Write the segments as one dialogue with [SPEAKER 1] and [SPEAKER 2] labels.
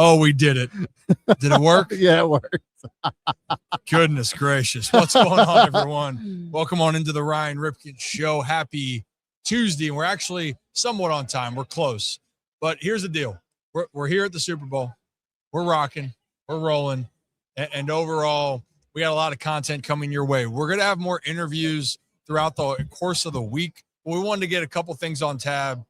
[SPEAKER 1] Oh, we did it. Did it work?
[SPEAKER 2] Yeah, it worked.
[SPEAKER 1] Goodness gracious. What's going on, everyone? Welcome on into the Ryan Ripken Show. Happy Tuesday. We're actually somewhat on time. We're close. But here's the deal. We're here at the Super Bowl. We're rocking. We're rolling. And overall, we got a lot of content coming your way. We're going to have more interviews throughout the course of the week. We wanted to get a couple things on tab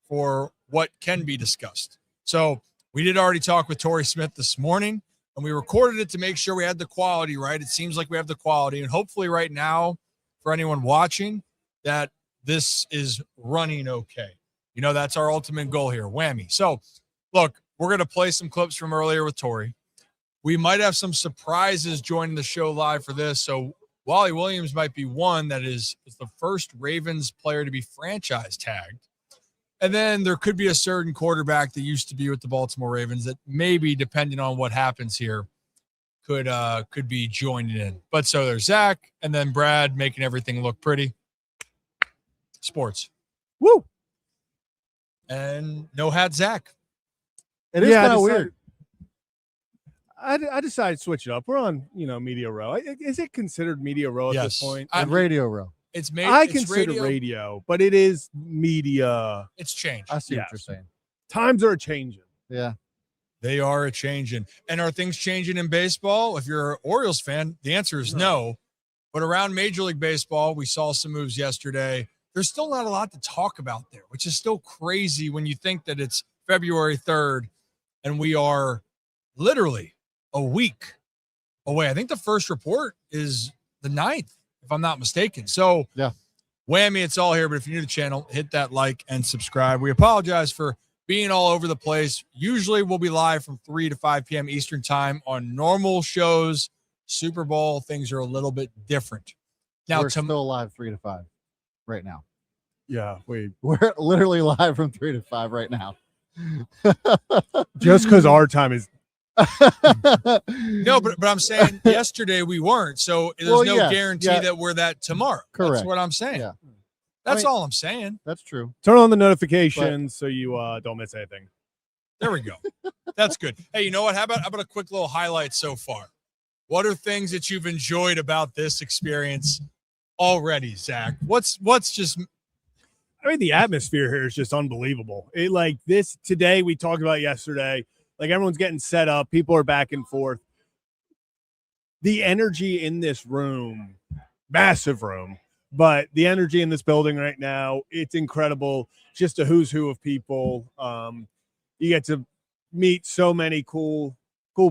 [SPEAKER 1] for what can be discussed. So we did already talk with Torrey Smith this morning, and we recorded it to make sure we had the quality right. It seems like we have the quality, and hopefully right now, for anyone watching, that this is running okay. You know, that's our ultimate goal here. Whammy. So, look, we're going to play some clips from earlier with Torrey. We might have some surprises joining the show live for this. So Wally Williams might be one that is the first Ravens player to be franchise tagged. And then there could be a certain quarterback that used to be with the Baltimore Ravens that maybe, depending on what happens here, could be joining in. But so there's Zach, and then Brad making everything look pretty. Sports.
[SPEAKER 2] Woo!
[SPEAKER 1] And no hat Zach.
[SPEAKER 2] It is kind of weird.
[SPEAKER 3] I decided to switch it up. We're on, Media Row. Is it considered Media Row at this point?
[SPEAKER 2] Radio Row.
[SPEAKER 3] I consider radio, but it is media.
[SPEAKER 1] It's changed.
[SPEAKER 2] I see what you're saying.
[SPEAKER 3] Times are changing.
[SPEAKER 2] Yeah.
[SPEAKER 1] They are a changing. And are things changing in baseball? If you're an Orioles fan, the answer is no. But around Major League Baseball, we saw some moves yesterday. There's still not a lot to talk about there, which is still crazy when you think that it's February 3rd and we are literally a week away. I think the first report is the 9th, if I'm not mistaken. So,
[SPEAKER 2] yeah,
[SPEAKER 1] whammy, it's all here. But if you're new to the channel, hit that like and subscribe. We apologize for being all over the place. Usually we'll be live from 3 to 5 p.m. Eastern time on normal shows. Super Bowl, things are a little bit different. Now,
[SPEAKER 2] we're still live 3 to 5 right now.
[SPEAKER 3] Yeah,
[SPEAKER 2] we're literally live from 3 to 5 right now.
[SPEAKER 3] Just because our time is
[SPEAKER 1] no, but I'm saying yesterday we weren't, so there's no guarantee that we're that tomorrow.
[SPEAKER 2] Correct.
[SPEAKER 1] That's what I'm saying.
[SPEAKER 2] Yeah.
[SPEAKER 1] That's all I'm saying.
[SPEAKER 2] That's true.
[SPEAKER 3] Turn on the notifications so you don't miss anything.
[SPEAKER 1] There we go. That's good. Hey, you know what? How about a quick little highlight so far? What are things that you've enjoyed about this experience already, Zach? What's just?
[SPEAKER 3] I mean, the atmosphere here is just unbelievable. Today we talked about yesterday. Like, everyone's getting set up. People are back and forth. The energy in this room, massive room, but the energy in this building right now, it's incredible. Just a who's who of people. You get to meet so many cool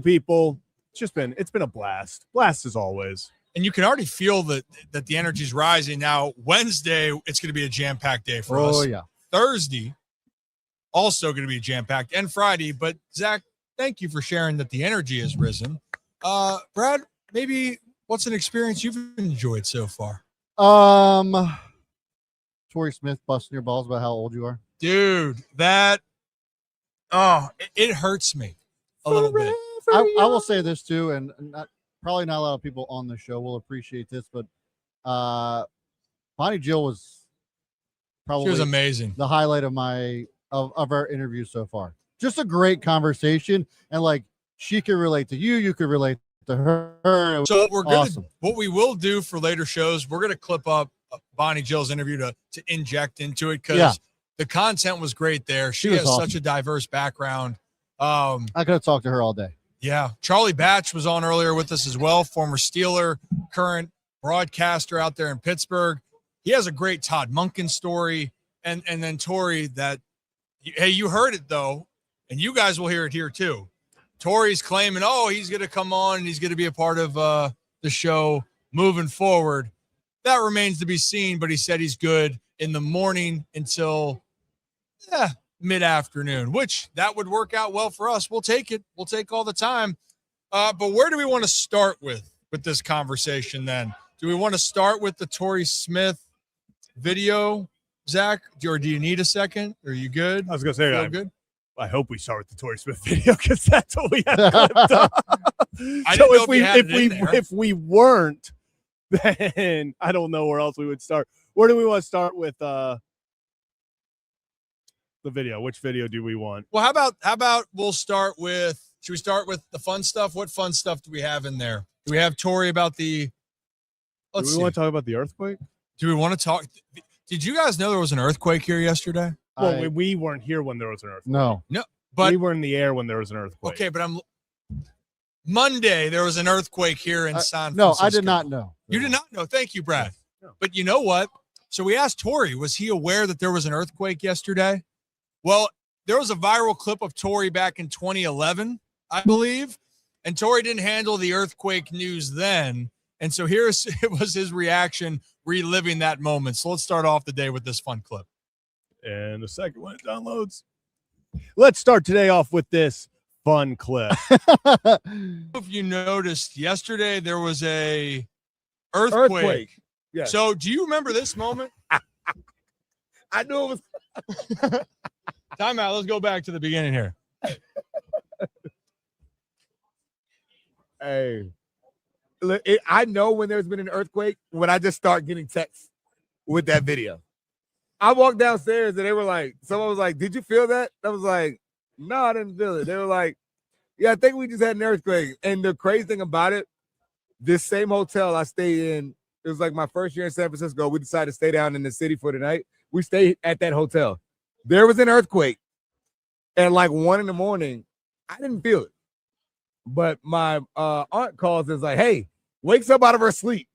[SPEAKER 3] people. It's been a blast. Blast as always.
[SPEAKER 1] And you can already feel that the energy is rising. Now, Wednesday, it's going to be a jam-packed day for us.
[SPEAKER 2] Oh, yeah.
[SPEAKER 1] Thursday, also going to be jam-packed, and Friday. But, Zach, thank you for sharing that the energy has risen. Brad, maybe what's an experience you've enjoyed so far?
[SPEAKER 2] Torrey Smith busting your balls about how old you are.
[SPEAKER 1] Dude, it hurts me a little bit.
[SPEAKER 2] I will say this, too, and probably not a lot of people on the show will appreciate this, but Bonnie Jill was probably
[SPEAKER 1] amazing.
[SPEAKER 2] The highlight of our interview so far. Just a great conversation, and she could relate to you, you could relate to her.
[SPEAKER 1] So what we will do for later shows, we're gonna clip up Bonnie Jill's interview to inject into it because the content was great there. She has awesome. Such a diverse background.
[SPEAKER 2] I could have talked to her all day.
[SPEAKER 1] Yeah, Charlie Batch was on earlier with us as well, former Steeler, current broadcaster out there in Pittsburgh. He has a great Todd Monken story, and then Torrey you heard it though. And you guys will hear it here too. Torrey's claiming, he's going to come on and he's going to be a part of the show moving forward. That remains to be seen, but he said he's good in the morning until mid-afternoon, which that would work out well for us. We'll take it. We'll take all the time. But where do we want to start with this conversation then? Do we want to start with the Torrey Smith video, Zach? Or do you need a second? Are you good?
[SPEAKER 3] I was going to say,
[SPEAKER 1] Feel good?
[SPEAKER 3] I hope we start with the Torrey Smith video because that's what we had clipped up.
[SPEAKER 1] So
[SPEAKER 3] if we weren't, then I don't know where else we would start. Where do we want to start with the video? Which video do we want?
[SPEAKER 1] Well, how about we'll start with Should we start with the fun stuff? What fun stuff do we have in there? Do we have Tori about the? Let's
[SPEAKER 3] Do
[SPEAKER 1] see.
[SPEAKER 3] we want to talk about the earthquake?
[SPEAKER 1] Do we want to talk? Did you guys know there was an earthquake here yesterday?
[SPEAKER 3] Well, we weren't here when there was an earthquake.
[SPEAKER 2] No.
[SPEAKER 1] But
[SPEAKER 3] we were in the air when there was an earthquake.
[SPEAKER 1] okay, but Monday there was an earthquake here in San Francisco.
[SPEAKER 2] No, I did not know.
[SPEAKER 1] You did not know. Thank you, Brad.
[SPEAKER 3] No.
[SPEAKER 1] But you know what? So we asked Tori, was he aware that there was an earthquake yesterday? Well, there was a viral clip of Tori back in 2011, I believe, and Tori didn't handle the earthquake news then. And so it was his reaction reliving that moment. So let's start off the day with this fun clip.
[SPEAKER 3] And the second one, it downloads. Let's start today off with this fun clip.
[SPEAKER 1] If you noticed, yesterday there was a earthquake.
[SPEAKER 3] Yes.
[SPEAKER 1] So do you remember this moment?
[SPEAKER 3] I knew it was.
[SPEAKER 1] Time out. Let's go back to the beginning here.
[SPEAKER 4] Hey, look, I know when there's been an earthquake when I just start getting texts with that video. I walked downstairs and they were like, someone was like, "Did you feel that?" I was like, "No, I didn't feel it." They were like, "Yeah, I think we just had an earthquake." And the crazy thing about it, this same hotel I stayed in, it was like my first year in San Francisco. We decided to stay down in the city for the night. We stayed at that hotel. There was an earthquake at like 1 a.m. I didn't feel it. But my aunt calls and is like, "Hey, wakes up out of her sleep.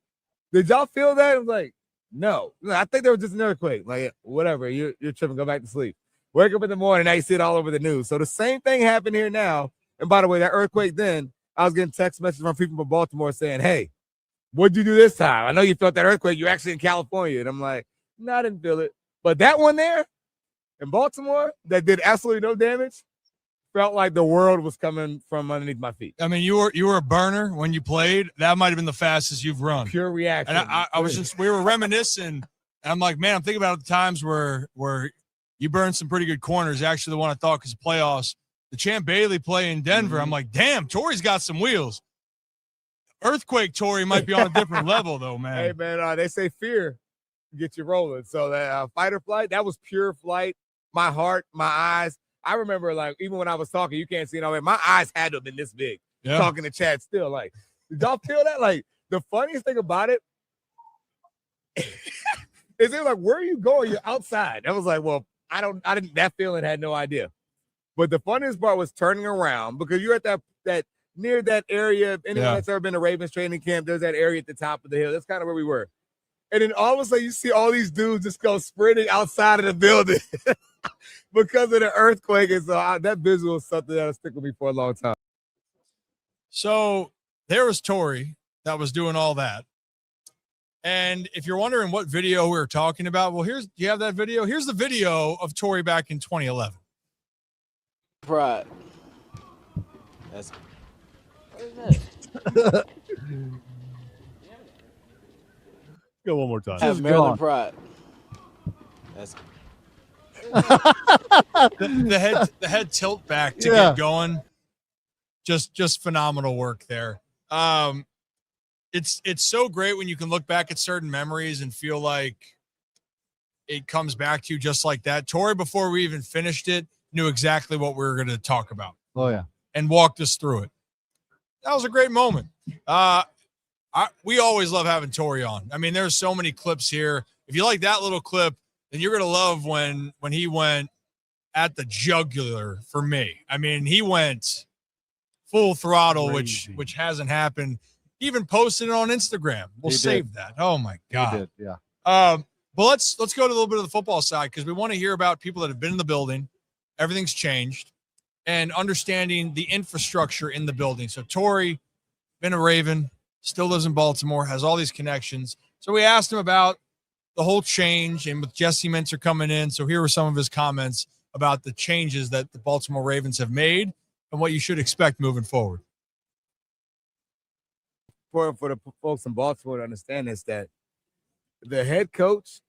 [SPEAKER 4] Did y'all feel that?" I was like, "No. I think there was just an earthquake." Like, whatever, you're tripping, go back to sleep. Wake up in the morning, now you see it all over the news. So the same thing happened here now. And by the way, that earthquake then, I was getting text messages from people from Baltimore saying, "Hey, what'd you do this time? I know you felt that earthquake. You're actually in California." And I'm like, "No, I didn't feel it." But that one there in Baltimore that did absolutely no damage, felt like the world was coming from underneath my feet.
[SPEAKER 1] I mean, you were a burner when you played. That might have been the fastest you've run.
[SPEAKER 4] Pure reaction.
[SPEAKER 1] And we were reminiscing. And I'm like, man, I'm thinking about the times where you burned some pretty good corners. Actually, the one I thought because of playoffs, the Champ Bailey play in Denver. I'm like, damn, Tori's got some wheels. Earthquake Tori might be on a different level though, man.
[SPEAKER 4] Hey man, they say fear gets you rolling. So that fight or flight, that was pure flight. My heart, my eyes. I remember, like, even when I was talking, you can't see it all the way. My eyes had to have been this big.
[SPEAKER 1] Yeah.
[SPEAKER 4] Talking to Chad still. Like, did y'all feel that? Like, the funniest thing about it is they're like, "Where are you going? You're outside." I was like, well, I didn't, that feeling had no idea. But the funniest part was turning around because you're at that near that area. If anyone that's ever been to Ravens training camp, there's that area at the top of the hill. That's kind of where we were. And then all of a sudden you see all these dudes just go sprinting outside of the building because of the earthquake. And so that visual is something that'll stick with me for a long time.
[SPEAKER 1] So there was Tori that was doing all that. And if you're wondering what video we were talking about, well, do you have that video? Here's the video of Tori back in 2011.
[SPEAKER 5] Pride. That's what is that?
[SPEAKER 3] Go one more time.
[SPEAKER 5] Have Maryland pride. That's
[SPEAKER 1] the head tilt back to get going. Just phenomenal work there. It's so great when you can look back at certain memories and feel like it comes back to you just like that. Tori, before we even finished it, knew exactly what we were going to talk about.
[SPEAKER 2] Oh yeah.
[SPEAKER 1] And walked us through it. That was a great moment. We always love having Tori on. I mean, there's so many clips here. If you like that little clip, then you're going to love when he went at the jugular for me. I mean, he went full throttle,
[SPEAKER 2] Crazy.
[SPEAKER 1] which hasn't happened. He even posted it on Instagram. We'll save that. Oh my God.
[SPEAKER 2] He did, yeah.
[SPEAKER 1] But let's go to a little bit of the football side because we want to hear about people that have been in the building. Everything's changed and understanding the infrastructure in the building. So Tori, been a Raven, still lives in Baltimore, has all these connections. So we asked him about the whole change and with Jesse Minter coming in. So here were some of his comments about the changes that the Baltimore Ravens have made and what you should expect moving forward.
[SPEAKER 4] For the folks in Baltimore to understand this, that the head coach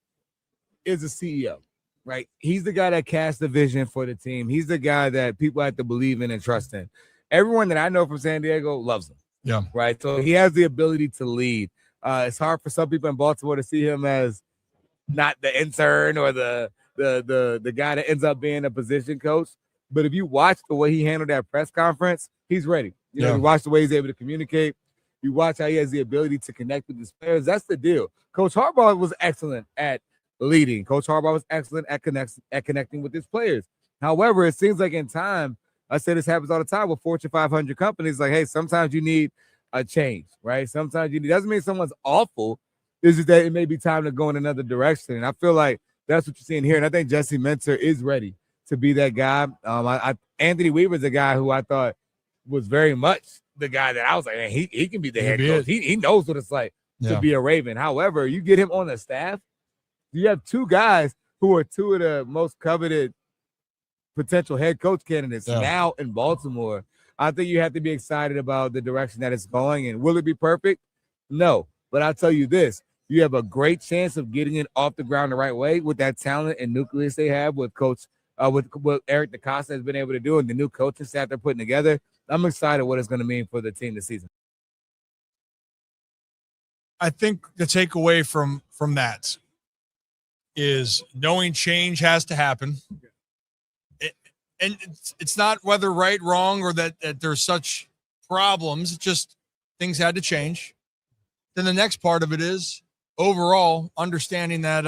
[SPEAKER 4] is a CEO, right? He's the guy that casts the vision for the team. He's the guy that people have to believe in and trust in. Everyone that I know from San Diego loves him.
[SPEAKER 1] Yeah.
[SPEAKER 4] Right. So he has the ability to lead. It's hard for some people in Baltimore to see him as not the intern or the guy that ends up being a position coach. But if you watch the way he handled that press conference, he's ready. You know, you watch the way he's able to communicate. You watch how he has the ability to connect with his players. That's the deal. Coach Harbaugh was excellent at leading. Coach Harbaugh was excellent at connecting with his players. However, it seems like in time, I say this happens all the time with Fortune 500 companies, like, hey, sometimes you need a change, right? Sometimes you need, doesn't mean someone's awful. It's just that it may be time to go in another direction. And I feel like that's what you're seeing here. And I think Jesse Minter is ready to be that guy. Anthony Weaver's a guy who I thought was very much the guy that I was like, man, he can be the head coach. He knows what it's like to be a Raven. However, you get him on the staff, you have two guys who are two of the most coveted potential head coach candidates now in Baltimore. I think you have to be excited about the direction that it's going. And will it be perfect? No. But I'll tell you this, you have a great chance of getting it off the ground the right way with that talent and nucleus they have with Coach with what Eric DeCosta has been able to do and the new coaching staff they're putting together. I'm excited what it's going to mean for the team this season.
[SPEAKER 1] I think the takeaway from that is knowing change has to happen. And it's not whether right, wrong, or that there's such problems. It's just things had to change. Then the next part of it is overall understanding that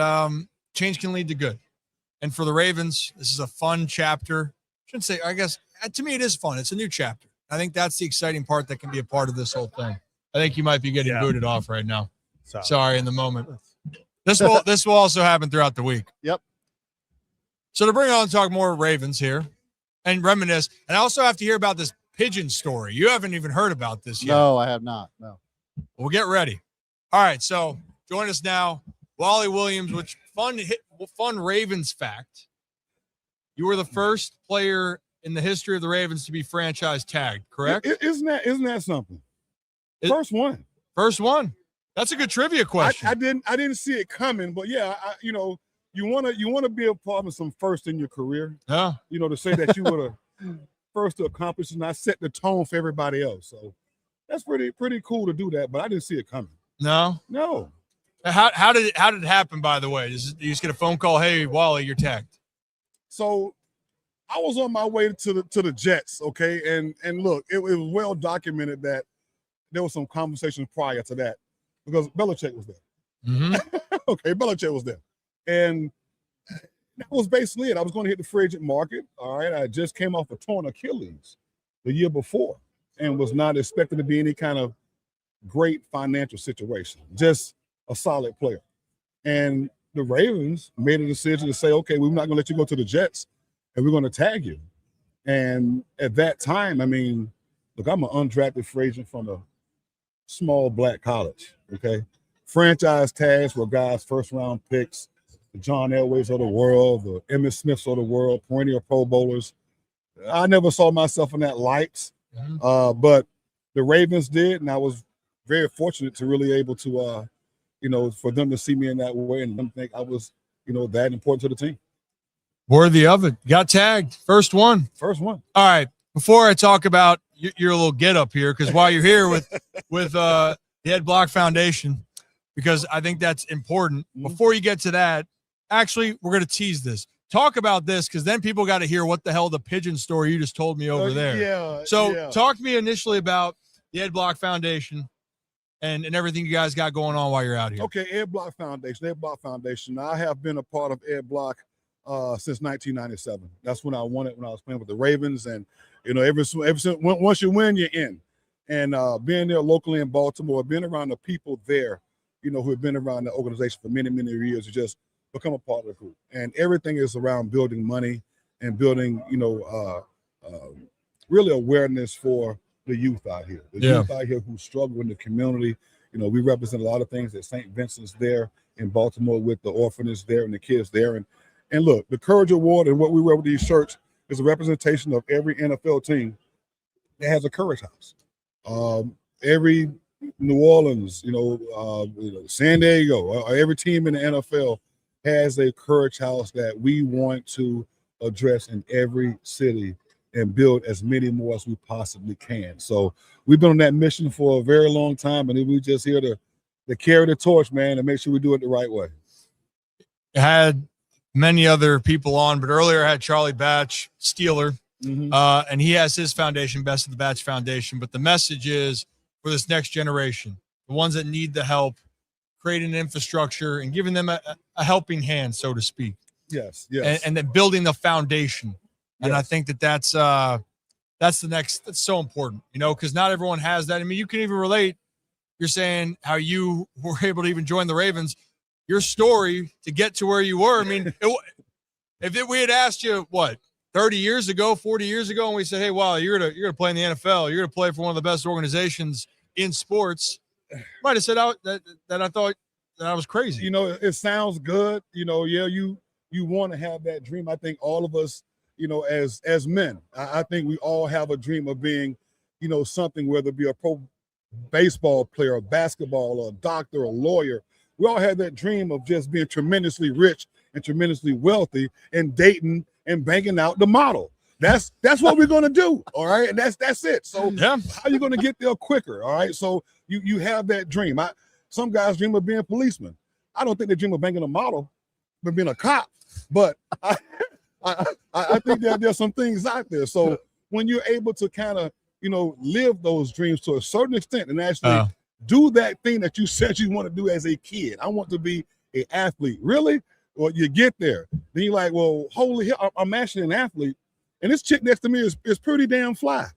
[SPEAKER 1] change can lead to good. And for the Ravens, this is a fun chapter. Shouldn't say, I guess, to me, it is fun. It's a new chapter. I think that's the exciting part that can be a part of this whole thing. I think you might be getting booted off right now. Sorry, in the moment. This will also happen throughout the week.
[SPEAKER 2] Yep.
[SPEAKER 1] So to bring on and talk more Ravens here and reminisce, and I also have to hear about this pigeon story. You haven't even heard about this yet.
[SPEAKER 2] No, I have not. No.
[SPEAKER 1] We'll get ready. All right, so join us now, Wally Williams, which fun Ravens fact. You were the first player in the history of the Ravens to be franchise tagged, correct?
[SPEAKER 6] Isn't that something? First one.
[SPEAKER 1] First one. That's a good trivia question.
[SPEAKER 6] I didn't see it coming, but yeah, you want to be a part of some first in your career.
[SPEAKER 1] Yeah.
[SPEAKER 6] You know, to say that you were the first to accomplish and not set the tone for everybody else. So that's pretty cool to do that, but I didn't see it coming.
[SPEAKER 1] No. How did it happen, by the way? Did you just get a phone call? Hey, Wally, you're tagged.
[SPEAKER 6] So I was on my way to the Jets, okay? And look, it was well documented that there was some conversations prior to that because Belichick was there.
[SPEAKER 1] Mm-hmm.
[SPEAKER 6] Okay, Belichick was there. And that was basically it. I was going to hit the free agent market. All right. I just came off a torn Achilles the year before and was not expecting to be any kind of great financial situation, just a solid player. And the Ravens made a decision to say, okay, we're not going to let you go to the Jets and we're going to tag you. And at that time, I mean, look, I'm an undrafted free agent from a small black college, okay? Franchise tags were guys' first-round picks, the John Elways of the world, the Emmitt Smiths of the world, perennial Pro Bowlers. I never saw myself in that light, but the Ravens did, and I was very fortunate to really able to, for them to see me in that way and them think I was, that important to the team.
[SPEAKER 1] Worthy of it. Got tagged. First one.
[SPEAKER 6] All
[SPEAKER 1] right. Before I talk about your little get up here, because while you're here with the Ed Block Foundation, because I think that's important. Before you get to that, actually, we're going to tease this. Talk about this, because then people got to hear what the hell the pigeon story you just told me over there. Talk to me initially about the Ed Block Foundation and everything you guys got going on while you're out here.
[SPEAKER 6] Okay, Ed Block Foundation. I have been a part of Ed Block since 1997. That's when I won it when I was playing with the Ravens. And, ever since once you win, you're in. And being there locally in Baltimore, being around the people there, who have been around the organization for many, many years, you just become a part of the group. And everything is around building money and building, really awareness for the youth out here. The youth out here who struggle in the community. We represent a lot of things at St. Vincent's there in Baltimore with the orphanage there and the kids there. And look, the Courage Award and what we wear with these shirts is a representation of every NFL team that has a Courage House. Every New Orleans, San Diego, every team in the NFL has a Courage House that we want to address in every city and build as many more as we possibly can. So we've been on that mission for a very long time, and we're just here to carry the torch, man, and make sure we do it the right way.
[SPEAKER 1] Had many other people on, but earlier I had Charlie Batch, Steeler, And he has his foundation, Best of the Batch Foundation. But the message is for this next generation, the ones that need the help, creating an infrastructure and giving them a helping hand, so to speak.
[SPEAKER 6] Yes.
[SPEAKER 1] And then building the foundation. And
[SPEAKER 6] Yes.
[SPEAKER 1] I think that's the next, that's so important, because not everyone has that. I mean, you can even relate. You're saying how you were able to even join the Ravens. Your story to get to where you were. I mean, we had asked you, 30 years ago, 40 years ago, and we said, hey, wow, you're gonna play in the NFL. You're gonna play for one of the best organizations in sports. Might have said that I thought that I was crazy.
[SPEAKER 6] It sounds good. You want to have that dream. I think all of us, as men, I think we all have a dream of being, something, whether it be a pro baseball player, a basketball, or a doctor, a lawyer. We all have that dream of just being tremendously rich and tremendously wealthy and dating and banking out the model. That's what we're going to do. All right. And that's it. So how are you going to get there quicker? All right. So you have that dream. Some guys dream of being a policeman. I don't think they dream of banking a model, but being a cop. But I think that there's some things out there. So when you're able to kind of, live those dreams to a certain extent and actually do that thing that you said you want to do as a kid. I want to be an athlete. Really? Well, you get there. Then you're like, well, holy hell, I'm actually an athlete. And this chick next to me is pretty damn fly.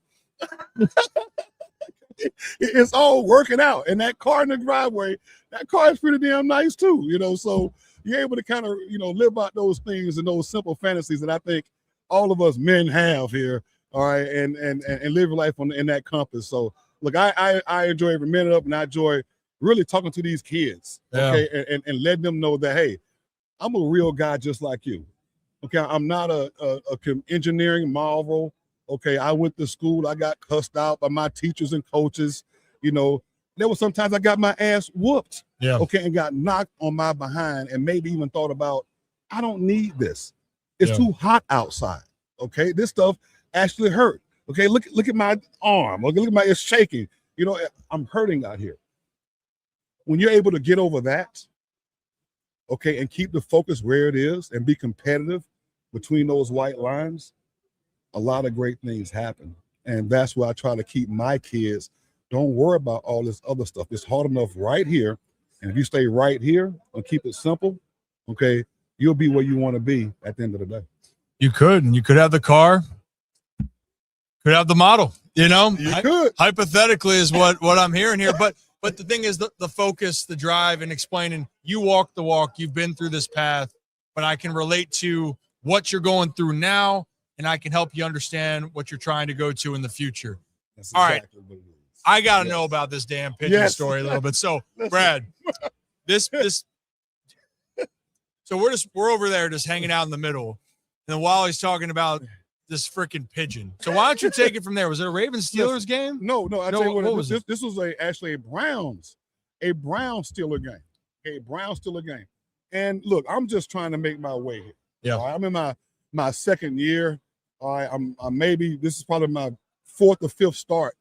[SPEAKER 6] It's all working out. And that car in the driveway, that car is pretty damn nice too, so you're able to kind of, live out those things and those simple fantasies that I think all of us men have here. All right. And live your life in that compass. So look, I enjoy every minute of it, and I enjoy really talking to these kids. Okay. And letting them know that, hey, I'm a real guy just like you. Okay. I'm not a engineering marvel. Okay. I went to school. I got cussed out by my teachers and coaches. There were sometimes I got my ass whooped.
[SPEAKER 1] Yeah.
[SPEAKER 6] Okay. And got knocked on my behind and maybe even thought about, I don't need this. It's too hot outside. Okay. This stuff actually hurt. Okay. Look at my arm. Okay. Look at it's shaking. I'm hurting out here. When you're able to get over that, okay, and keep the focus where it is and be competitive between those white lines, a lot of great things happen. And that's where I try to keep my kids. Don't worry about all this other stuff. It's hard enough right here. And if you stay right here and keep it simple, okay, you'll be where you want to be at the end of the day.
[SPEAKER 1] You could, and you could have the car, could have the model,
[SPEAKER 6] You could.
[SPEAKER 1] Hypothetically is what I'm hearing here. But the thing is the focus, the drive, and explaining you walk the walk, you've been through this path, but I can relate to what you're going through now, and I can help you understand what you're trying to go to in the future.
[SPEAKER 6] That's
[SPEAKER 1] All right.
[SPEAKER 6] exactly what it is.
[SPEAKER 1] I got to know about this damn pigeon story a little bit. So, Brad, this so we're over there just hanging out in the middle. And then Wally's talking about this freaking pigeon. So why don't you take it from there? Was it a Ravens Steelers game?
[SPEAKER 6] No. I tell you
[SPEAKER 1] what was
[SPEAKER 6] this was actually a Browns Steeler game. A Browns Steeler game. And look, I'm just trying to make my way here.
[SPEAKER 1] Yeah.
[SPEAKER 6] All right, I'm in my second year. All right, I'm maybe this is probably my fourth or fifth start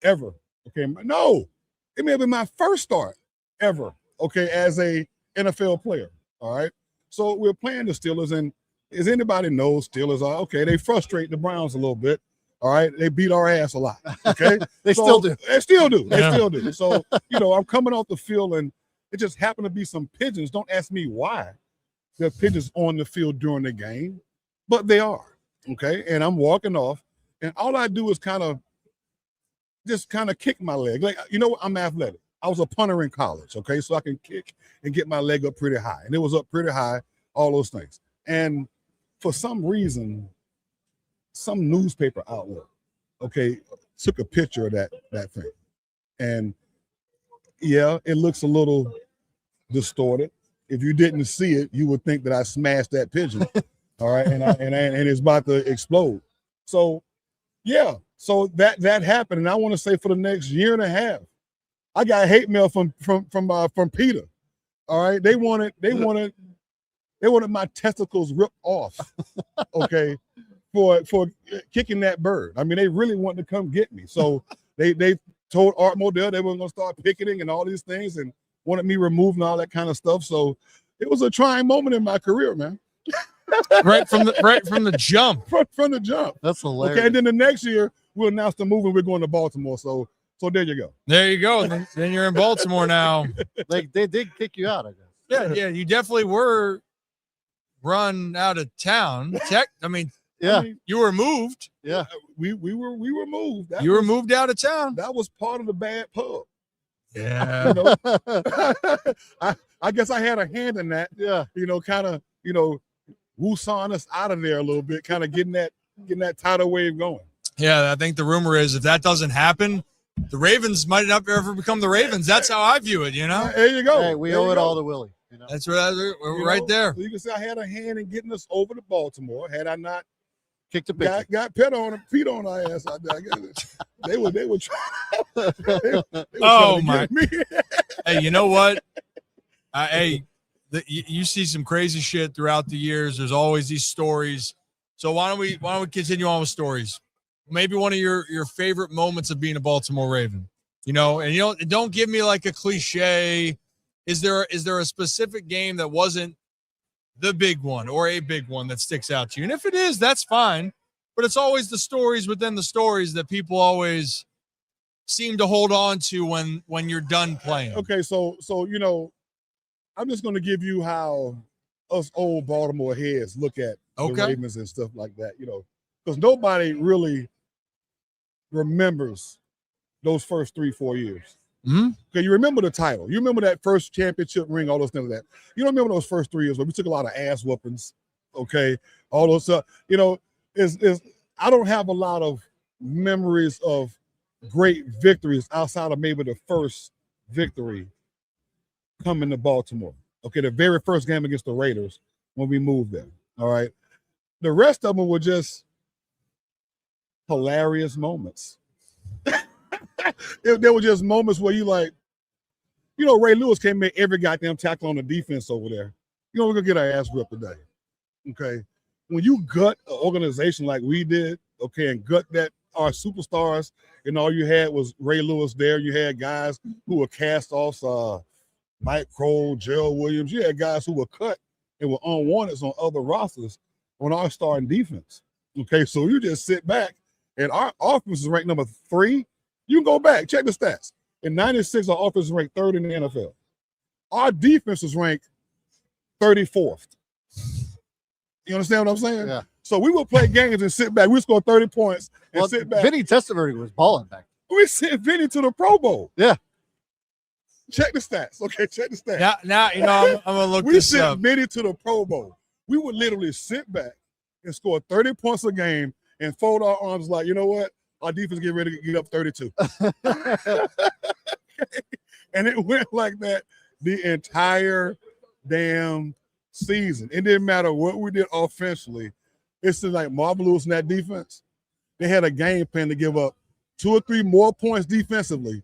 [SPEAKER 6] ever. Okay. No, it may have been my first start ever. Okay, as a NFL player. All right. So we're playing the Steelers, and as anybody knows, Steelers are okay. They frustrate the Browns a little bit. All right. They beat our ass a lot. Okay.
[SPEAKER 2] They still do.
[SPEAKER 6] They still do. They still do. So, I'm coming off the field, and it just happened to be some pigeons. Don't ask me why there are pigeons on the field during the game, but they are. Okay. And I'm walking off, and all I do is kind of kick my leg. Like, I'm athletic. I was a punter in college. Okay. So I can kick and get my leg up pretty high. And it was up pretty high, all those things. And for some reason, some newspaper outlet, okay, took a picture of that thing. And yeah, it looks a little distorted. If you didn't see it, you would think that I smashed that pigeon. All right. And it's about to explode. So yeah, so that happened. And I want to say for the next year and a half, I got hate mail from Peter. All right. They wanted my testicles ripped off. Okay. For kicking that bird. I mean, they really wanted to come get me. So they told Art Modell they were going to start picketing and all these things and wanted me removed and all that kind of stuff. So it was a trying moment in my career, man.
[SPEAKER 1] right from the jump.
[SPEAKER 6] From the jump.
[SPEAKER 2] That's hilarious.
[SPEAKER 6] Okay, and then the next year we'll announce the move and we're going to Baltimore. So there you go.
[SPEAKER 1] There you go. Then you're in Baltimore now.
[SPEAKER 2] Like they did kick you out, I guess.
[SPEAKER 1] Yeah, you definitely were run out of town. I mean,
[SPEAKER 2] Yeah,
[SPEAKER 1] you were moved.
[SPEAKER 2] yeah.
[SPEAKER 6] We were moved.
[SPEAKER 1] You were moved out of town.
[SPEAKER 6] That was part of the bad pub.
[SPEAKER 1] Yeah.
[SPEAKER 6] You know, I guess I had a hand in that.
[SPEAKER 2] Yeah.
[SPEAKER 6] Kind of, woo-sawing us out of there a little bit, kind of getting that tidal wave going.
[SPEAKER 1] Yeah, I think the rumor is if that doesn't happen, the Ravens might not ever become the Ravens. That's how I view it,
[SPEAKER 6] There you go.
[SPEAKER 2] Hey, we
[SPEAKER 6] There
[SPEAKER 2] owe
[SPEAKER 6] you
[SPEAKER 2] it
[SPEAKER 6] go.
[SPEAKER 2] all to Willie.
[SPEAKER 1] That's we're right there.
[SPEAKER 6] So you can say I had a hand in getting us over to Baltimore. Had I not
[SPEAKER 2] Kick the picture.
[SPEAKER 6] got Pete on our ass out there, they would try.
[SPEAKER 1] Oh, my.
[SPEAKER 6] Get me.
[SPEAKER 1] Hey, you know what? You see some crazy shit throughout the years. There's always these stories. So why don't we continue on with stories? Maybe one of your favorite moments of being a Baltimore Raven. And don't give me like a cliche. Is there a specific game that wasn't the big one or a big one that sticks out to you? And if it is, that's fine. But it's always the stories within the stories that people always seem to hold on to when you're done playing.
[SPEAKER 6] Okay, so I'm just going to give you how us old Baltimore heads look at the Ravens and stuff like that. Because nobody really remembers those first 3-4 years.
[SPEAKER 1] Mm-hmm.
[SPEAKER 6] Okay, you remember the title. You remember that first championship ring, all those things like that. You don't remember those first 3 years where we took a lot of ass whoopings. Okay, all those stuff. I don't have a lot of memories of great victories outside of maybe the first victory coming to Baltimore. Okay, the very first game against the Raiders when we moved there. All right, the rest of them were just hilarious moments. There were just moments where you like, Ray Lewis can't make every goddamn tackle on the defense over there. We're gonna get our ass ripped today. Okay. When you gut an organization like we did, okay, and gut that our superstars, and all you had was Ray Lewis there. You had guys who were cast offs, Mike Kroll, Gerald Williams. You had guys who were cut and were unwanted on other rosters on our starting defense. Okay, so you just sit back, and our offense is ranked number 3. You can go back, check the stats. In 96, our offense is ranked 3rd in the NFL. Our defense is ranked 34th. You understand what I'm saying?
[SPEAKER 2] Yeah.
[SPEAKER 6] So we would play games and sit back. We score 30 points and sit back.
[SPEAKER 2] Vinny Testaverde was balling back.
[SPEAKER 6] We sent Vinny to the Pro Bowl.
[SPEAKER 2] Yeah.
[SPEAKER 6] Check the stats. Okay, check the stats.
[SPEAKER 1] Now I'm gonna look
[SPEAKER 6] We
[SPEAKER 1] this
[SPEAKER 6] sent
[SPEAKER 1] up.
[SPEAKER 6] Vinny to the Pro Bowl. We would literally sit back and score 30 points a game and fold our arms like, you know what? Our defense get ready to get up 32. And it went like that the entire damn season. It didn't matter what we did offensively. It's just like Marvin Lewis and that defense. They had a game plan to give up 2 or 3 more points defensively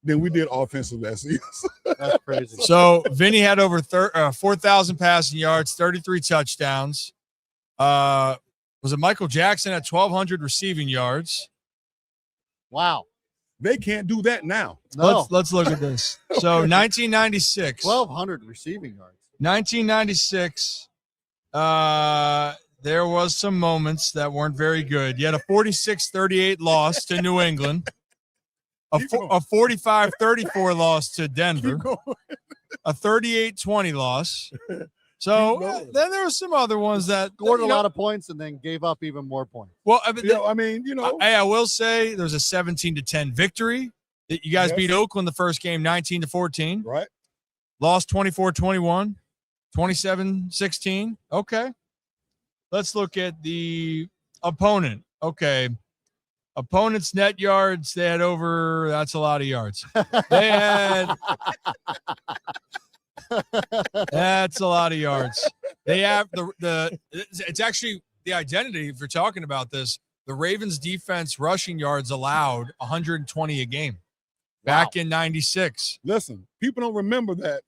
[SPEAKER 6] than we did offensively that season.
[SPEAKER 2] That's crazy.
[SPEAKER 1] So Vinny had over 4,000 passing yards, 33 touchdowns. Was it Michael Jackson at 1,200 receiving yards?
[SPEAKER 2] Wow.
[SPEAKER 6] They can't do that now.
[SPEAKER 2] No.
[SPEAKER 1] Let's look at this. So 1996.
[SPEAKER 2] 1,200 receiving yards.
[SPEAKER 1] 1996. There was some moments that weren't very good. You had a 46-38 loss to New England, a 45-34 loss to Denver, a 38-20 loss. So then there were some other ones that
[SPEAKER 2] Scored a lot of points and then gave up even more points.
[SPEAKER 1] Well,
[SPEAKER 6] I
[SPEAKER 1] will say there's a 17-10 victory. You guys beat Oakland the first game 19-14.
[SPEAKER 6] Right.
[SPEAKER 1] Lost 24-21, 27-16. Okay. Let's look at the opponent. Okay. Opponent's net yards, they had over, that's a lot of yards. They had, that's a lot of yards. They have it's actually the identity, if you're talking about this, the Ravens defense rushing yards allowed 120 a game back in 96.
[SPEAKER 6] Listen, people don't remember that.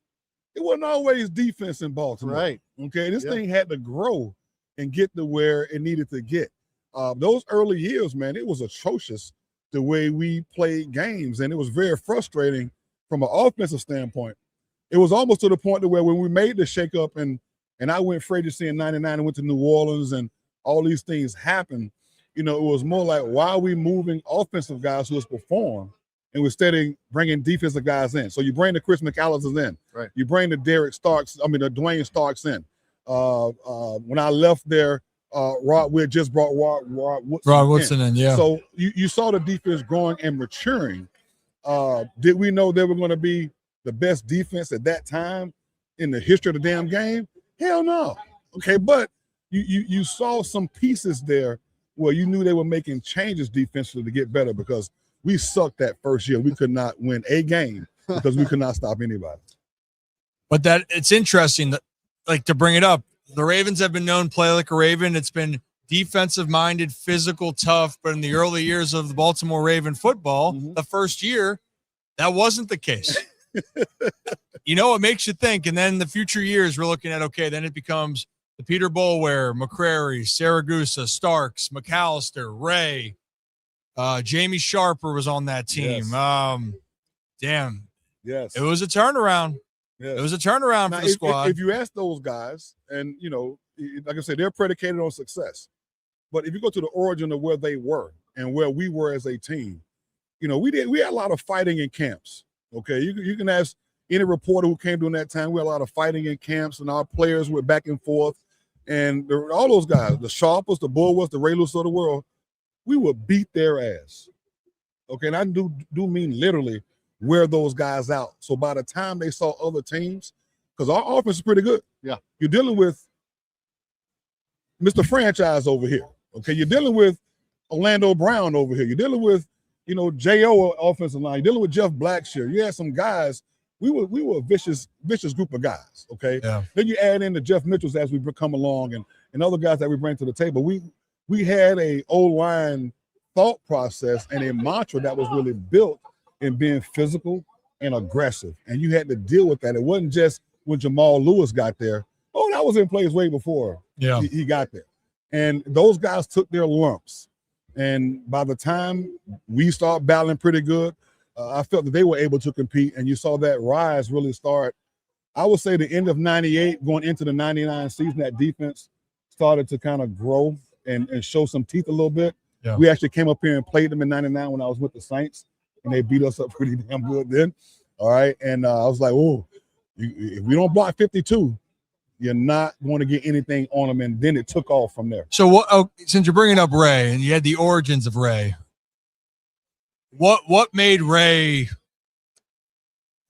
[SPEAKER 6] It wasn't always defense in Baltimore.
[SPEAKER 2] Right.
[SPEAKER 6] Okay. This thing had to grow and get to where it needed to get. Those early years, man, it was atrocious the way we played games, and it was very frustrating from an offensive standpoint. It was almost to the point to where when we made the shakeup and and I went free agency in 99 and went to New Orleans and all these things happened, it was more like, why are we moving offensive guys who has performed and we're steady bringing defensive guys in? So you bring the Chris McAllisters in.
[SPEAKER 2] Right.
[SPEAKER 6] You bring the the Dwayne Starks in. When I left there, we had just brought Rod Woodson
[SPEAKER 1] in, yeah.
[SPEAKER 6] So you saw the defense growing and maturing. Did we know they were going to be the best defense at that time in the history of the damn game? Hell no. Okay, but you saw some pieces there where you knew they were making changes defensively to get better, because we sucked that first year. We could not win a game because we could not stop anybody.
[SPEAKER 1] But it's interesting that, like, to bring it up, the Ravens have been known to play like a Raven. It's been defensive-minded, physical, tough. But in the early years of the Baltimore Raven football, the first year, that wasn't the case. It makes you think. And then the future years, we're looking at, okay, then it becomes the Peter Boulware, McCrary, Saragusa, Starks, McAllister, Ray, Jamie Sharper was on that team.
[SPEAKER 6] Yes.
[SPEAKER 1] Damn.
[SPEAKER 6] Yes.
[SPEAKER 1] It was a turnaround.
[SPEAKER 6] Yes.
[SPEAKER 1] It was a turnaround for the squad.
[SPEAKER 6] If you ask those guys, and like I said, they're predicated on success. But if you go to the origin of where they were and where we were as a team, we had a lot of fighting in camps. Okay, you can ask any reporter who came during that time. We had a lot of fighting in camps, and our players were back and forth. And all those guys, the Sharpers, the Bulwers, the Ray Lewis of the world, we would beat their ass. Okay, and I do mean literally wear those guys out. So by the time they saw other teams, because our offense is pretty good.
[SPEAKER 2] Yeah.
[SPEAKER 6] You're dealing with Mr. Franchise over here. Okay, you're dealing with Orlando Brown over here. You're dealing with, J.O. offensive line. You're dealing with Jeff Blackshear. You had some guys. We were a vicious group of guys. Okay.
[SPEAKER 1] Yeah.
[SPEAKER 6] Then you add in the Jeff Mitchells as we come along, and other guys that we bring to the table. We had a O-line thought process and a mantra that was really built in being physical and aggressive. And you had to deal with that. It wasn't just when Jamal Lewis got there. Oh, that was in place way before he got there. And those guys took their lumps. And by the time we start battling pretty good, I felt that they were able to compete. And you saw that rise really start. I would say the end of 98 going into the 99 season, that defense started to kind of grow and show some teeth a little bit.
[SPEAKER 1] Yeah.
[SPEAKER 6] We actually came up here and played them in 99 when I was with the Saints, and they beat us up pretty damn good then. All right. And I was like, if we don't block 52, you're not going to get anything on them. And then it took off from there.
[SPEAKER 1] So since you're bringing up Ray and you had the origins of Ray, what made Ray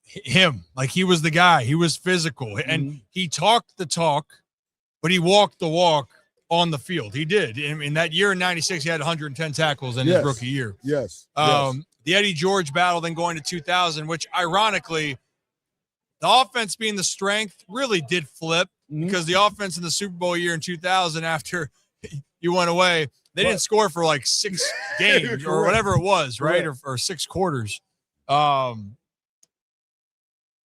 [SPEAKER 1] him? Like, he was the guy. He was physical, and he talked the talk, but he walked the walk on the field. He did. In that year in 96, he had 110 tackles in his rookie year.
[SPEAKER 6] Yes.
[SPEAKER 1] The Eddie George battle, then going to 2000, which ironically, the offense being the strength really did flip, because the offense in the Super Bowl year in 2000, after you went away, they didn't score for like 6 games or whatever it was, right? Or 6 quarters. What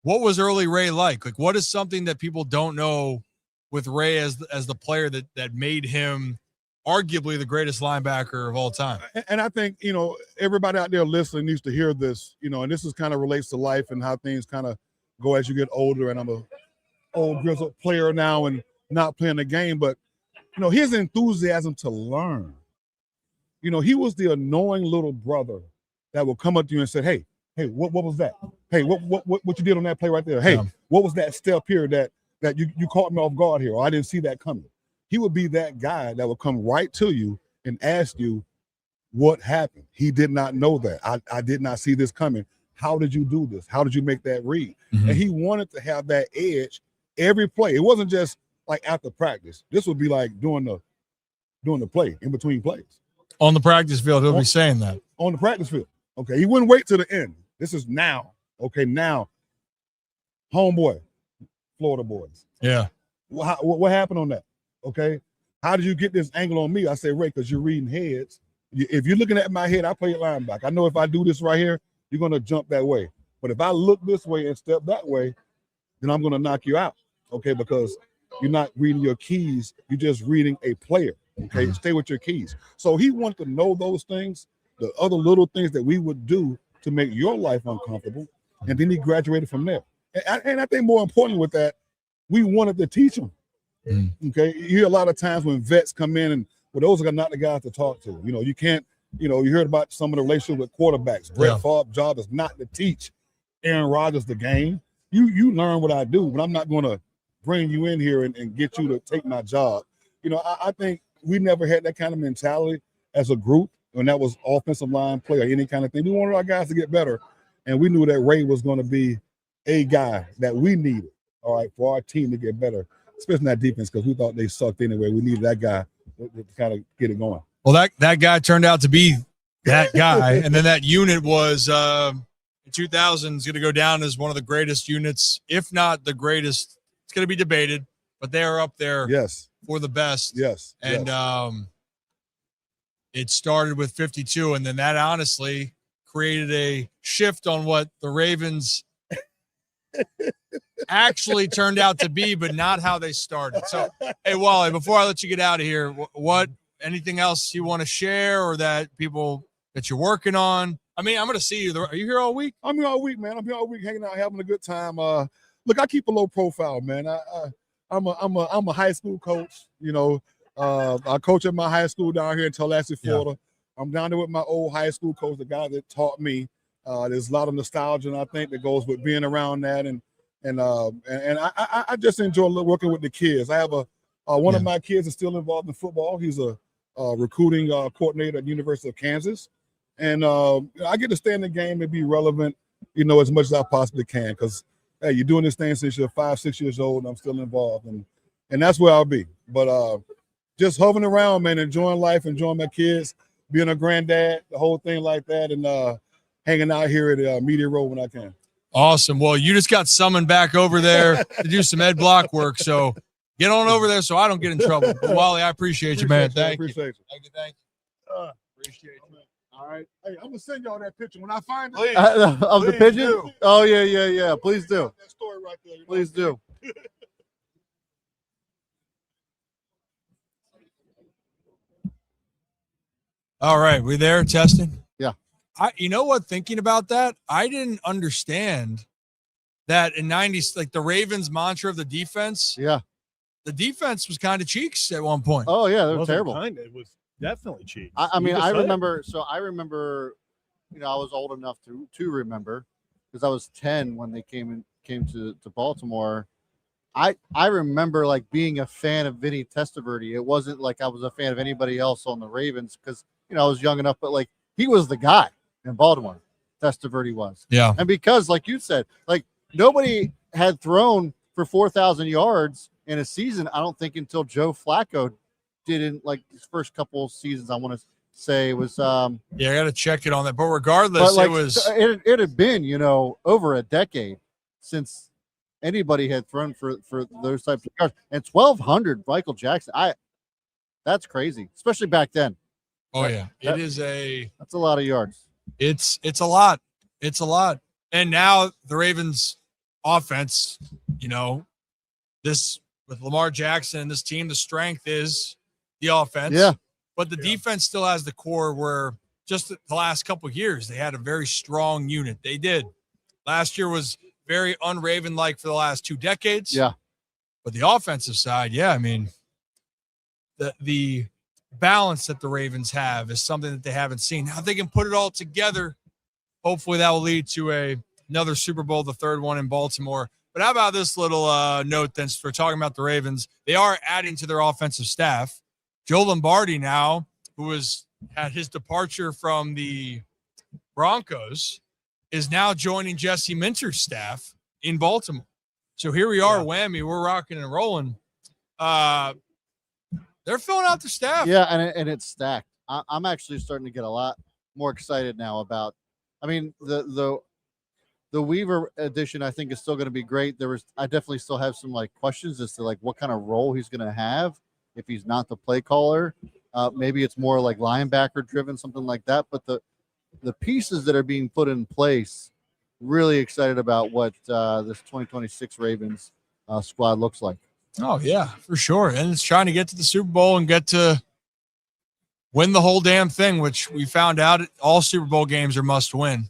[SPEAKER 1] was early Ray like? Like, what is something that people don't know with Ray as the player that made him arguably the greatest linebacker of all time?
[SPEAKER 6] And I think, everybody out there listening needs to hear this, and this is kind of relates to life and how things kind of go as you get older. And I'm a old grizzled player now and not playing the game, but his enthusiasm to learn. He was the annoying little brother that would come up to you and say, hey, what was that? Hey, what you did on that play right there? Hey, what was that step here that you caught me off guard here, or I didn't see that coming? He would be that guy that would come right to you and ask you what happened. He did not know that. I did not see this coming. How did you do this? How did you make that read? And he wanted to have that edge every play. It wasn't just like after practice. This would be like doing the play, in between plays.
[SPEAKER 1] On the practice field, he'll be saying that.
[SPEAKER 6] On the practice field. Okay, he wouldn't wait to the end. This is now. Okay, now, homeboy, Florida boys.
[SPEAKER 1] Yeah.
[SPEAKER 6] What happened on that? Okay, how did you get this angle on me? I say, Ray, because you're reading heads. If you're looking at my head, I play linebacker. I know if I do this right here, you're going to jump that way. But if I look this way and step that way, then I'm going to knock you out. Okay, because you're not reading your keys. You're just reading a player. Okay, stay with your keys. So he wanted to know those things, the other little things that we would do to make your life uncomfortable. And then he graduated from there. And I think more important with that, we wanted to teach him. Okay, you hear a lot of times when vets come in and those are not the guys to talk to. You can't. You heard about some of the relationship with quarterbacks. Brett Favre's job is not to teach Aaron Rodgers the game. You learn what I do, but I'm not going to bring you in here and get you to take my job. I think we never had that kind of mentality as a group when that was offensive line play or any kind of thing. We wanted our guys to get better, and we knew that Ray was going to be a guy that we needed, all right, for our team to get better, especially that defense, because we thought they sucked anyway. We needed that guy to kind of get it going.
[SPEAKER 1] Well, that guy turned out to be that guy, and then that unit was in 2000 is going to go down as one of the greatest units, if not the greatest. It's going to be debated, but they are up there for the best.
[SPEAKER 6] Yes.
[SPEAKER 1] And it started with 52, and then that honestly created a shift on what the Ravens actually turned out to be, but not how they started. So, hey, Wally, before I let you get out of here, anything else you want to share or that people that you're working on? I mean, I'm going to see you. Are you here all week?
[SPEAKER 6] I'm here all week, man. I'm here all week hanging out, having a good time. Look, I keep a low profile, man. I'm a high school coach. I coach at my high school down here in Tallahassee, Florida. Yeah. I'm down there with my old high school coach, the guy that taught me. There's a lot of nostalgia, and I think that goes with being around that, and I just enjoy working with the kids. I have one of my kids is still involved in football. He's a recruiting coordinator at the University of Kansas, and I get to stay in the game and be relevant, as much as I possibly can. Because hey, you're doing this thing since you're 5-6 years old, and I'm still involved, and that's where I'll be. But just hovering around, man, enjoying life, enjoying my kids, being a granddad, the whole thing like that, and hanging out here at Media Row when I can.
[SPEAKER 1] Awesome. Well, you just got summoned back over there to do some ed block work, so get on over there so I don't get in trouble. But Wally, I appreciate you, man. Thank you.
[SPEAKER 6] Appreciate you.
[SPEAKER 1] Thank you. Appreciate you.
[SPEAKER 6] All right. Hey, I'm gonna send y'all that picture when I find it.
[SPEAKER 1] Please.
[SPEAKER 2] Of the pigeon?
[SPEAKER 6] Do.
[SPEAKER 2] Oh yeah. Please do.
[SPEAKER 6] That story right there.
[SPEAKER 2] Please do.
[SPEAKER 1] All right, we there testing?
[SPEAKER 2] Yeah.
[SPEAKER 1] You know what? Thinking about that, I didn't understand that in '90s, like the Ravens' mantra of the defense.
[SPEAKER 2] Yeah.
[SPEAKER 1] The defense was kind of cheeks at one point.
[SPEAKER 2] Oh yeah, they were
[SPEAKER 3] Wasn't
[SPEAKER 2] terrible.
[SPEAKER 3] It was definitely cheap.
[SPEAKER 2] I mean, I remember. So I remember, I was old enough to remember because I was 10 when they came to Baltimore. I remember like being a fan of Vinny Testaverde. It wasn't like I was a fan of anybody else on the Ravens because I was young enough, but like he was the guy in Baltimore. Testaverde was.
[SPEAKER 1] Yeah.
[SPEAKER 2] And because, like you said, like nobody had thrown for 4,000 yards in a season, I don't think until Joe Flacco didn't, like his first couple of seasons, I want to say it was
[SPEAKER 1] I got to check it on that. But regardless,
[SPEAKER 2] like, it had been, over a decade since anybody had thrown for those types of yards. And 1,200 Michael Jackson. That's crazy, especially back then.
[SPEAKER 1] Oh yeah. That's
[SPEAKER 2] a lot of yards.
[SPEAKER 1] It's a lot. It's a lot. And now the Ravens offense, this with Lamar Jackson and this team, the strength is the offense.
[SPEAKER 2] Yeah.
[SPEAKER 1] But the defense still has the core where just the last couple of years, they had a very strong unit. They did. Last year was very un-Raven-like for the last 2 decades.
[SPEAKER 2] Yeah.
[SPEAKER 1] But the offensive side, I mean, the balance that the Ravens have is something that they haven't seen. Now, if they can put it all together, hopefully that will lead to another Super Bowl, the third one in Baltimore. But how about this little note then, since we're talking about the Ravens? They are adding to their offensive staff. Joe Lombardi now, who had his departure from the Broncos, is now joining Jesse Minter's staff in Baltimore. So here we are, whammy, we're rocking and rolling. They're filling out the staff.
[SPEAKER 2] Yeah, and it's stacked. I'm actually starting to get a lot more excited now about. I mean, the Weaver edition I think is still going to be great. I definitely still have some like questions as to like what kind of role he's going to have if he's not the play caller. Maybe it's more like linebacker driven, something like that. But the pieces that are being put in place, really excited about what this 2026 Ravens squad looks like.
[SPEAKER 1] Oh, yeah, for sure. And it's trying to get to the Super Bowl and get to win the whole damn thing, which we found out all Super Bowl games are must win.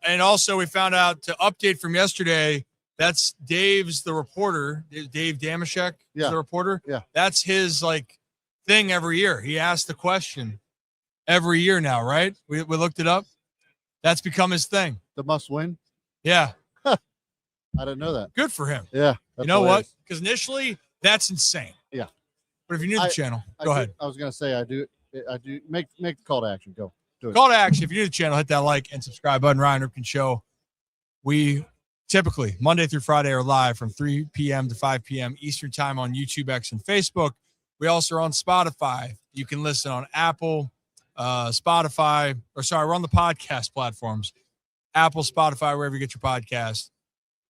[SPEAKER 1] And also we found out, to update from yesterday, That's Dave's the reporter. Dave Damashek is the reporter.
[SPEAKER 2] Yeah.
[SPEAKER 1] That's his like thing every year. He asks the question every year now, right? We looked it up. That's become his thing.
[SPEAKER 2] The must win.
[SPEAKER 1] Yeah.
[SPEAKER 2] I didn't know that.
[SPEAKER 1] Good for him.
[SPEAKER 2] Yeah.
[SPEAKER 1] You know what? Because initially that's insane.
[SPEAKER 2] Yeah.
[SPEAKER 1] But if you're new to the channel, go ahead.
[SPEAKER 2] I was gonna say I do make the call to action. Go. Do it.
[SPEAKER 1] Call to action. If you're new to the channel, hit that like and subscribe button. Ryan Ripken Show. We typically Monday through Friday are live from 3 p.m. to 5 p.m. Eastern time on YouTube, X, and Facebook. We also are on Spotify. You can listen on Apple, Spotify, we're on the podcast platforms. Apple, Spotify, wherever you get your podcast.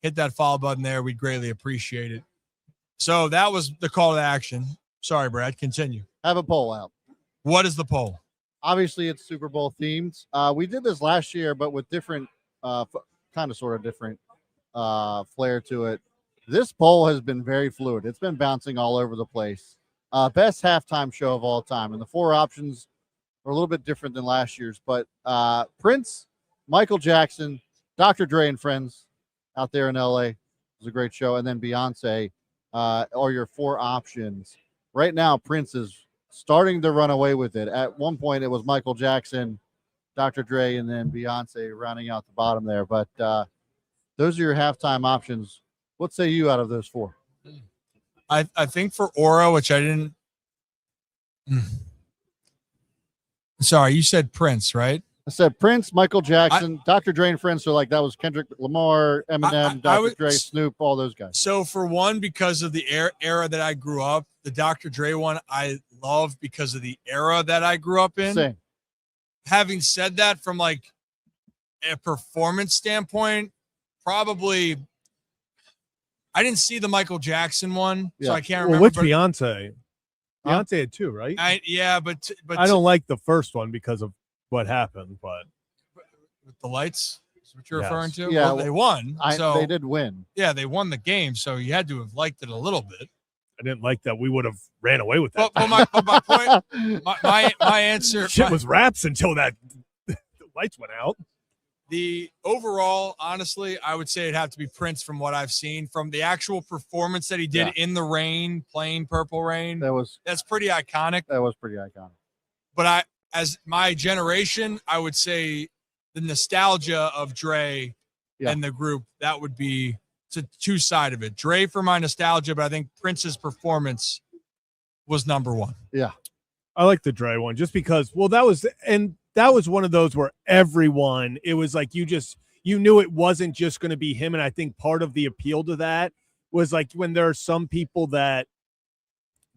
[SPEAKER 1] Hit that follow button there. We'd greatly appreciate it. So that was the call to action. Sorry, Brad. Continue.
[SPEAKER 2] Have a poll out.
[SPEAKER 1] What is the poll?
[SPEAKER 2] Obviously, it's Super Bowl themed. We did this last year, but with different, kind of sort of different flair to it. This poll has been very fluid. It's been bouncing all over the place. Best halftime show of all time. And the 4 options are a little bit different than last year's, but Prince, Michael Jackson, Dr. Dre and Friends out there in LA. It was a great show. And then Beyonce are your 4 options. Right now, Prince is starting to run away with it. At one point, it was Michael Jackson, Dr. Dre, and then Beyonce rounding out the bottom there. But those are your halftime options. What say you out of those 4?
[SPEAKER 1] I think for Aura, which I didn't. Sorry, you said Prince, right?
[SPEAKER 2] I said Prince, Michael Jackson, Dr. Dre and Friends. So like that was Kendrick Lamar, Eminem, Dr. Dre, Snoop, all those guys.
[SPEAKER 1] So for one, because of the era that I grew up, the Dr. Dre one I love because of the era that I grew up in.
[SPEAKER 2] Same.
[SPEAKER 1] Having said that, from like a performance standpoint, probably I didn't see the Michael Jackson one, so I can't remember.
[SPEAKER 3] Well, which Beyonce? Beyonce had 2, right?
[SPEAKER 1] But
[SPEAKER 3] I don't like the first one because of what happened, but
[SPEAKER 1] with the lights, is what you're referring to?
[SPEAKER 2] Yeah,
[SPEAKER 1] well, they won. So
[SPEAKER 2] they did win.
[SPEAKER 1] Yeah, they won the game, so you had to have liked it a little bit.
[SPEAKER 3] I didn't like that we would have ran away with that.
[SPEAKER 1] But my point, my answer,
[SPEAKER 3] shit was raps until that the lights went out.
[SPEAKER 1] The overall, honestly, I would say it'd have to be Prince from what I've seen from the actual performance that he did in the rain, playing Purple Rain. That's pretty iconic.
[SPEAKER 2] That was pretty iconic.
[SPEAKER 1] But as my generation, I would say the nostalgia of Dre and the group, that would be to 2 side of it. Dre for my nostalgia, but I think Prince's performance was number 1.
[SPEAKER 2] Yeah.
[SPEAKER 3] I like the Dre one just because, that was one of those where everyone, it was like you knew it wasn't just going to be him. And I think part of the appeal to that was like when there are some people that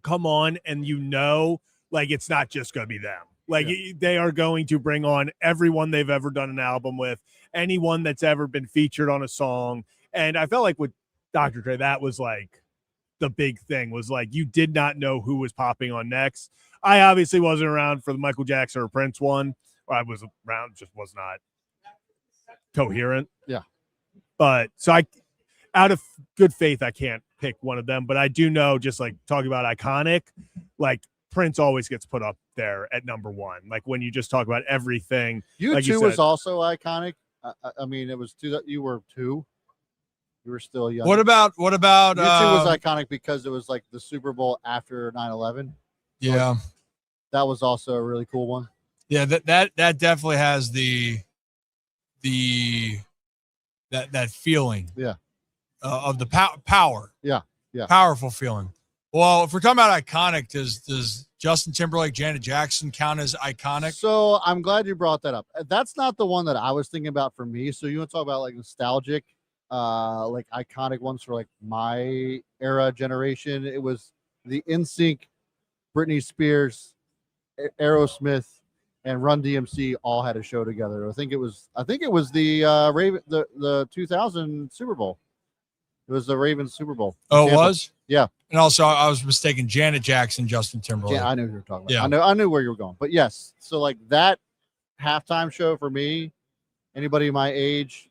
[SPEAKER 3] come on and like it's not just going to be them. Like they are going to bring on everyone they've ever done an album with, anyone that's ever been featured on a song. And I felt like with Dr. Dre, that was like the big thing was like you did not know who was popping on next. I obviously wasn't around for the Michael Jackson or Prince one. I was around, just was not coherent.
[SPEAKER 2] Yeah.
[SPEAKER 3] But so out of good faith, I can't pick one of them. But I do know, just like talking about iconic, like Prince always gets put up there at number 1. Like when you just talk about everything.
[SPEAKER 2] U2 was also iconic. I mean, it was 2. You were 2. You were still young.
[SPEAKER 1] What about
[SPEAKER 2] U2 was iconic because it was like the Super Bowl after 9/11.
[SPEAKER 1] Yeah.
[SPEAKER 2] So that was also a really cool one.
[SPEAKER 1] Yeah, that definitely has that feeling.
[SPEAKER 2] Yeah.
[SPEAKER 1] Of the power.
[SPEAKER 2] Yeah.
[SPEAKER 1] Powerful feeling. Well, if we're talking about iconic, does Justin Timberlake, Janet Jackson count as iconic?
[SPEAKER 2] So I'm glad you brought that up. That's not the one that I was thinking about for me. So you want to talk about like nostalgic, like iconic ones for like my era generation? It was the NSYNC, Britney Spears, Aerosmith, and Run DMC all had a show together. I think it was the 2000 Super Bowl. It was the Ravens Super Bowl.
[SPEAKER 1] Oh, it was?
[SPEAKER 2] Yeah.
[SPEAKER 1] And also I was mistaken. Janet Jackson, Justin Timberlake.
[SPEAKER 2] Yeah, I knew who you were talking about. Yeah. I knew where you were going. But yes, so like that halftime show for me, anybody my age,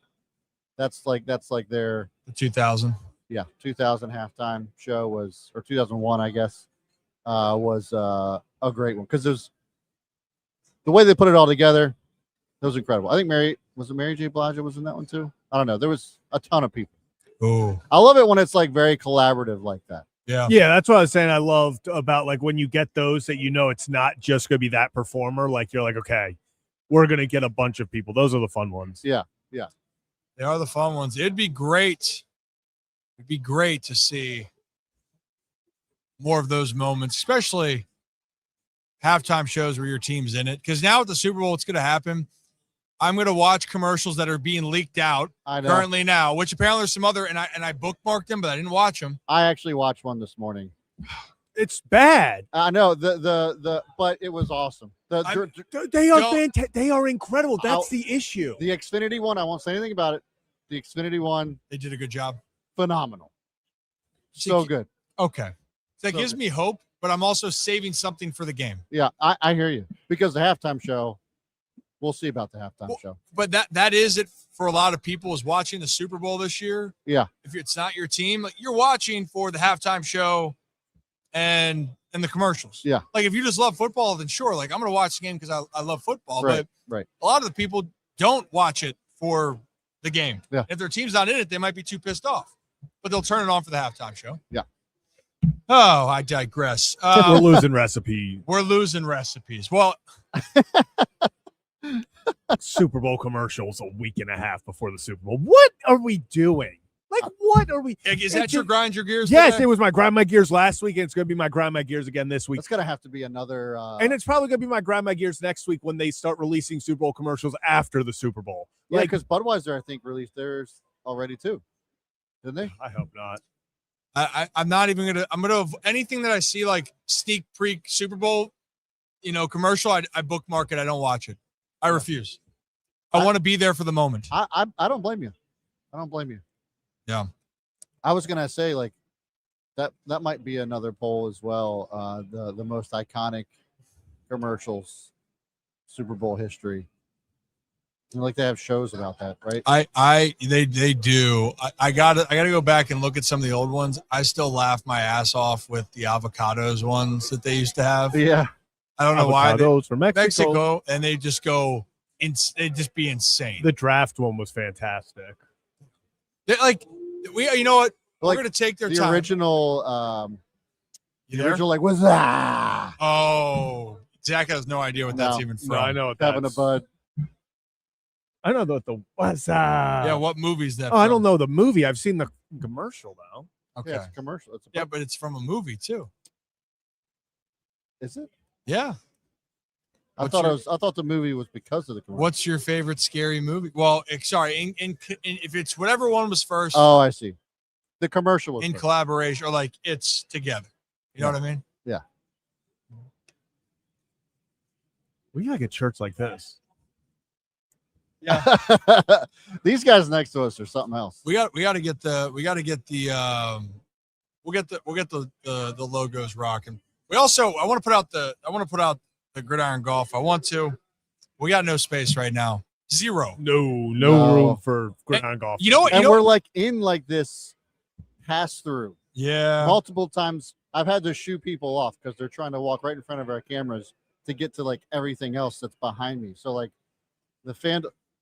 [SPEAKER 2] that's like their
[SPEAKER 1] 2000.
[SPEAKER 2] Yeah, 2000 halftime show was, or 2001, I guess, was a great one because there's the way they put it all together. That was incredible. I think Mary J. Blige was in that one too. I don't know. There was a ton of people.
[SPEAKER 1] Oh,
[SPEAKER 2] I love it when it's like very collaborative like that.
[SPEAKER 1] yeah.
[SPEAKER 3] Yeah, that's what I was saying. I loved about like when you get those that it's not just gonna be that performer. Like you're like, okay, we're gonna get a bunch of people. Those are the fun ones.
[SPEAKER 2] Yeah.
[SPEAKER 1] They are the fun ones. It'd be great. It'd be great to see more of those moments, especially halftime shows where your team's in it. Because now with the Super Bowl, what's going to happen? I'm going to watch commercials that are being leaked out
[SPEAKER 2] I know.
[SPEAKER 1] currently now, which apparently there's some other, and I bookmarked them, but I didn't watch them.
[SPEAKER 2] I actually watched one this morning.
[SPEAKER 3] It's bad.
[SPEAKER 2] I know but it was awesome.
[SPEAKER 3] They are they are incredible. That's the issue.
[SPEAKER 2] The Xfinity one, I won't say anything about it. The Xfinity one,
[SPEAKER 1] They did a good job.
[SPEAKER 2] phenomenal. So good.
[SPEAKER 1] Okay. That
[SPEAKER 2] So
[SPEAKER 1] gives
[SPEAKER 2] good.
[SPEAKER 1] me hope, but I'm also saving something for the game.
[SPEAKER 2] Yeah, I hear you. Because the halftime show, we'll see about the halftime
[SPEAKER 1] Well,
[SPEAKER 2] show.
[SPEAKER 1] But that is it for a lot of people is watching the Super Bowl this year.
[SPEAKER 2] Yeah.
[SPEAKER 1] If it's not your team, like you're watching for the halftime show and the commercials.
[SPEAKER 2] Yeah.
[SPEAKER 1] Like if you just love football, then sure. Like I'm going to watch the game because I love football.
[SPEAKER 2] Right.
[SPEAKER 1] But
[SPEAKER 2] Right.
[SPEAKER 1] a lot of the people don't watch it for the game.
[SPEAKER 2] Yeah.
[SPEAKER 1] If their team's not in it, they might be too pissed off. But they'll turn it on for the halftime show.
[SPEAKER 2] Yeah.
[SPEAKER 1] Oh, I digress.
[SPEAKER 3] We're losing recipe.
[SPEAKER 1] We're losing recipes. Well,
[SPEAKER 3] Super Bowl commercials a week and a half before the Super Bowl. What are we doing? Like, what are we?
[SPEAKER 1] is that your grind your gears?
[SPEAKER 3] Yes,
[SPEAKER 1] today?
[SPEAKER 3] it was my grind my gears last week, and it's going to be my grind my gears again this week.
[SPEAKER 2] It's gonna have to be another
[SPEAKER 3] And it's probably going to be my grind my gears next week when they start releasing Super Bowl commercials after the Super Bowl.
[SPEAKER 2] yeah,
[SPEAKER 3] Like,
[SPEAKER 2] because Budweiser, I think, released theirs already too. Didn't they?
[SPEAKER 3] I hope not.
[SPEAKER 1] I'm not even I'm gonna anything that I see like sneak pre Super Bowl, commercial. I bookmark it. I don't watch it. I refuse. I want to be there for the moment.
[SPEAKER 2] I don't blame you. I don't blame you.
[SPEAKER 1] Yeah.
[SPEAKER 2] I was gonna say like that might be another poll as well. The most iconic commercials, Super Bowl history. I like to have shows about that, right?
[SPEAKER 1] They do. I gotta go back and look at some of the old ones. I still laugh my ass off with the avocados ones that they used to have.
[SPEAKER 2] Yeah.
[SPEAKER 1] I don't know why.
[SPEAKER 3] Avocados from
[SPEAKER 1] Mexico, and they just go. They just be insane.
[SPEAKER 3] The draft one was fantastic.
[SPEAKER 1] They're like you know what?
[SPEAKER 2] Like
[SPEAKER 1] We're gonna take their
[SPEAKER 2] the
[SPEAKER 1] time.
[SPEAKER 2] original
[SPEAKER 1] You there?
[SPEAKER 2] original like what's that?
[SPEAKER 1] Oh, Zach has no idea what that's
[SPEAKER 2] No.
[SPEAKER 1] even from.
[SPEAKER 3] No, I know what
[SPEAKER 2] Having a
[SPEAKER 3] that's.
[SPEAKER 2] bud.
[SPEAKER 3] I know what the what's that?
[SPEAKER 1] Yeah, what movie is that?
[SPEAKER 3] Oh, I
[SPEAKER 1] from?
[SPEAKER 3] don't know the movie. I've seen the commercial though.
[SPEAKER 1] Okay.
[SPEAKER 2] Yeah, it's a commercial. It's a
[SPEAKER 1] Yeah, but it's from a movie too.
[SPEAKER 2] Is it?
[SPEAKER 1] Yeah.
[SPEAKER 2] I thought the movie was because of the commercial.
[SPEAKER 1] What's your favorite scary movie? Well, sorry, if it's whatever one was first
[SPEAKER 2] Oh, I see. The commercial was
[SPEAKER 1] in
[SPEAKER 2] first.
[SPEAKER 1] collaboration or like it's together. You know what I mean?
[SPEAKER 3] We gotta get shirts like this.
[SPEAKER 2] These guys next to us are something else.
[SPEAKER 1] We'll get the logos rocking. I want to put out the Gridiron Golf. We got no space right now. Zero.
[SPEAKER 3] No
[SPEAKER 2] No.
[SPEAKER 3] room for gridiron golf.
[SPEAKER 1] You know what?
[SPEAKER 2] And we're like in like this pass through
[SPEAKER 1] Yeah.
[SPEAKER 2] multiple times. I've had to shoo people off because they're trying to walk right in front of our cameras to get to like everything else that's behind me. So like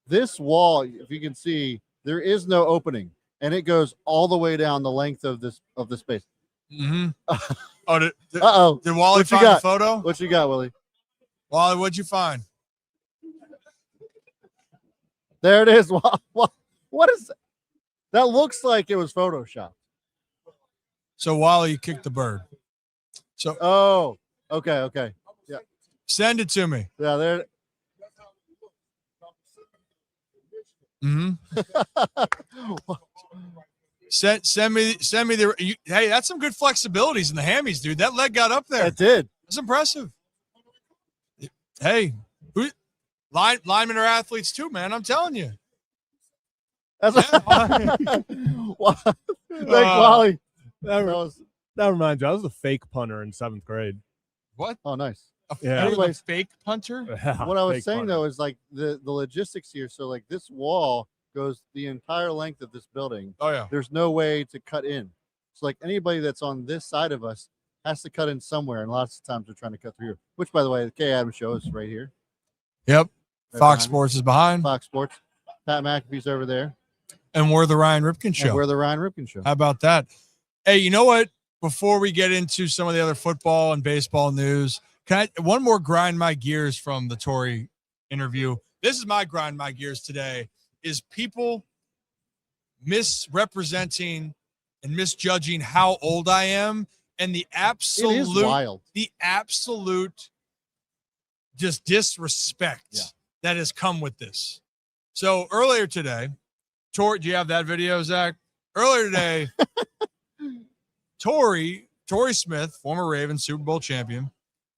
[SPEAKER 2] this wall, if you can see, there is no opening, and it goes all the way down the length of the space.
[SPEAKER 1] Mm-hmm. Oh, did
[SPEAKER 2] Uh-oh.
[SPEAKER 1] Wally
[SPEAKER 2] What you
[SPEAKER 1] find the
[SPEAKER 2] got?
[SPEAKER 1] photo?
[SPEAKER 2] What you got, Willie?
[SPEAKER 1] Wally, what'd you find?
[SPEAKER 2] There it is. What is that? That looks like it was Photoshopped.
[SPEAKER 1] So Wally kicked the bird. So
[SPEAKER 2] Oh, okay.
[SPEAKER 1] send it to me.
[SPEAKER 2] Yeah, there.
[SPEAKER 1] Mm-hmm. Send me the. Hey, that's some good flexibilities in the hammies, dude. That leg got up there.
[SPEAKER 2] It did.
[SPEAKER 1] That's impressive. Hey, linemen are athletes too, man. I'm telling you.
[SPEAKER 2] That's Thanks, Wally.
[SPEAKER 3] That reminds me, I was a fake punter in 7th grade.
[SPEAKER 1] What?
[SPEAKER 2] Oh, nice.
[SPEAKER 3] Yeah.
[SPEAKER 1] Anyways,
[SPEAKER 2] Anyways.
[SPEAKER 1] fake punter.
[SPEAKER 2] What I was
[SPEAKER 3] Fake
[SPEAKER 2] saying
[SPEAKER 3] punter.
[SPEAKER 2] though is like the logistics here. So like this wall goes the entire length of this building.
[SPEAKER 1] Oh yeah.
[SPEAKER 2] There's no way to cut in. So like anybody that's on this side of us has to cut in somewhere, and lots of times they're trying to cut through here. Which, by the way, the Kay Adams show is right here.
[SPEAKER 1] Yep.
[SPEAKER 2] Right
[SPEAKER 1] Fox
[SPEAKER 2] behind me.
[SPEAKER 1] Sports is behind.
[SPEAKER 2] Fox Sports. Pat McAfee's over there.
[SPEAKER 1] And we're the Ryan Ripken
[SPEAKER 2] And
[SPEAKER 1] Show.
[SPEAKER 2] we're the Ryan Ripken Show.
[SPEAKER 1] How about that? Hey, you know what? Before we get into some of the other football and baseball news, can I one more grind my gears from the Tory interview? This is my grind my gears today, is people misrepresenting and misjudging how old I am, and the
[SPEAKER 2] It is wild.
[SPEAKER 1] absolute just disrespect that has come with this. So earlier today, Tori, do you have that video, Zach? Earlier today, Torrey Smith, former Ravens Super Bowl champion,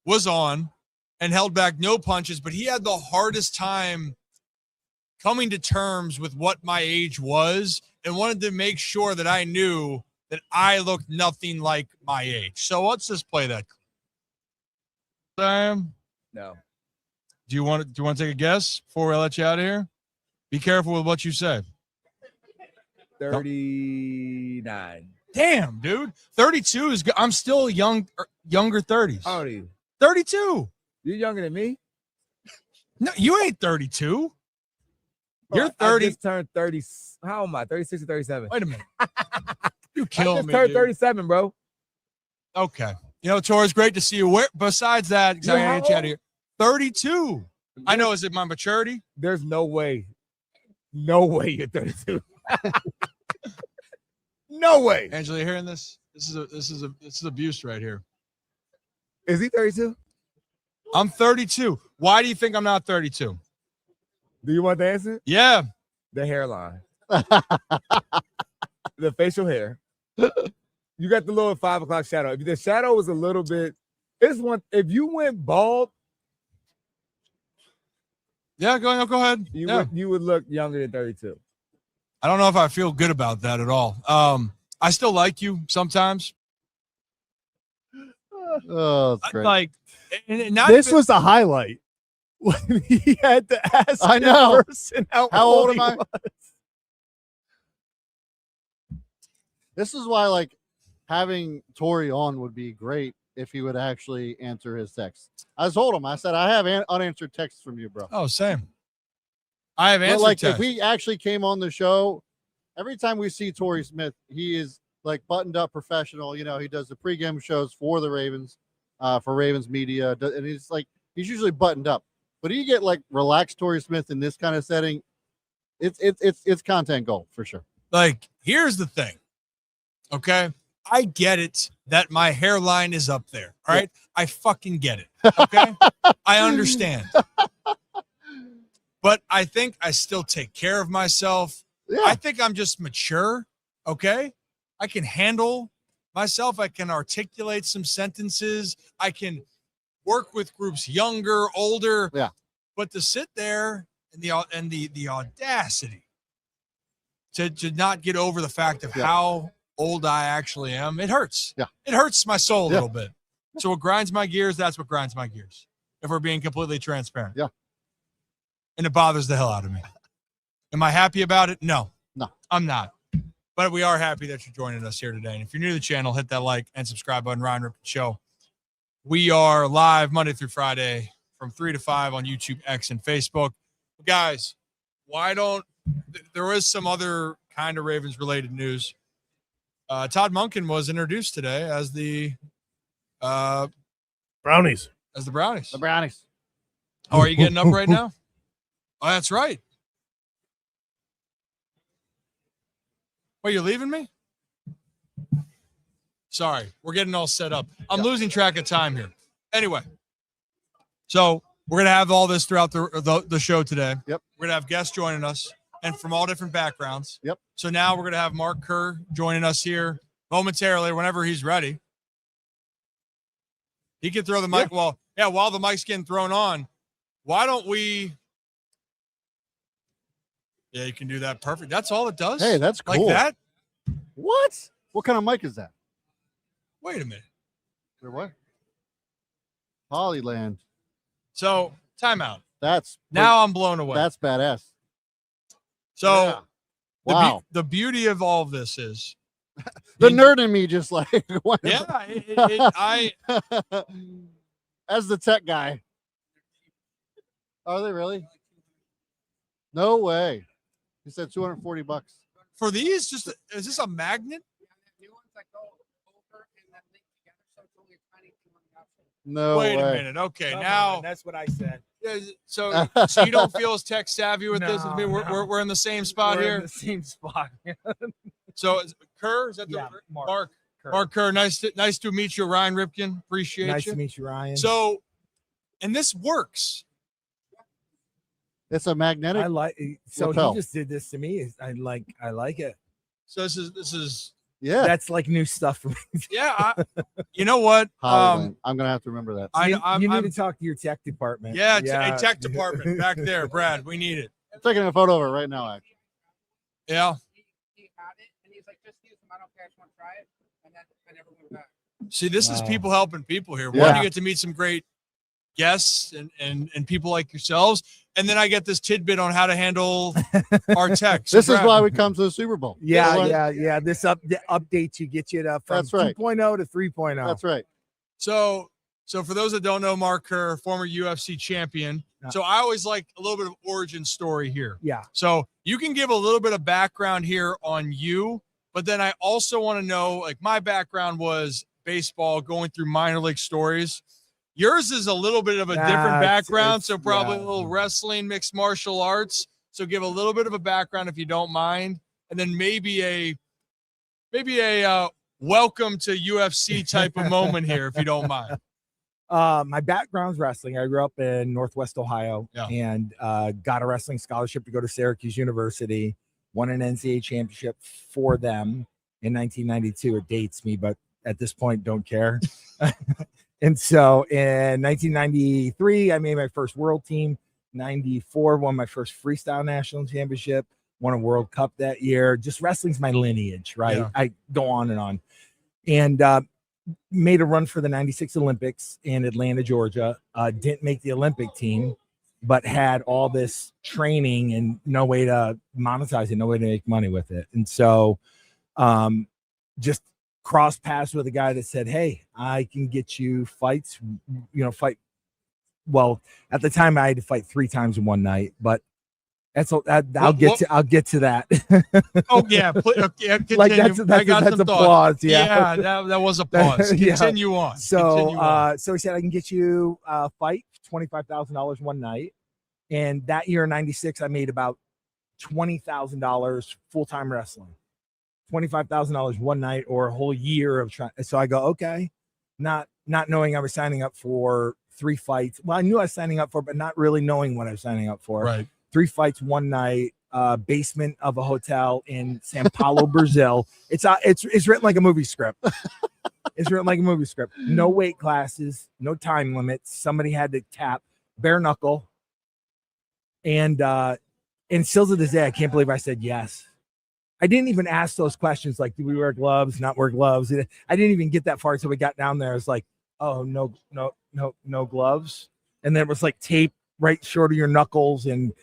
[SPEAKER 1] was on and held back no punches, but he had the hardest time coming to terms with what my age was and wanted to make sure that I knew that I looked nothing like my age. So let's just play that. Sam,
[SPEAKER 4] No.
[SPEAKER 1] do you want to take a guess before I let you out of here? Be careful with what you say.
[SPEAKER 4] 39.
[SPEAKER 1] Damn, dude. 32 is good. I'm still younger 30s.
[SPEAKER 4] How old are you?
[SPEAKER 1] 32.
[SPEAKER 4] You're younger than me.
[SPEAKER 1] No, you ain't 32. You're
[SPEAKER 4] I
[SPEAKER 1] 30.
[SPEAKER 4] just turned 30. How am I? 36 or 37?
[SPEAKER 1] Wait a minute. You
[SPEAKER 4] I
[SPEAKER 1] killing
[SPEAKER 4] just
[SPEAKER 1] me,
[SPEAKER 4] turned
[SPEAKER 1] dude.
[SPEAKER 4] 37, bro.
[SPEAKER 1] Okay. You know, Tor, it's great to see you. Where besides that, because I
[SPEAKER 4] You're
[SPEAKER 1] gotta
[SPEAKER 4] how
[SPEAKER 1] get you out of here. 32. I know. Is it my maturity?
[SPEAKER 4] There's no way. No way you're 32. No way.
[SPEAKER 1] Angela, you hearing this? This is abuse right here.
[SPEAKER 4] Is he 32?
[SPEAKER 1] I'm 32. Why do you think I'm not 32?
[SPEAKER 4] Do you want the answer?
[SPEAKER 1] Yeah.
[SPEAKER 4] The hairline. The facial hair. You got the little 5 o'clock shadow. If the shadow was a little bit, it's one. If you went bald,
[SPEAKER 1] Yeah, go ahead.
[SPEAKER 4] you would look younger than 32.
[SPEAKER 1] I don't know if I feel good about that at all. I still like you sometimes.
[SPEAKER 2] Oh, that's great.
[SPEAKER 1] Like, and not
[SPEAKER 3] This
[SPEAKER 1] even-
[SPEAKER 3] was the highlight when he had to ask
[SPEAKER 2] I
[SPEAKER 3] the
[SPEAKER 2] know.
[SPEAKER 3] person how
[SPEAKER 2] old
[SPEAKER 3] he
[SPEAKER 2] am I?
[SPEAKER 3] was.
[SPEAKER 2] This is why, like, having Tori on would be great if he would actually answer his texts. I told him, I said, I have unanswered texts from you, bro.
[SPEAKER 1] Oh, same. I have
[SPEAKER 2] But
[SPEAKER 1] answered
[SPEAKER 2] like,
[SPEAKER 1] text.
[SPEAKER 2] if we actually came on the show, every time we see Torrey Smith, he is like buttoned up professional. You know, he does the pregame shows for the Ravens, for Ravens media, and he's he's usually buttoned up. But you get like relaxed Torrey Smith in this kind of setting, it's content gold for sure.
[SPEAKER 1] Like, here's the thing. Okay. I get it that my hairline is up there. All right. I fucking get it. Okay. I understand. But I think I still take care of myself.
[SPEAKER 2] Yeah.
[SPEAKER 1] I think I'm just mature. Okay. I can handle myself. I can articulate some sentences. I can work with groups younger, older.
[SPEAKER 2] Yeah.
[SPEAKER 1] But to sit there and the audacity to not get over the fact of how old I actually am, it hurts.
[SPEAKER 2] Yeah.
[SPEAKER 1] It hurts my soul a little bit. So what grinds my gears, that's what grinds my gears. If we're being completely transparent.
[SPEAKER 2] Yeah.
[SPEAKER 1] And it bothers the hell out of me. Am I happy about it? No.
[SPEAKER 2] No.
[SPEAKER 1] I'm not. But we are happy that you're joining us here today. And if you're new to the channel, hit that like and subscribe button, Ryan Ripken Show. We are live Monday through Friday from 3 to 5 on YouTube, X, and Facebook. Guys, why don't there is some other kind of Ravens related news. Todd Monken was introduced today as the
[SPEAKER 3] Brownies.
[SPEAKER 1] as the Brownies.
[SPEAKER 2] The Brownies.
[SPEAKER 1] Oh, are you getting up right now? Oh, that's right. Wait, you're leaving me? Sorry, we're getting all set up. I'm losing track of time here. Anyway, so we're gonna have all this throughout the show today.
[SPEAKER 2] Yep.
[SPEAKER 1] We're gonna have guests joining us and from all different backgrounds.
[SPEAKER 2] Yep.
[SPEAKER 1] So now we're gonna have Mark Kerr joining us here momentarily, whenever he's ready. He can throw the mic while the mic's getting thrown on. Why don't we? Yeah, you can do that. Perfect. That's all it does.
[SPEAKER 2] Hey, that's cool.
[SPEAKER 1] Like that?
[SPEAKER 2] What? What kind of mic is that?
[SPEAKER 1] Wait a minute.
[SPEAKER 2] For what? Hollyland.
[SPEAKER 1] So, timeout.
[SPEAKER 2] That's
[SPEAKER 1] Now I'm blown away.
[SPEAKER 2] That's badass.
[SPEAKER 1] So,
[SPEAKER 2] Yeah.
[SPEAKER 1] the,
[SPEAKER 2] Wow.
[SPEAKER 1] the beauty of all of this is
[SPEAKER 2] The nerd in me just like went-
[SPEAKER 1] yeah, I
[SPEAKER 2] as the tech guy. Are they really? No way. He said $240.
[SPEAKER 1] for these? Just is this a magnet?
[SPEAKER 7] New ones that go over and then link together, so it's only a tiny thing on the outside.
[SPEAKER 2] No
[SPEAKER 1] Wait a
[SPEAKER 2] way.
[SPEAKER 1] minute. Okay,
[SPEAKER 3] Come
[SPEAKER 1] now
[SPEAKER 3] on, that's what I said.
[SPEAKER 1] so you don't feel as tech savvy with this? I mean,
[SPEAKER 3] No.
[SPEAKER 1] we're in the same spot
[SPEAKER 3] We're
[SPEAKER 1] here.
[SPEAKER 3] in the same spot.
[SPEAKER 1] So Kerr, is that
[SPEAKER 3] Yeah,
[SPEAKER 1] the
[SPEAKER 3] Mark.
[SPEAKER 1] Mark Kerr? Nice to meet you, Ryan Ripken. Appreciate
[SPEAKER 3] Nice
[SPEAKER 1] you.
[SPEAKER 3] to meet you, Ryan.
[SPEAKER 1] So, and this works.
[SPEAKER 2] It's a magnetic.
[SPEAKER 3] I like. So
[SPEAKER 2] lapel.
[SPEAKER 3] he just did this to me. I like it.
[SPEAKER 1] So this is
[SPEAKER 2] Yeah.
[SPEAKER 3] That's like new stuff for me.
[SPEAKER 1] yeah. you know what?
[SPEAKER 2] Hollywood. I'm gonna have to remember that.
[SPEAKER 3] You need to talk to your tech department.
[SPEAKER 1] Yeah, a tech department back there, Brad. We need it.
[SPEAKER 2] I'm taking a photo of it right now. Actually.
[SPEAKER 1] Yeah.
[SPEAKER 7] He had it, and he's like, just use them. I don't care. I just want to try it. And then I never went back.
[SPEAKER 1] See, this is
[SPEAKER 3] Wow.
[SPEAKER 1] people helping people here.
[SPEAKER 2] Yeah.
[SPEAKER 1] One, you get to meet some great guests and people like yourselves, and then I get this tidbit on how to handle our tech. So
[SPEAKER 2] This is
[SPEAKER 1] Brad,
[SPEAKER 2] why we come to the Super Bowl.
[SPEAKER 3] Yeah. This updates you get you to from
[SPEAKER 2] That's right.
[SPEAKER 3] 2.0 to 3.0.
[SPEAKER 2] That's right.
[SPEAKER 1] So for those that don't know, Mark Kerr, former UFC champion.
[SPEAKER 3] Yeah.
[SPEAKER 1] So I always like a little bit of origin story here.
[SPEAKER 3] Yeah.
[SPEAKER 1] So you can give a little bit of background here on you, but then I also want to know, like, my background was baseball, going through minor league stories. Yours is a little bit of a different background, so probably a little wrestling, mixed martial arts. So give a little bit of a background if you don't mind, and then maybe a welcome to UFC type of moment here if you don't mind.
[SPEAKER 3] My background's wrestling. I grew up in Northwest Ohio
[SPEAKER 1] Yeah.
[SPEAKER 3] and got a wrestling scholarship to go to Syracuse University. Won an NCAA championship for them in 1992. It dates me, but at this point, don't care. And so in 1993, I made my first world team. 94, won my first freestyle national championship. Won a World Cup that year. Just wrestling's my lineage, right?
[SPEAKER 1] Yeah.
[SPEAKER 3] I go on and on. And made a run for the 96 Olympics in Atlanta, Georgia. Didn't make the Olympic team, but had all this training and no way to monetize it, no way to make money with it. And so just crossed paths with a guy that said, hey, I can get you fights, fight. Well, at the time I had to fight 3 times in one night, but I'll get to that.
[SPEAKER 1] Oh yeah, continue.
[SPEAKER 3] Like that's
[SPEAKER 1] I got
[SPEAKER 3] a
[SPEAKER 1] some thoughts.
[SPEAKER 3] pause. Yeah,
[SPEAKER 1] that was a pause.
[SPEAKER 3] Yeah.
[SPEAKER 1] Continue on.
[SPEAKER 3] So,
[SPEAKER 1] Continue on.
[SPEAKER 3] so he said I can get you a fight, $25,000 one night, and that year in '96 I made about $20,000 full-time wrestling, $25,000 one night or a whole year of trying. So I go, okay, not knowing I was signing up for 3 fights. Well, I knew I was signing up for, but not really knowing what I was signing up for.
[SPEAKER 1] Right.
[SPEAKER 3] 3 fights one night, basement of a hotel in Sao Paulo, Brazil. It's written like a movie script. It's written like a movie script. No weight classes, no time limits. Somebody had to tap, bare knuckle. And still to this day, I can't believe I said yes. I didn't even ask those questions like, do we wear gloves, not wear gloves? I didn't even get that far until we got down there. It's like, oh, no gloves. And then it was like tape right short of your knuckles. And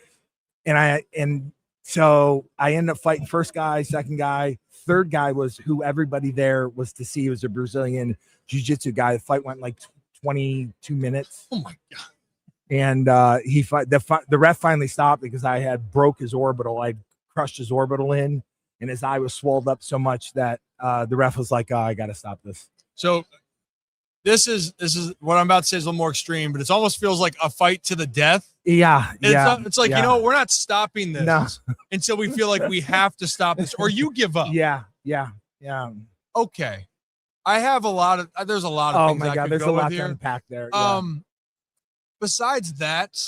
[SPEAKER 3] so I ended up fighting first guy, second guy, third guy was who everybody there was to see. It was a Brazilian jiu-jitsu guy. The fight went like 22 minutes.
[SPEAKER 1] Oh my God.
[SPEAKER 3] And the ref finally stopped because I had broke his orbital. I'd crushed his orbital in, and his eye was swelled up so much that the ref was like, oh, I got to stop this.
[SPEAKER 1] So this is what I'm about to say is a little more extreme, but it almost feels like a fight to the death.
[SPEAKER 3] Yeah.
[SPEAKER 1] It's like, we're not stopping this
[SPEAKER 3] No.
[SPEAKER 1] until we feel like we have to stop this, or you give up.
[SPEAKER 3] Yeah.
[SPEAKER 1] Okay. I have there's a lot of
[SPEAKER 3] Oh
[SPEAKER 1] things
[SPEAKER 3] my
[SPEAKER 1] I
[SPEAKER 3] God,
[SPEAKER 1] could
[SPEAKER 3] there's
[SPEAKER 1] go
[SPEAKER 3] a lot
[SPEAKER 1] with
[SPEAKER 3] to
[SPEAKER 1] here.
[SPEAKER 3] unpack there. Yeah.
[SPEAKER 1] Besides that,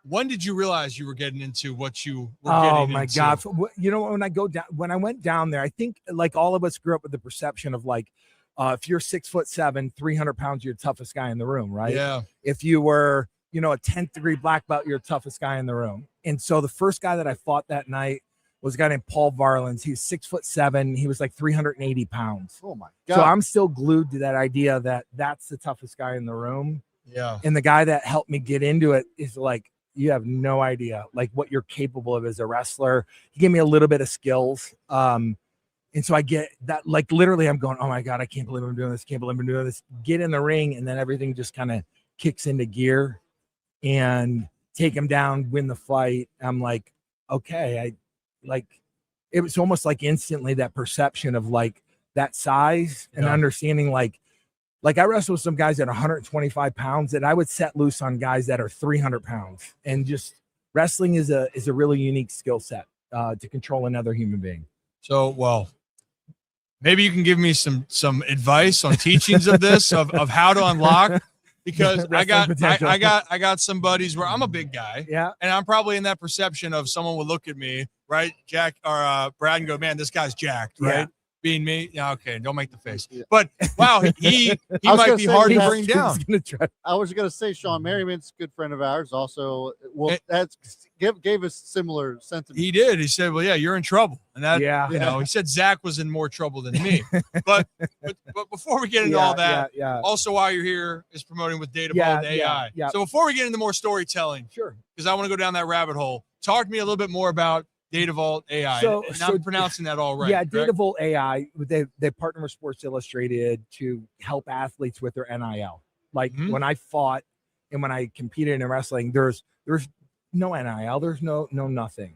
[SPEAKER 1] when did you realize you were getting into what you were
[SPEAKER 3] Oh
[SPEAKER 1] getting
[SPEAKER 3] my
[SPEAKER 1] into?
[SPEAKER 3] God. When I went down there, I think like all of us grew up with the perception of like, if you're 6'7", 300 pounds, you're the toughest guy in the room, right?
[SPEAKER 1] Yeah.
[SPEAKER 3] If you were, a 10th degree black belt, you're the toughest guy in the room. And so the first guy that I fought that night was a guy named Paul Varlins. He was 6'7". He was like 380 pounds.
[SPEAKER 2] Oh my God.
[SPEAKER 3] So I'm still glued to that idea that that's the toughest guy in the room.
[SPEAKER 1] Yeah.
[SPEAKER 3] And the guy that helped me get into it is like, you have no idea like what you're capable of as a wrestler. He gave me a little bit of skills. And so I get that, like, literally I'm going, oh my God, I can't believe I'm doing this. Can't believe I'm doing this. Get in the ring. And then everything just kind of kicks into gear and take him down, win the fight. I'm like, okay,
[SPEAKER 8] it was almost like instantly that perception of like that size and
[SPEAKER 1] Yeah.
[SPEAKER 8] understanding like I wrestle with some guys at 125 pounds that I would set loose on guys that are 300 pounds. And just wrestling is a really unique skill set to control another human being.
[SPEAKER 1] So, well, maybe you can give me some advice on teachings of this, of how to unlock, because I got some buddies where I'm a big guy.
[SPEAKER 8] Yeah.
[SPEAKER 1] And I'm probably in that perception of someone would look at me, right? Jack or Brad, and go, man, this guy's jacked, right?
[SPEAKER 8] Yeah.
[SPEAKER 1] Being me. Yeah. Okay. Don't make the face. But wow, he
[SPEAKER 2] I was
[SPEAKER 1] might
[SPEAKER 2] gonna
[SPEAKER 1] be
[SPEAKER 2] say
[SPEAKER 1] hard to
[SPEAKER 2] he's-
[SPEAKER 1] bring down.
[SPEAKER 2] I was going to say Sean Merriman's a good friend of ours. Also, well,
[SPEAKER 1] It-
[SPEAKER 2] that's gave us similar sentiment.
[SPEAKER 1] He did. He said, well, yeah, you're in trouble. And that,
[SPEAKER 8] Yeah.
[SPEAKER 1] you know, he said Zach was in more trouble than me. But before we get into all that,
[SPEAKER 8] yeah.
[SPEAKER 1] also while you're here is promoting with Data
[SPEAKER 8] Yeah,
[SPEAKER 1] Vault AI.
[SPEAKER 8] yeah.
[SPEAKER 1] So before we get into more storytelling,
[SPEAKER 8] Sure.
[SPEAKER 1] because I want to go down that rabbit hole, talk to me a little bit more about Data Vault AI.
[SPEAKER 8] So-
[SPEAKER 1] And
[SPEAKER 8] so-
[SPEAKER 1] I'm pronouncing that all right.
[SPEAKER 8] Yeah,
[SPEAKER 1] correct?
[SPEAKER 8] Data Vault AI, they partner with Sports Illustrated to help athletes with their NIL. Like
[SPEAKER 1] Mhm.
[SPEAKER 8] when I fought and when I competed in wrestling, there's no NIL, there's no nothing.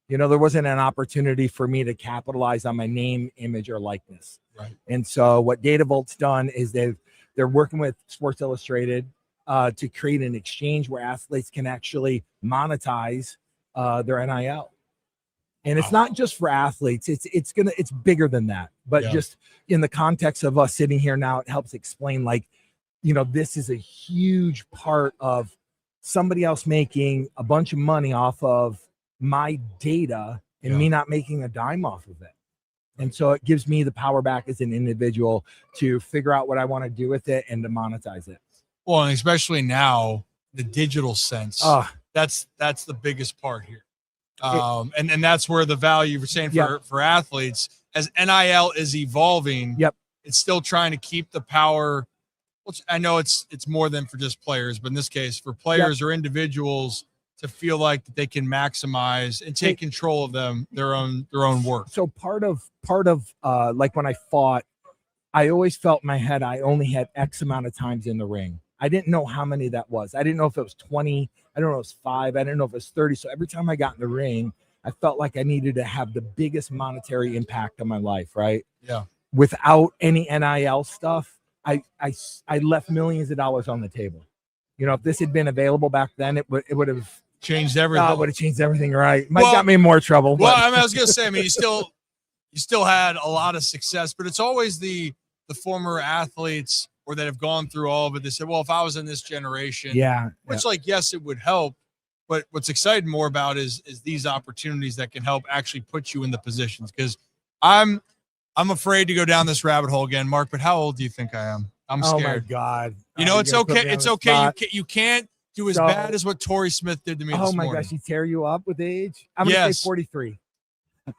[SPEAKER 8] You know, there wasn't an opportunity for me to capitalize on my name, image, or likeness.
[SPEAKER 1] Right.
[SPEAKER 8] And so what Data Vault's done is they're working with Sports Illustrated to create an exchange where athletes can actually monetize their NIL. And it's not just for athletes, it's bigger than that. But
[SPEAKER 1] Yeah.
[SPEAKER 8] just in the context of us sitting here now, it helps explain, like, you know, this is a huge part of somebody else making a bunch of money off of my data and me not making a dime off of it. And so it gives me the power back as an individual to figure out what I want to do with it and to monetize it.
[SPEAKER 1] Well, and especially now, the digital sense.
[SPEAKER 8] Oh,
[SPEAKER 1] That's the biggest part here. And that's where the value you're saying
[SPEAKER 8] Yep.
[SPEAKER 1] for athletes, as NIL is evolving,
[SPEAKER 8] Yep.
[SPEAKER 1] it's still trying to keep the power. Which I know it's more than for just players, but in this case, for players or individuals to feel like that they can maximize and take control of their own work.
[SPEAKER 8] so part of like when I fought, I always felt in my head I only had X amount of times in the ring. I didn't know how many that was. I didn't know if it was 20. I don't know if it was 5. I didn't know if it was 30. So every time I got in the ring, I felt like I needed to have the biggest monetary impact on my life, right?
[SPEAKER 1] Yeah.
[SPEAKER 8] Without any NIL stuff, I left millions of dollars on the table. You know, if this had been available back then, it would have
[SPEAKER 1] Changed everything.
[SPEAKER 8] it would have changed everything, right? Might
[SPEAKER 1] Well-
[SPEAKER 8] got me in more trouble.
[SPEAKER 1] Well,
[SPEAKER 8] but-
[SPEAKER 1] I mean, I was gonna say, I mean, you still had a lot of success, but it's always the former athletes or that have gone through all of it. They said, well, if I was in this generation,
[SPEAKER 8] yeah,
[SPEAKER 1] which like, yes, it would help, but what's exciting more about is these opportunities that can help actually put you in the positions. Because I'm afraid to go down this rabbit hole again, Mark, but how old do you think I am? I'm
[SPEAKER 8] oh my
[SPEAKER 1] scared.
[SPEAKER 8] God.
[SPEAKER 1] You know,
[SPEAKER 8] Oh,
[SPEAKER 1] it's
[SPEAKER 8] you're gonna put
[SPEAKER 1] okay.
[SPEAKER 8] me on
[SPEAKER 1] It's
[SPEAKER 8] the
[SPEAKER 1] okay.
[SPEAKER 8] spot.
[SPEAKER 1] You can't do as
[SPEAKER 8] So-
[SPEAKER 1] bad as what Torrey Smith did to me
[SPEAKER 8] Oh
[SPEAKER 1] this
[SPEAKER 8] my
[SPEAKER 1] morning.
[SPEAKER 8] gosh, he tear you up with age? I'm gonna
[SPEAKER 1] Yes.
[SPEAKER 8] say 43.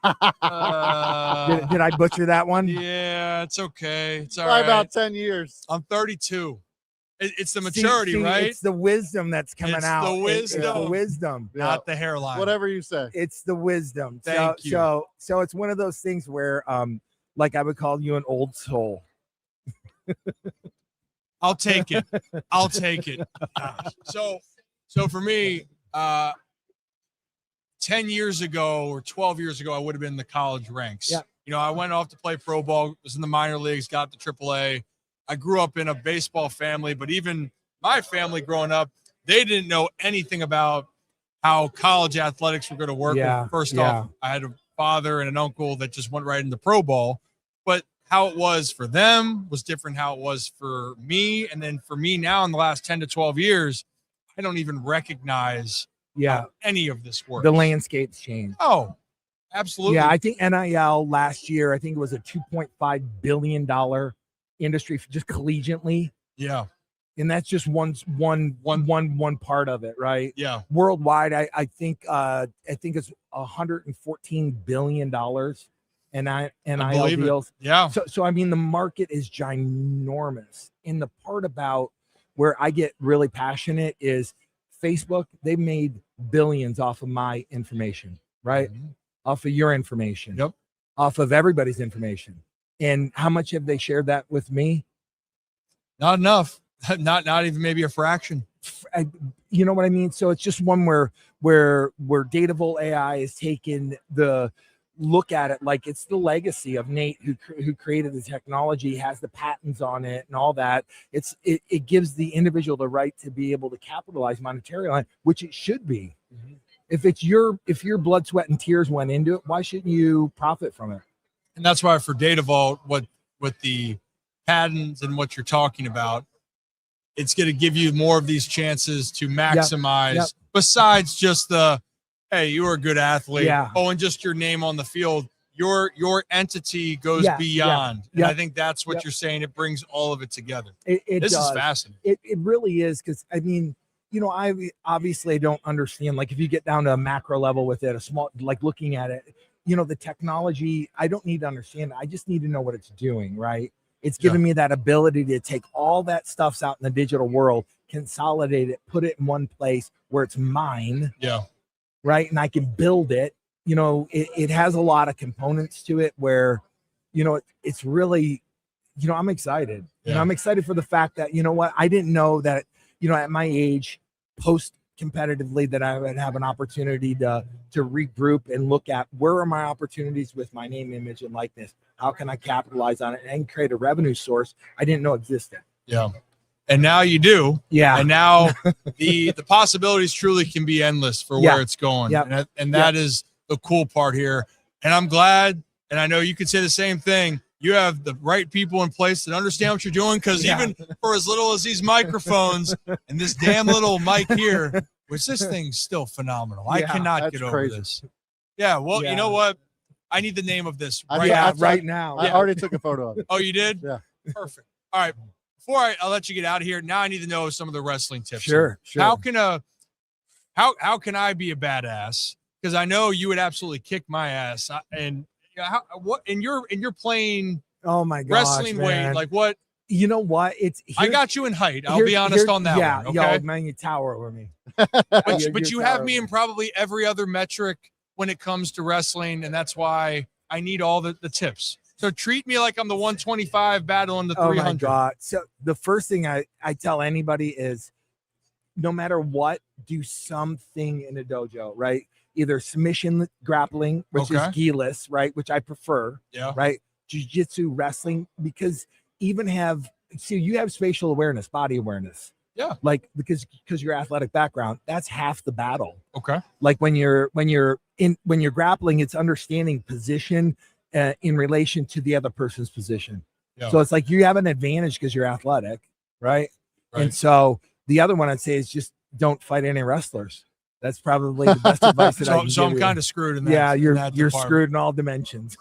[SPEAKER 1] Uh,
[SPEAKER 8] Did I butcher that one?
[SPEAKER 1] yeah, it's okay. It's all
[SPEAKER 2] By
[SPEAKER 1] right.
[SPEAKER 2] about 10 years.
[SPEAKER 1] I'm 32. It's the
[SPEAKER 8] See-
[SPEAKER 1] maturity,
[SPEAKER 8] see,
[SPEAKER 1] right?
[SPEAKER 8] It's the wisdom that's coming
[SPEAKER 1] It's
[SPEAKER 8] out.
[SPEAKER 1] the
[SPEAKER 8] It's the
[SPEAKER 1] wisdom.
[SPEAKER 8] wisdom.
[SPEAKER 1] Not the hairline.
[SPEAKER 2] Whatever you say.
[SPEAKER 8] It's the wisdom.
[SPEAKER 1] Thank you.
[SPEAKER 8] So it's one of those things where like I would call you an old soul.
[SPEAKER 1] I'll take it. I'll take it. Gosh. So for me, 10 years ago or 12 years ago, I would have been in the college ranks.
[SPEAKER 8] Yeah.
[SPEAKER 1] You know, I went off to play pro ball, was in the minor leagues, got to AAA. I grew up in a baseball family, but even my family growing up, they didn't know anything about how college athletics were going to work.
[SPEAKER 8] Yeah,
[SPEAKER 1] First
[SPEAKER 8] yeah.
[SPEAKER 1] off, I had a father and an uncle that just went right into pro ball, but how it was for them was different how it was for me. And then for me now in the last 10 to 12 years, I don't even recognize
[SPEAKER 8] Yeah.
[SPEAKER 1] how any of this works.
[SPEAKER 8] The landscape's changed.
[SPEAKER 1] Oh, absolutely.
[SPEAKER 8] Yeah, I think NIL last year, I think it was a $2.5 billion industry just collegially.
[SPEAKER 1] Yeah.
[SPEAKER 8] And that's just one part of it, right?
[SPEAKER 1] Yeah.
[SPEAKER 8] Worldwide, I think it's $114 billion in NIL
[SPEAKER 1] believe it.
[SPEAKER 8] deals.
[SPEAKER 1] Yeah.
[SPEAKER 8] So I mean, the market is ginormous. And the part about where I get really passionate is Facebook. They made billions off of my information, right? Off of your information.
[SPEAKER 1] Yep.
[SPEAKER 8] Off of everybody's information. And how much have they shared that with me?
[SPEAKER 1] Not enough. Not even maybe a fraction.
[SPEAKER 8] You know what I mean? So it's just one where Data Vault AI is taking the look at it like it's the legacy of Nate who created the technology, has the patents on it and all that. It gives the individual the right to be able to capitalize monetarily on it, which it should be.
[SPEAKER 1] Mm-hmm.
[SPEAKER 8] If your blood, sweat, and tears went into it, why shouldn't you profit from it?
[SPEAKER 1] And that's why for Data Vault, what the patents and what you're talking about, it's going to give you more of these chances to maximize besides just the, hey, you were a good athlete.
[SPEAKER 8] Yeah.
[SPEAKER 1] Oh, and just your name on the field. Your entity goes beyond. And I think that's what you're saying. It brings all of it together. This is fascinating.
[SPEAKER 8] It really is. Cause I mean, I obviously don't understand, like if you get down to a macro level with it, a small, like looking at it, the technology, I don't need to understand it. I just need to know what it's doing. Right. It's giving me that ability to take all that stuff's out in the digital world, consolidate it, put it in one place where it's mine.
[SPEAKER 1] Yeah.
[SPEAKER 8] Right. And I can build it. It has a lot of components to it where, it's really, I'm excited.
[SPEAKER 1] Yeah.
[SPEAKER 8] I'm excited for the fact that, I didn't know that, at my age, post competitively, that I would have an opportunity to regroup and look at where are my opportunities with my name, image, and likeness. How can I capitalize on it and create a revenue source I didn't know existed?
[SPEAKER 1] Yeah. And now you do.
[SPEAKER 8] Yeah.
[SPEAKER 1] And now the possibilities truly can be endless for where it's going.
[SPEAKER 8] Yeah.
[SPEAKER 1] And that is the cool part here. And I'm glad, and I know you could say the same thing, you have the right people in place that understand what you're doing, because even for as little as these microphones and this damn little mic here, which this thing's still phenomenal. I cannot get over this. Yeah, well, you know what? I need the name of this
[SPEAKER 8] right now.
[SPEAKER 2] I already took a photo of it.
[SPEAKER 1] Oh, you did?
[SPEAKER 2] Yeah.
[SPEAKER 1] Perfect. All right. Before I'll let you get out of here, now I need to know some of the wrestling tips.
[SPEAKER 8] Sure.
[SPEAKER 1] How can I be a badass? Because I know you would absolutely kick my ass. And you're playing
[SPEAKER 8] oh my gosh,
[SPEAKER 1] wrestling
[SPEAKER 8] man.
[SPEAKER 1] weight, like what?
[SPEAKER 8] You know what?
[SPEAKER 1] I got you in height. I'll be honest on that one. Okay.
[SPEAKER 8] Man, you tower over me.
[SPEAKER 1] But you have me in probably every other metric when it comes to wrestling, and that's why I need all the tips. So treat me like I'm the 125 battling the 300.
[SPEAKER 8] Oh my God. So the first thing I tell anybody is, no matter what, do something in a dojo, right? Either submission grappling, which is gi-less, right? Which I prefer.
[SPEAKER 1] Yeah.
[SPEAKER 8] Right. Jiu-jitsu, wrestling, because you have spatial awareness, body awareness.
[SPEAKER 1] Yeah.
[SPEAKER 8] Like because your athletic background, that's half the battle.
[SPEAKER 1] Okay.
[SPEAKER 8] Like when you're grappling, it's understanding position in relation to the other person's position. Yeah. So it's like you have an advantage because you're athletic, right? And so the other one I'd say is just don't fight any wrestlers. That's probably the best advice that I can give
[SPEAKER 1] I'm
[SPEAKER 8] you.
[SPEAKER 1] kind of screwed in that.
[SPEAKER 8] Yeah, you're
[SPEAKER 1] department.
[SPEAKER 8] screwed in all dimensions.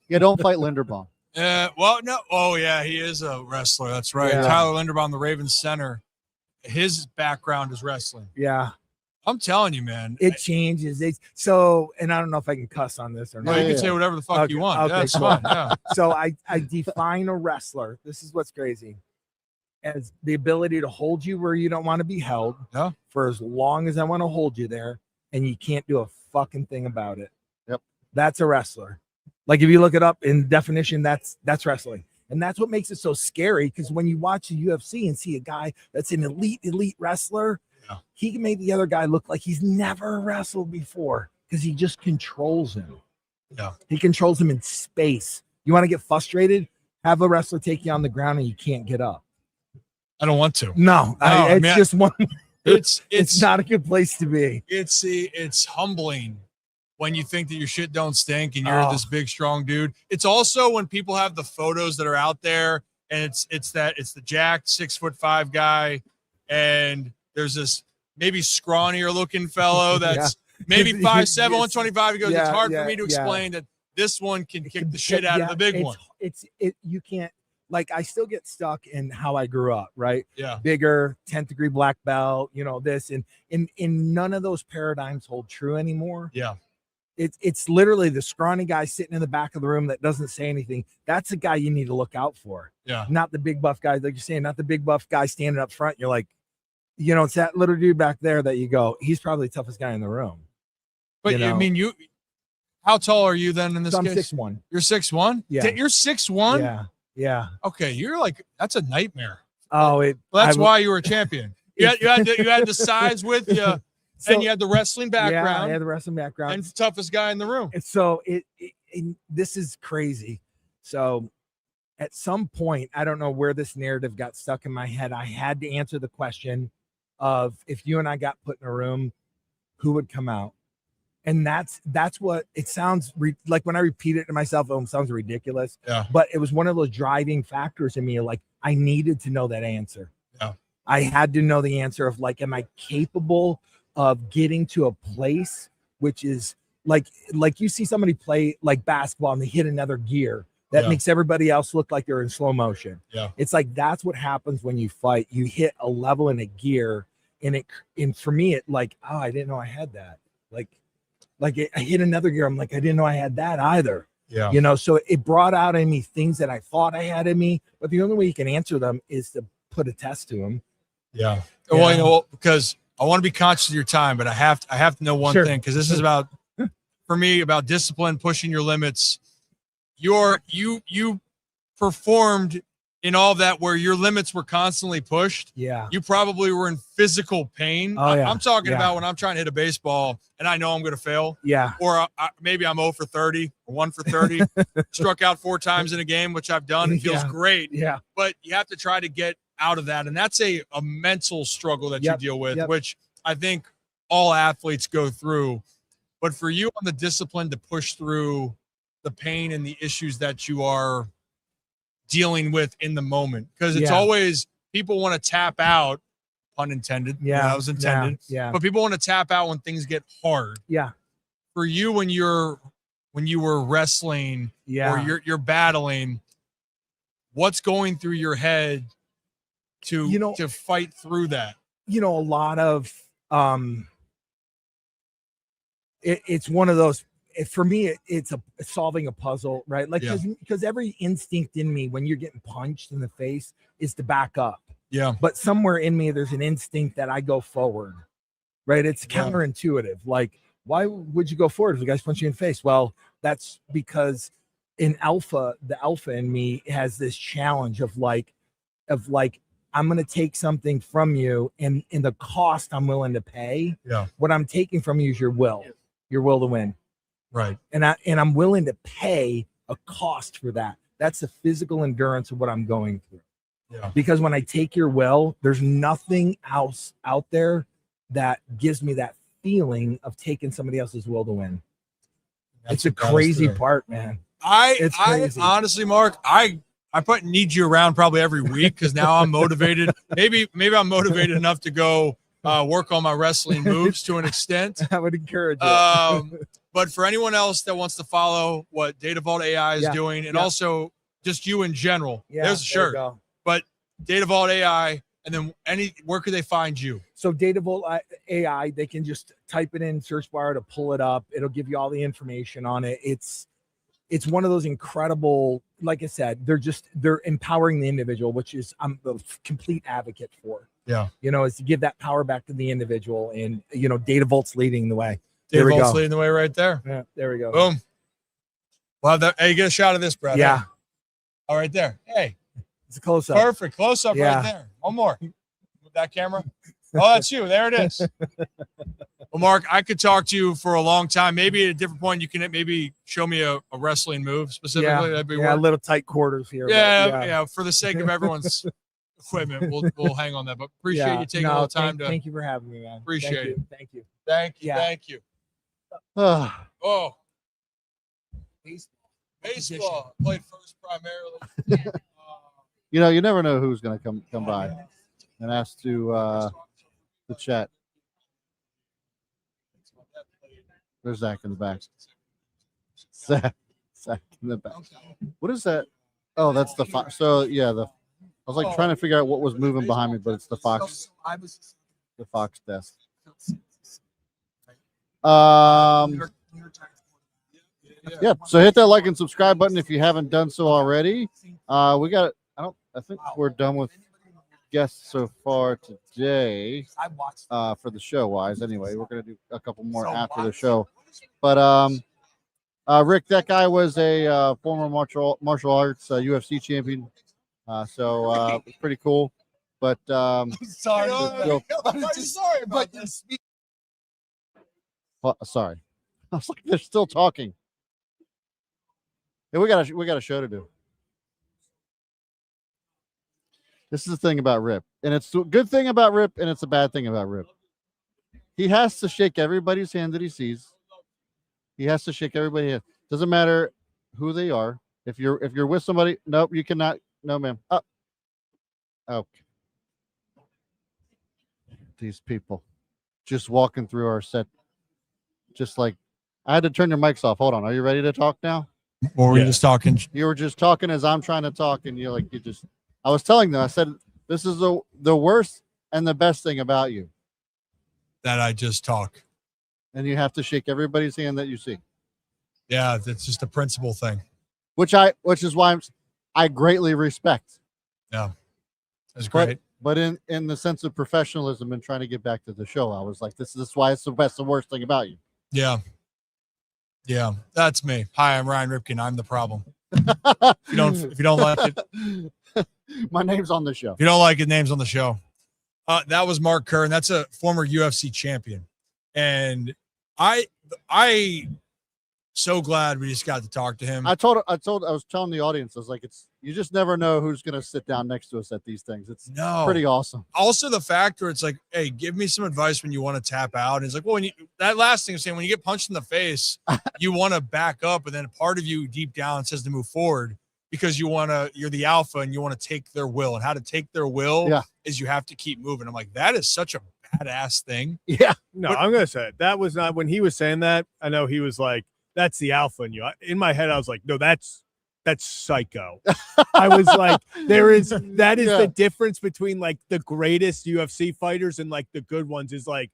[SPEAKER 2] Yeah, don't fight Linderbaum.
[SPEAKER 1] Well, no. Oh, yeah, he is a wrestler. That's right.
[SPEAKER 8] Yeah.
[SPEAKER 1] Tyler Linderbaum, the Ravens center. His background is wrestling.
[SPEAKER 8] Yeah.
[SPEAKER 1] I'm telling you, man.
[SPEAKER 8] It changes. And I don't know if I can cuss on this or not.
[SPEAKER 1] No, you can say whatever the fuck you want.
[SPEAKER 8] Okay,
[SPEAKER 1] That's
[SPEAKER 8] cool.
[SPEAKER 1] fine. Yeah.
[SPEAKER 8] So I define a wrestler. This is what's crazy. As the ability to hold you where you don't want to be held for as long as I want to hold you there, and you can't do a fucking thing about it.
[SPEAKER 2] Yep.
[SPEAKER 8] That's a wrestler. Like if you look it up in definition, that's wrestling. And that's what makes it so scary, because when you watch the UFC and see a guy that's an elite wrestler, he can make the other guy look like he's never wrestled before because he just controls him.
[SPEAKER 1] Yeah.
[SPEAKER 8] He controls him in space. You want to get frustrated? Have a wrestler take you on the ground and you can't get up.
[SPEAKER 1] I don't want to.
[SPEAKER 8] No, it's just one. It's not a good place to be.
[SPEAKER 1] It's humbling when you think that your shit don't stink and you're this big, strong dude. It's also when people have the photos that are out there and it's the jacked 6'5" guy, and there's this maybe scrawnier looking fellow that's maybe 5'7", 125. He goes, it's hard for me to explain that this one can kick the shit out of the big one.
[SPEAKER 8] You can't, like, I still get stuck in how I grew up, right?
[SPEAKER 1] Yeah.
[SPEAKER 8] Bigger, 10th degree black belt, this, and none of those paradigms hold true anymore.
[SPEAKER 1] Yeah.
[SPEAKER 8] It's literally the scrawny guy sitting in the back of the room that doesn't say anything. That's the guy you need to look out for.
[SPEAKER 1] Yeah.
[SPEAKER 8] Not the big buff guy, like you're saying, not the big buff guy standing up front. You're like, it's that little dude back there that you go, he's probably the toughest guy in the room.
[SPEAKER 1] But I mean, how tall are you then in this case?
[SPEAKER 8] I'm 6'1".
[SPEAKER 1] You're 6'1"?
[SPEAKER 8] Yeah.
[SPEAKER 1] You're 6'1"?
[SPEAKER 8] Yeah. Yeah.
[SPEAKER 1] Okay. You're like, that's a nightmare.
[SPEAKER 8] Oh,
[SPEAKER 1] that's why you were a champion. You had the size with you, and you had the wrestling background.
[SPEAKER 8] Yeah, I had the wrestling background.
[SPEAKER 1] And the toughest guy in the room.
[SPEAKER 8] And so and this is crazy. So at some point, I don't know where this narrative got stuck in my head. I had to answer the question of, if you and I got put in a room, who would come out? And that's what it sounds like when I repeat it to myself. It sounds ridiculous.
[SPEAKER 1] Yeah.
[SPEAKER 8] But it was one of those driving factors in me. Like, I needed to know that answer.
[SPEAKER 1] Yeah.
[SPEAKER 8] I had to know the answer of, like, am I capable of getting to a place which is like you see somebody play like basketball and they hit another gear that
[SPEAKER 1] Yeah.
[SPEAKER 8] makes everybody else look like they're in slow motion.
[SPEAKER 1] Yeah.
[SPEAKER 8] It's like, that's what happens when you fight. You hit a level in a gear, and for me, it like, oh, I didn't know I had that. I hit another gear. I'm like, I didn't know I had that either.
[SPEAKER 1] Yeah.
[SPEAKER 8] You know, so it brought out in me things that I thought I had in me, but the only way you can answer them is to put a test to them.
[SPEAKER 1] Yeah.
[SPEAKER 8] Yeah.
[SPEAKER 1] Well, you know, because I want to be conscious of your time, but I have to know one
[SPEAKER 8] Sure.
[SPEAKER 1] thing, because this is about, for me, about discipline, pushing your limits. You performed in all that where your limits were constantly pushed.
[SPEAKER 8] Yeah.
[SPEAKER 1] You probably were in physical pain.
[SPEAKER 8] Oh, yeah.
[SPEAKER 1] I'm talking
[SPEAKER 8] Yeah.
[SPEAKER 1] about when I'm trying to hit a baseball and I know I'm going to fail,
[SPEAKER 8] Yeah.
[SPEAKER 1] or maybe I'm 0 for 30 or 1 for 30, struck out 4 times in a game, which I've done. It feels
[SPEAKER 8] Yeah.
[SPEAKER 1] great,
[SPEAKER 8] Yeah.
[SPEAKER 1] but you have to try to get out of that. And that's a mental struggle that
[SPEAKER 8] Yep.
[SPEAKER 1] you deal with,
[SPEAKER 8] Yep.
[SPEAKER 1] which I think all athletes go through. But for you, on the discipline to push through the pain and the issues that you are dealing with in the moment, because it's
[SPEAKER 8] Yeah.
[SPEAKER 1] always, people want to tap out, pun intended.
[SPEAKER 8] Yeah.
[SPEAKER 1] That was intended.
[SPEAKER 8] Yeah.
[SPEAKER 1] But people want to tap out when things get hard.
[SPEAKER 8] Yeah.
[SPEAKER 1] For you, when you were wrestling,
[SPEAKER 8] Yeah.
[SPEAKER 1] or you're battling, what's going through your head to fight through that?
[SPEAKER 8] A lot of it's one of those, for me, it's solving a puzzle, right? Like,
[SPEAKER 1] Yeah.
[SPEAKER 8] because every instinct in me when you're getting punched in the face is to back up.
[SPEAKER 1] Yeah.
[SPEAKER 8] But somewhere in me, there's an instinct that I go forward, right? It's
[SPEAKER 1] Yeah.
[SPEAKER 8] counterintuitive. Like, why would you go forward if the guy's punching you in the face? Well, that's because the alpha in me has this challenge of like, I'm going to take something from you, and in the cost I'm willing to pay.
[SPEAKER 1] Yeah.
[SPEAKER 8] What I'm taking from you is your will to win.
[SPEAKER 1] Right.
[SPEAKER 8] And I'm willing to pay a cost for that. That's the physical endurance of what I'm going through.
[SPEAKER 1] Yeah.
[SPEAKER 8] Because when I take your will, there's nothing else out there that gives me that feeling of taking somebody else's will to win.
[SPEAKER 1] That's
[SPEAKER 8] It's a
[SPEAKER 1] what got us
[SPEAKER 8] crazy
[SPEAKER 1] through.
[SPEAKER 8] part, man.
[SPEAKER 1] I
[SPEAKER 8] crazy.
[SPEAKER 1] honestly, Mark, I need you around probably every week, because now I'm motivated. Maybe I'm motivated enough to go work on my wrestling moves to an extent.
[SPEAKER 8] I would encourage it.
[SPEAKER 1] But for anyone else that wants to follow what Data Vault AI is
[SPEAKER 8] Yeah.
[SPEAKER 1] doing, and
[SPEAKER 8] Yeah.
[SPEAKER 1] also just you in general,
[SPEAKER 8] Yeah,
[SPEAKER 1] there's a
[SPEAKER 8] there you
[SPEAKER 1] shirt.
[SPEAKER 8] go.
[SPEAKER 1] But Data Vault AI, and then where could they find you?
[SPEAKER 8] So Data Vault AI, they can just type it in search bar to pull it up. It'll give you all the information on it. It's one of those incredible, like I said, they're empowering the individual, which is I'm the complete advocate for.
[SPEAKER 1] Yeah.
[SPEAKER 8] Is to give that power back to the individual, and Data Vault's leading the way.
[SPEAKER 1] Data
[SPEAKER 8] There we
[SPEAKER 1] Vault's
[SPEAKER 8] go.
[SPEAKER 1] leading the way right there.
[SPEAKER 8] Yeah, there we go.
[SPEAKER 1] Boom. Well, hey, get a shot of this, Brad.
[SPEAKER 8] Yeah,
[SPEAKER 1] Hey. All right there. Hey,
[SPEAKER 8] it's a close up.
[SPEAKER 1] perfect. Close up
[SPEAKER 8] Yeah.
[SPEAKER 1] right there. One more. With that camera. Oh, that's you. There it is. Well, Mark, I could talk to you for a long time. Maybe at a different point, you can maybe show me a wrestling move specifically. That'd be
[SPEAKER 8] Yeah, a
[SPEAKER 1] work.
[SPEAKER 8] little tight quarters here. but
[SPEAKER 1] Yeah. For the sake of everyone's equipment, we'll hang on that. But appreciate
[SPEAKER 8] Yeah.
[SPEAKER 1] you taking
[SPEAKER 8] No,
[SPEAKER 1] a little time
[SPEAKER 8] thank you for having me, man.
[SPEAKER 1] Appreciate
[SPEAKER 8] Thank
[SPEAKER 1] it.
[SPEAKER 8] you. Thank you.
[SPEAKER 1] Thank you.
[SPEAKER 8] Yeah.
[SPEAKER 1] Thank you. Oh, baseball. Played first primarily.
[SPEAKER 2] You never know who's going to come by and ask to the chat. There's Zach in the back. Zach in the back. What is that? Oh, that's the Fox. So yeah, I was like trying to figure out what was moving behind me, but it's the Fox desk. Yeah. So hit that like and subscribe button if you haven't done so already. I think we're done with guests so far today. For the show wise, anyway, we're gonna do a couple more after the show. But Rick, that guy was a former martial arts UFC champion. So it's pretty cool. But
[SPEAKER 1] Sorry.
[SPEAKER 2] Still-
[SPEAKER 1] Sorry about this.
[SPEAKER 2] sorry, I was like, they're still talking. Yeah, we got a show to do. This is the thing about Rip, and it's a good thing about Rip, and it's a bad thing about Rip. He has to shake everybody's hand that he sees. He has to shake everybody's hand. Doesn't matter who they are. If you're with somebody, nope, you cannot. No, ma'am. Oh, okay. These people just walking through our set, just like I had to turn your mics off. Hold on. Are you ready to talk now?
[SPEAKER 1] Or were you
[SPEAKER 3] Yeah.
[SPEAKER 1] just talking?
[SPEAKER 2] You were just talking as I'm trying to talk, and you're like, I was telling them, I said, this is the worst and the best thing about you.
[SPEAKER 1] That I just talk.
[SPEAKER 2] And you have to shake everybody's hand that you see.
[SPEAKER 1] Yeah, that's just a principle thing.
[SPEAKER 2] Which is why I greatly respect.
[SPEAKER 1] Yeah, that's great.
[SPEAKER 2] But in the sense of professionalism and trying to get back to the show, I was like, this is why it's the best and worst thing about you.
[SPEAKER 1] Yeah. Yeah, that's me. Hi, I'm Ryan Ripken. I'm the problem. If you don't like it,
[SPEAKER 2] my name's on the show.
[SPEAKER 1] if you don't like it, name's on the show. That was Mark Kerr, and that's a former UFC champion. And I so glad we just got to talk to him.
[SPEAKER 2] I was telling the audience, I was like, you just never know who's gonna sit down next to us at these things. It's pretty awesome.
[SPEAKER 1] Also, the fact where it's like, hey, give me some advice when you want to tap out. And it's like, well, that last thing is saying when you get punched in the face, you want to back up, and then a part of you deep down says to move forward because you're the alpha and you want to take their will. And how to take their will is you have to keep moving. I'm like, that is such a badass thing.
[SPEAKER 2] Yeah.
[SPEAKER 3] No, I'm gonna say it. That was not when he was saying that. I know he was like, "That's the alpha in you." In my head, I was like, "No, that's psycho." I was like, that is the difference between like the greatest UFC fighters and like the good ones is like,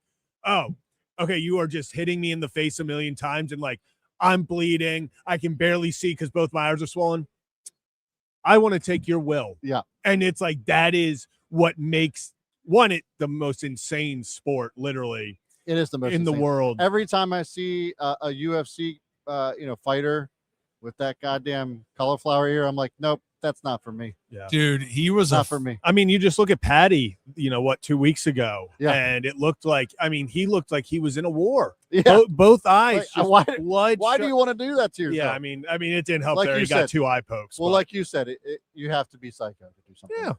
[SPEAKER 3] oh, okay, you are just hitting me in the face a million times and like I'm bleeding. I can barely see because both my eyes are swollen. I want to take your will.
[SPEAKER 2] Yeah.
[SPEAKER 3] And it's like that is what makes it the most insane sport, literally.
[SPEAKER 2] It is the most
[SPEAKER 3] in the
[SPEAKER 2] insane.
[SPEAKER 3] world.
[SPEAKER 2] Every time I see a UFC fighter with that goddamn cauliflower ear, I'm like, nope, that's not for me.
[SPEAKER 3] Yeah.
[SPEAKER 1] Dude, he was
[SPEAKER 2] not for me.
[SPEAKER 3] I mean, you just look at Patty, 2 weeks ago,
[SPEAKER 2] Yeah.
[SPEAKER 3] and it looked like, he looked like he was in a war.
[SPEAKER 2] Yeah.
[SPEAKER 3] Both eyes.
[SPEAKER 2] Like,
[SPEAKER 3] just blood.
[SPEAKER 2] Why do you want to do that to yourself?
[SPEAKER 3] Yeah, I mean, it didn't help
[SPEAKER 2] Like
[SPEAKER 3] there.
[SPEAKER 2] you
[SPEAKER 3] He got
[SPEAKER 2] said.
[SPEAKER 3] 2 eye pokes.
[SPEAKER 2] Well,
[SPEAKER 3] but-
[SPEAKER 2] like you said, you have to be psycho to do something.
[SPEAKER 3] Yeah.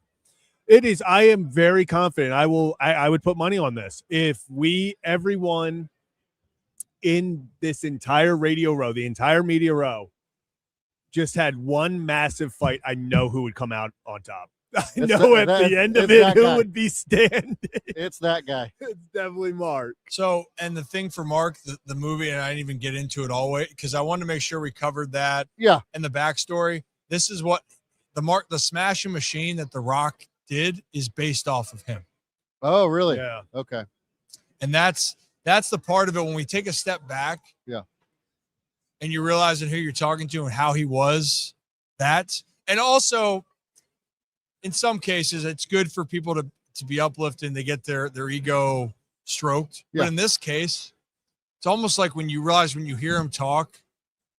[SPEAKER 3] It is. I am very confident. I would put money on this. If everyone in this entire radio row, the entire media row, just had one massive fight, I know who would come out on top. I know at the end of it who would be standing.
[SPEAKER 2] It's that guy.
[SPEAKER 3] It's definitely Mark.
[SPEAKER 1] So, and the thing for Mark, the movie, and I didn't even get into it all way because I wanted to make sure we covered that.
[SPEAKER 2] Yeah.
[SPEAKER 1] And the backstory. This is what the Smashing Machine that The Rock did is based off of him.
[SPEAKER 2] Oh, really?
[SPEAKER 3] Yeah.
[SPEAKER 2] Okay.
[SPEAKER 1] And that's the part of it when we take a step back.
[SPEAKER 2] Yeah.
[SPEAKER 1] And you realize who you're talking to and how he was that. And also, in some cases, it's good for people to be uplifted and they get their ego stroked.
[SPEAKER 2] Yeah.
[SPEAKER 1] But in this case, it's almost like when you realize when you hear him talk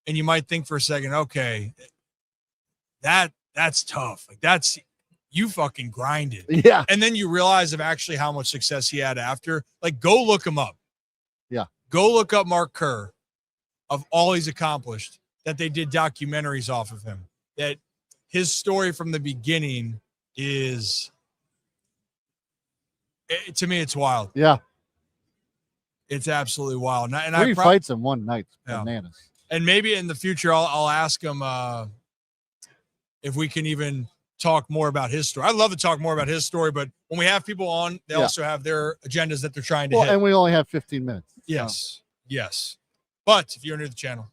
[SPEAKER 1] and you might think for a second, okay, that's tough. Like you fucking grinded.
[SPEAKER 2] Yeah.
[SPEAKER 1] And then you realize of actually how much success he had after. Like, go look him up.
[SPEAKER 2] Yeah.
[SPEAKER 1] Go look up Mark Kerr of all he's accomplished, that they did documentaries off of him, that his story from the beginning is, to me, it's wild.
[SPEAKER 2] Yeah.
[SPEAKER 1] It's absolutely wild. And
[SPEAKER 2] 3 fights in one night.
[SPEAKER 1] Yeah.
[SPEAKER 2] Bananas.
[SPEAKER 1] And maybe in the future, I'll ask him if we can even talk more about his story. I'd love to talk more about his story, but when we have people on, they also have their agendas that they're trying to hit.
[SPEAKER 2] And we only have 15 minutes.
[SPEAKER 1] Yes. Yes. But if you're new to the channel,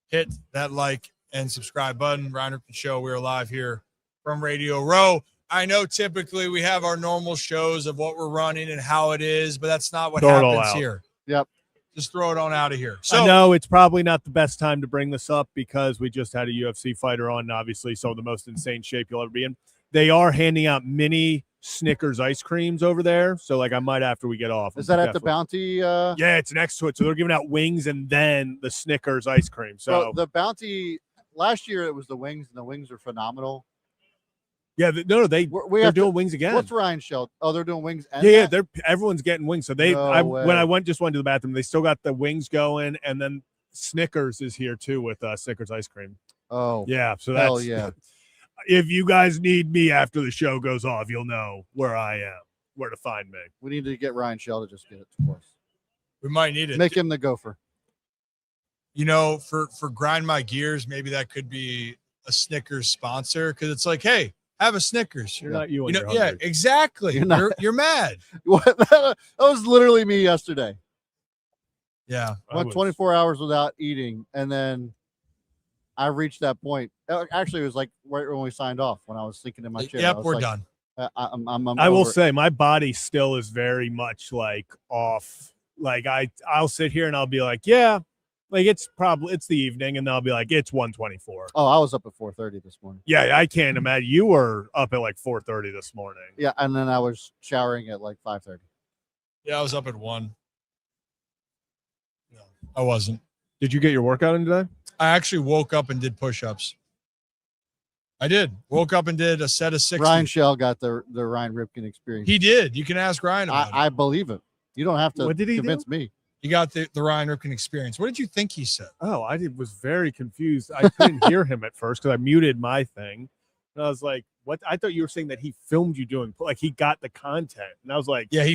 [SPEAKER 1] hit that like and subscribe button. Ryan Ripken Show. We're live here from Radio Row. I know typically we have our normal shows of what we're running and how it is, but that's not what
[SPEAKER 3] Throw it all
[SPEAKER 1] happens
[SPEAKER 3] out.
[SPEAKER 1] here.
[SPEAKER 2] Yep.
[SPEAKER 1] Just throw it on out of here.
[SPEAKER 3] I
[SPEAKER 1] So
[SPEAKER 3] know it's probably not the best time to bring this up because we just had a UFC fighter on, and obviously some of the most insane shape you'll ever be in. They are handing out mini Snickers ice creams over there. So like I might after we get off.
[SPEAKER 2] Is that at the
[SPEAKER 3] Definitely.
[SPEAKER 2] Bounty?
[SPEAKER 3] Yeah, it's next to it. So they're giving out wings and then the Snickers ice cream. So
[SPEAKER 2] Well, the Bounty last year it was the wings, and the wings are phenomenal.
[SPEAKER 3] yeah, they're
[SPEAKER 2] have
[SPEAKER 3] doing wings again.
[SPEAKER 2] What's Ryan's show? Oh, they're doing wings. And
[SPEAKER 3] Yeah,
[SPEAKER 2] that?
[SPEAKER 3] everyone's getting wings. So
[SPEAKER 2] No
[SPEAKER 3] when I
[SPEAKER 2] way.
[SPEAKER 3] just went to the bathroom, they still got the wings going, and then Snickers is here too with Snickers ice cream.
[SPEAKER 2] Oh,
[SPEAKER 3] Yeah, so
[SPEAKER 2] hell
[SPEAKER 3] that's
[SPEAKER 2] yeah.
[SPEAKER 3] if you guys need me after the show goes off, you'll know where I am, where to find me.
[SPEAKER 2] We need to get Ryan Shell to just get it for us.
[SPEAKER 1] We might need it.
[SPEAKER 2] Make him the gopher.
[SPEAKER 1] You know, for Grind My Gears, maybe that could be a Snickers sponsor because it's like, hey, have a Snickers.
[SPEAKER 3] You're
[SPEAKER 2] Yeah.
[SPEAKER 3] not you,
[SPEAKER 1] You
[SPEAKER 3] and
[SPEAKER 1] know,
[SPEAKER 3] you're
[SPEAKER 1] yeah,
[SPEAKER 3] hungry.
[SPEAKER 1] exactly.
[SPEAKER 2] You're not-
[SPEAKER 1] You're mad.
[SPEAKER 2] What? That was literally me yesterday.
[SPEAKER 1] Yeah.
[SPEAKER 3] I
[SPEAKER 2] Went
[SPEAKER 3] was-
[SPEAKER 2] 24 hours without eating, and then I reached that point. Actually, it was like right when we signed off, when I was sleeping in my chair. I
[SPEAKER 1] Yep,
[SPEAKER 2] was
[SPEAKER 1] we're
[SPEAKER 2] like,
[SPEAKER 1] done.
[SPEAKER 2] I'm
[SPEAKER 3] I will
[SPEAKER 2] over it.
[SPEAKER 3] say my body still is very much like off. Like I'll sit here and I'll be like, yeah, like it's the evening, and I'll be like, it's 1:24.
[SPEAKER 2] Oh, I was up at 4:30 this morning.
[SPEAKER 3] Yeah, I can't imagine you were up at like 4:30 this morning.
[SPEAKER 2] Yeah, and then I was showering at like 5:30.
[SPEAKER 1] Yeah, I was up at 1. No, I wasn't.
[SPEAKER 3] Did you get your workout in today?
[SPEAKER 1] I actually woke up and did push-ups. I did. Woke up and did a set of 60.
[SPEAKER 2] Ryan Shell got the Ryan Ripken experience.
[SPEAKER 1] He did. You can ask Ryan about it.
[SPEAKER 2] I believe it. You don't have to
[SPEAKER 3] What did he
[SPEAKER 2] convince me.
[SPEAKER 1] He got the Ryan Ripken experience. What did you think he said?
[SPEAKER 3] Oh, was very confused. I couldn't hear him at first because I muted my thing. And I was like, what? I thought you were saying that he filmed you doing, like he got the content. And I was like,
[SPEAKER 1] Yeah,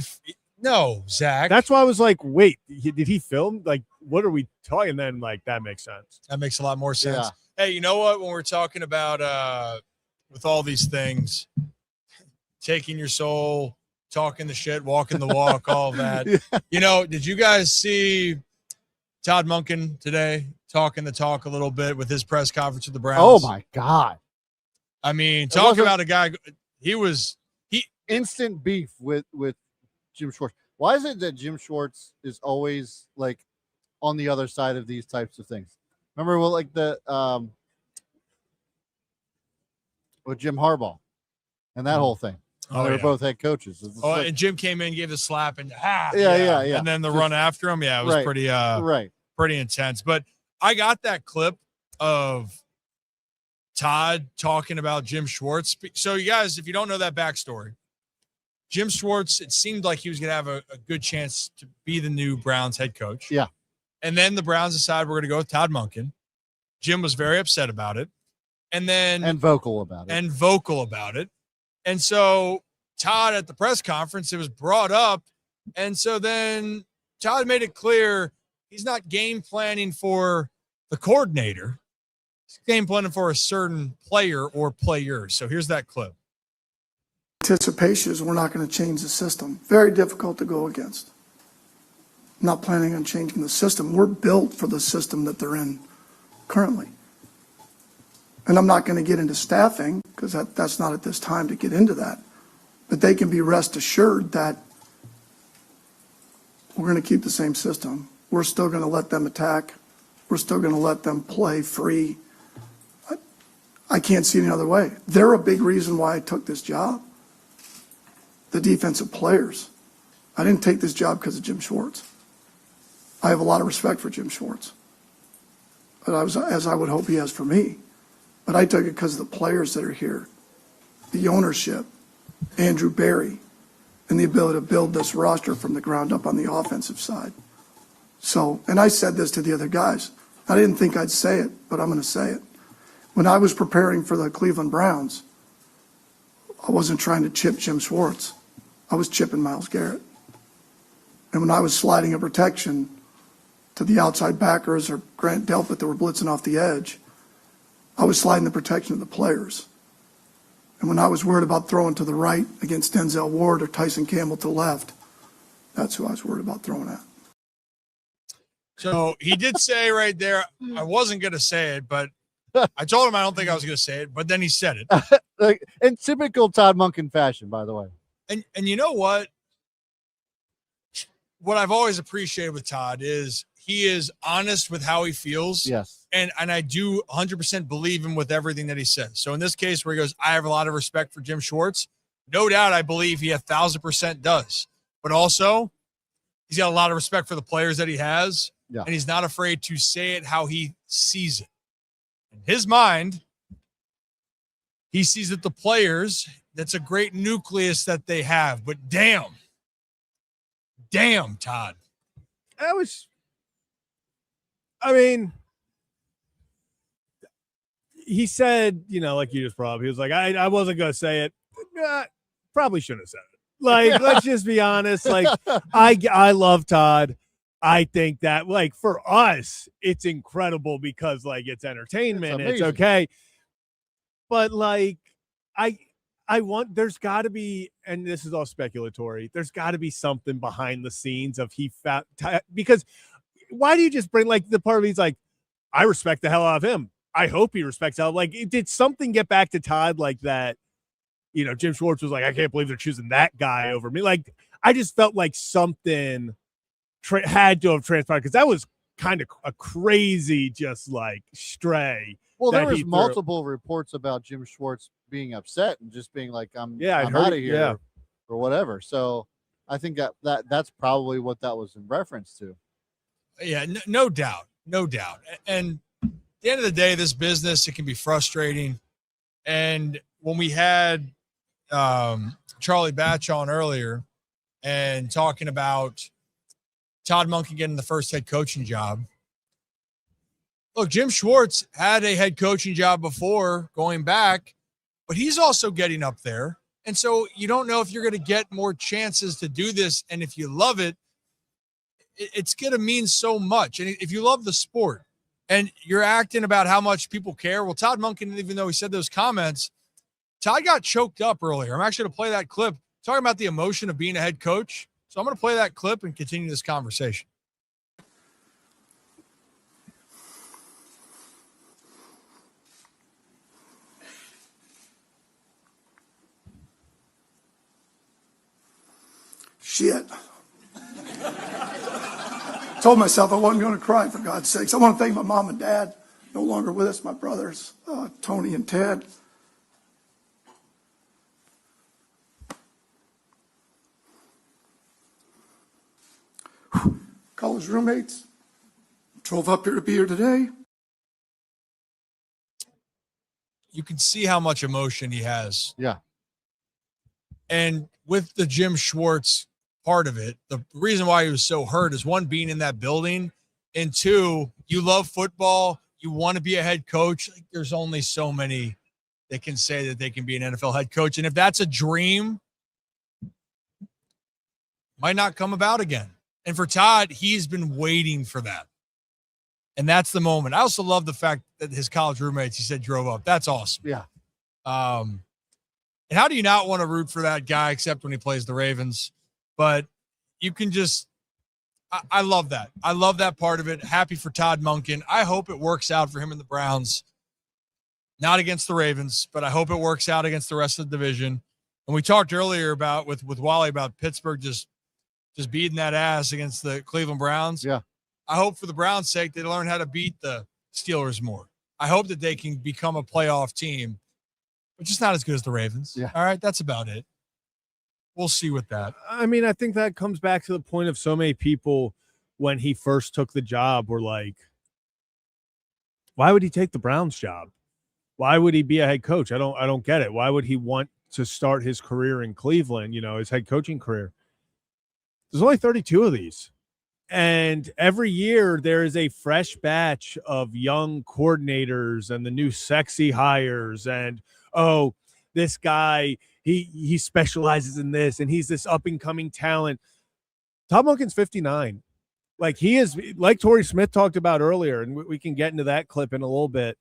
[SPEAKER 1] no, Zach.
[SPEAKER 3] that's why I was like, wait, did he film? Like, what are we talking? And then like, that makes sense.
[SPEAKER 1] That makes a lot more sense.
[SPEAKER 2] Yeah.
[SPEAKER 1] Hey, you know what? When we're talking about with all these things, taking your soul, talking the shit, walking the walk, all of that.
[SPEAKER 2] Yeah.
[SPEAKER 1] You know, did you guys see Todd Monken today talking the talk a little bit with his press conference with the Browns?
[SPEAKER 2] Oh my God.
[SPEAKER 1] I mean,
[SPEAKER 2] wasn't-
[SPEAKER 1] talk about a guy. He
[SPEAKER 2] Instant beef with Jim Schwartz. Why is it that Jim Schwartz is always like on the other side of these types of things? Remember, well, like the with Jim Harbaugh and that whole thing.
[SPEAKER 1] Oh,
[SPEAKER 2] They were
[SPEAKER 1] yeah.
[SPEAKER 2] both head coaches. It's
[SPEAKER 1] Oh,
[SPEAKER 2] like-
[SPEAKER 1] and Jim came in, gave the slap, and
[SPEAKER 2] Yeah.
[SPEAKER 1] and then the
[SPEAKER 2] Just-
[SPEAKER 1] run after him. Yeah, it was
[SPEAKER 2] right,
[SPEAKER 1] pretty
[SPEAKER 2] right.
[SPEAKER 1] pretty intense. But I got that clip of Todd talking about Jim Schwartz. So you guys, if you don't know that backstory, Jim Schwartz, it seemed like he was going to have a good chance to be the new Browns head coach.
[SPEAKER 2] Yeah.
[SPEAKER 1] And then the Browns decided we're going to go with Todd Monken. Jim was very upset about it. And then
[SPEAKER 2] And vocal about it.
[SPEAKER 1] and vocal about it. And so Todd at the press conference, it was brought up. And so then Todd made it clear he's not game planning for the coordinator. He's game planning for a certain player or players. So here's that clip.
[SPEAKER 9] Anticipation is we're not going to change the system. Very difficult to go against. Not planning on changing the system. We're built for the system that they're in currently. And I'm not going to get into staffing because that's not at this time to get into that. But they can be rest assured that we're going to keep the same system. We're still going to let them attack. We're still going to let them play free. I can't see any other way. They're a big reason why I took this job. The defensive players. I didn't take this job because of Jim Schwartz. I have a lot of respect for Jim Schwartz, but as I would hope he has for me. But I took it because of the players that are here, the ownership, Andrew Berry, and the ability to build this roster from the ground up on the offensive side. So, and I said this to the other guys. I didn't think I'd say it, but I'm going to say it. When I was preparing for the Cleveland Browns, I wasn't trying to chip Jim Schwartz. I was chipping Myles Garrett. And when I was sliding a protection to the outside backers or Grant Delpit that were blitzing off the edge, I was sliding the protection of the players. And when I was worried about throwing to the right against Denzel Ward or Tyson Campbell to the left, that's who I was worried about throwing at.
[SPEAKER 1] So he did say right there, I wasn't going to say it, but I told him I don't think I was going to say it, but then he said it.
[SPEAKER 2] Like, in typical Todd Monken fashion, by the way.
[SPEAKER 1] And you know what? What I've always appreciated with Todd is he is honest with how he feels.
[SPEAKER 2] Yes.
[SPEAKER 1] And I do 100% believe him with everything that he says. So in this case where he goes, I have a lot of respect for Jim Schwartz, no doubt I believe he 1,000% does. But also, he's got a lot of respect for the players that he has.
[SPEAKER 2] Yeah.
[SPEAKER 1] And he's not afraid to say it how he sees it. In his mind, he sees that the players, that's a great nucleus that they have. But damn, Todd.
[SPEAKER 3] he said, like you just probably, he was like, I wasn't going to say it. Probably shouldn't have said it. Like, let's just be honest. Like, I love Todd. I think that, like, for us, it's incredible because, like, it's entertainment. It's okay. But, like, I want, there's got to be, and this is all speculatory, there's got to be something behind the scenes of he found, because why do you just bring, like, the part of he's like, I respect the hell out of him. I hope he respects how, like, did something get back to Todd like that? Jim Schwartz was like, I can't believe they're choosing that guy over me. Like, I just felt like something had to have transpired because that was kind of a crazy, just like stray.
[SPEAKER 2] Well, there was multiple reports about Jim Schwartz being upset and just being like, I'm out of here or whatever. So I think that's probably what that was in reference to.
[SPEAKER 1] Yeah, no doubt. No doubt. And at the end of the day, this business, it can be frustrating. And when we had Charlie Batch on earlier and talking about Todd Monken getting the first head coaching job. Look, Jim Schwartz had a head coaching job before going back, but he's also getting up there. And so you don't know if you're going to get more chances to do this. And if you love it, it's going to mean so much. And if you love the sport and you're acting about how much people care, well, Todd Monken, even though he said those comments, Todd got choked up earlier. I'm actually going to play that clip talking about the emotion of being a head coach. So I'm going to play that clip and continue this conversation.
[SPEAKER 9] Shit. Told myself I wasn't going to cry, for God's sakes. I want to thank my mom and dad, no longer with us, my brothers, Tony and Ted. College roommates. Drove up here to be here today.
[SPEAKER 1] You can see how much emotion he has.
[SPEAKER 2] Yeah.
[SPEAKER 1] And with the Jim Schwartz part of it, the reason why he was so hurt is one, being in that building, and two, you love football, you want to be a head coach. Like, there's only so many that can say that they can be an NFL head coach. And if that's a dream, might not come about again. And for Todd, he's been waiting for that. And that's the moment. I also love the fact that his college roommates, he said, drove up. That's awesome.
[SPEAKER 2] Yeah.
[SPEAKER 1] And how do you not want to root for that guy except when he plays the Ravens? But you can just, I love that. I love that part of it. Happy for Todd Monken. I hope it works out for him and the Browns. Not against the Ravens, but I hope it works out against the rest of the division. And we talked earlier about with Wally about Pittsburgh just beating that ass against the Cleveland Browns.
[SPEAKER 2] Yeah.
[SPEAKER 1] I hope for the Browns' sake they learn how to beat the Steelers more. I hope that they can become a playoff team, but just not as good as the Ravens.
[SPEAKER 2] Yeah.
[SPEAKER 1] All right, that's about it. We'll see with that.
[SPEAKER 3] I mean, I think that comes back to the point of so many people when he first took the job were like, why would he take the Browns job? Why would he be a head coach? I don't get it. Why would he want to start his career in Cleveland, his head coaching career? There's only 32 of these. And every year there is a fresh batch of young coordinators and the new sexy hires. And, oh, this guy, he specializes in this and he's this up and coming talent. Todd Monken's 59. Like, he is, like Torrey Smith talked about earlier, and we can get into that clip in a little bit.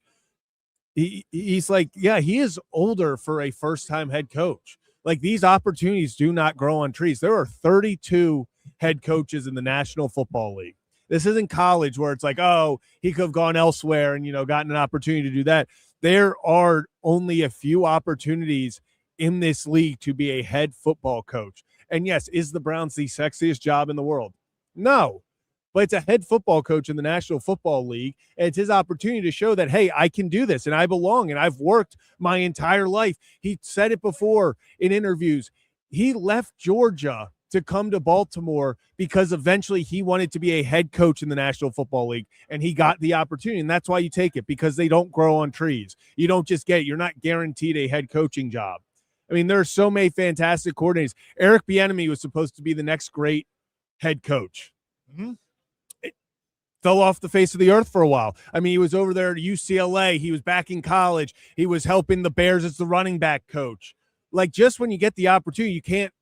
[SPEAKER 3] He's like, yeah, he is older for a first-time head coach. Like, these opportunities do not grow on trees. There are 32 head coaches in the National Football League. This isn't college where it's like, oh, he could have gone elsewhere and, gotten an opportunity to do that. There are only a few opportunities in this league to be a head football coach. And yes, is the Browns the sexiest job in the world? No. But it's a head football coach in the National Football League, and it's his opportunity to show that, hey, I can do this, and I belong, and I've worked my entire life. He said it before in interviews. He left Georgia to come to Baltimore because eventually he wanted to be a head coach in the National Football League, and he got the opportunity, and that's why you take it, because they don't grow on trees. You don't just get it. You're not guaranteed a head coaching job. I mean, there are so many fantastic coordinators. Eric Bieniemy was supposed to be the next great head coach.
[SPEAKER 1] Mm-hmm.
[SPEAKER 3] fell off the face of the earth for a while. I mean, he was over there at UCLA. He was back in college. He was helping the Bears as the running back coach. Like, just when you get the opportunity, you can't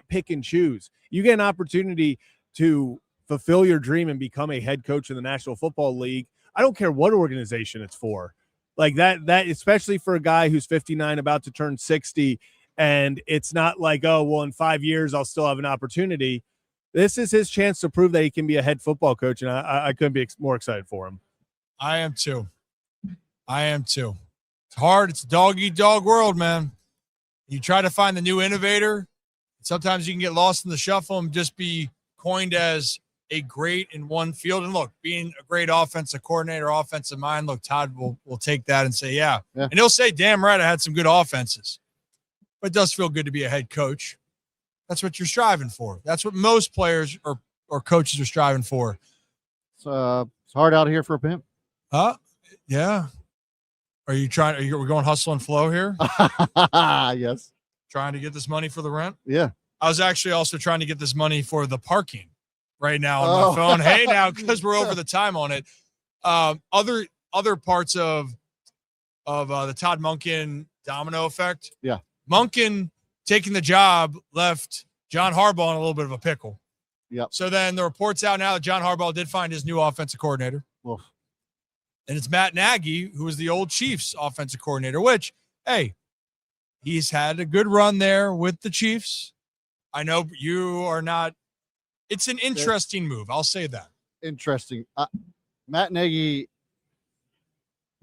[SPEAKER 3] pick and choose. You get an opportunity to fulfill your dream and become a head coach in the National Football League. I don't care what organization it's for. Like that especially for a guy who's 59, about to turn 60, and it's not like, oh, well, in 5 years I'll still have an opportunity. This is his chance to prove that he can be a head football coach, and I couldn't be more excited for him.
[SPEAKER 1] I am too. It's hard. It's a dog-eat-dog world, man. You try to find the new innovator. Sometimes you can get lost in the shuffle and just be coined as a great in one field. And look, being a great offensive coordinator, offensive mind, look, Todd will take that and say, yeah. And he'll say, damn right, I had some good offenses. But it does feel good to be a head coach. That's what you're striving for. That's what most players or coaches are striving for.
[SPEAKER 2] It's hard out here for a pimp.
[SPEAKER 1] Yeah. Are we going hustle and flow here?
[SPEAKER 2] Yes.
[SPEAKER 1] Trying to get this money for the rent?
[SPEAKER 2] Yeah.
[SPEAKER 1] I was actually also trying to get this money for the parking right now on my phone. Hey, now, because we're over the time on it. Other parts of the Todd Monken domino effect.
[SPEAKER 2] Yeah.
[SPEAKER 1] Monken taking the job left John Harbaugh in a little bit of a pickle.
[SPEAKER 2] Yep.
[SPEAKER 1] So then the report's out now that John Harbaugh did find his new offensive coordinator.
[SPEAKER 2] Oof.
[SPEAKER 1] And it's Matt Nagy, who was the old Chiefs offensive coordinator, which, hey, he's had a good run there with the Chiefs. I know you are not. It's an interesting move. I'll say that.
[SPEAKER 2] Interesting. Matt Nagy,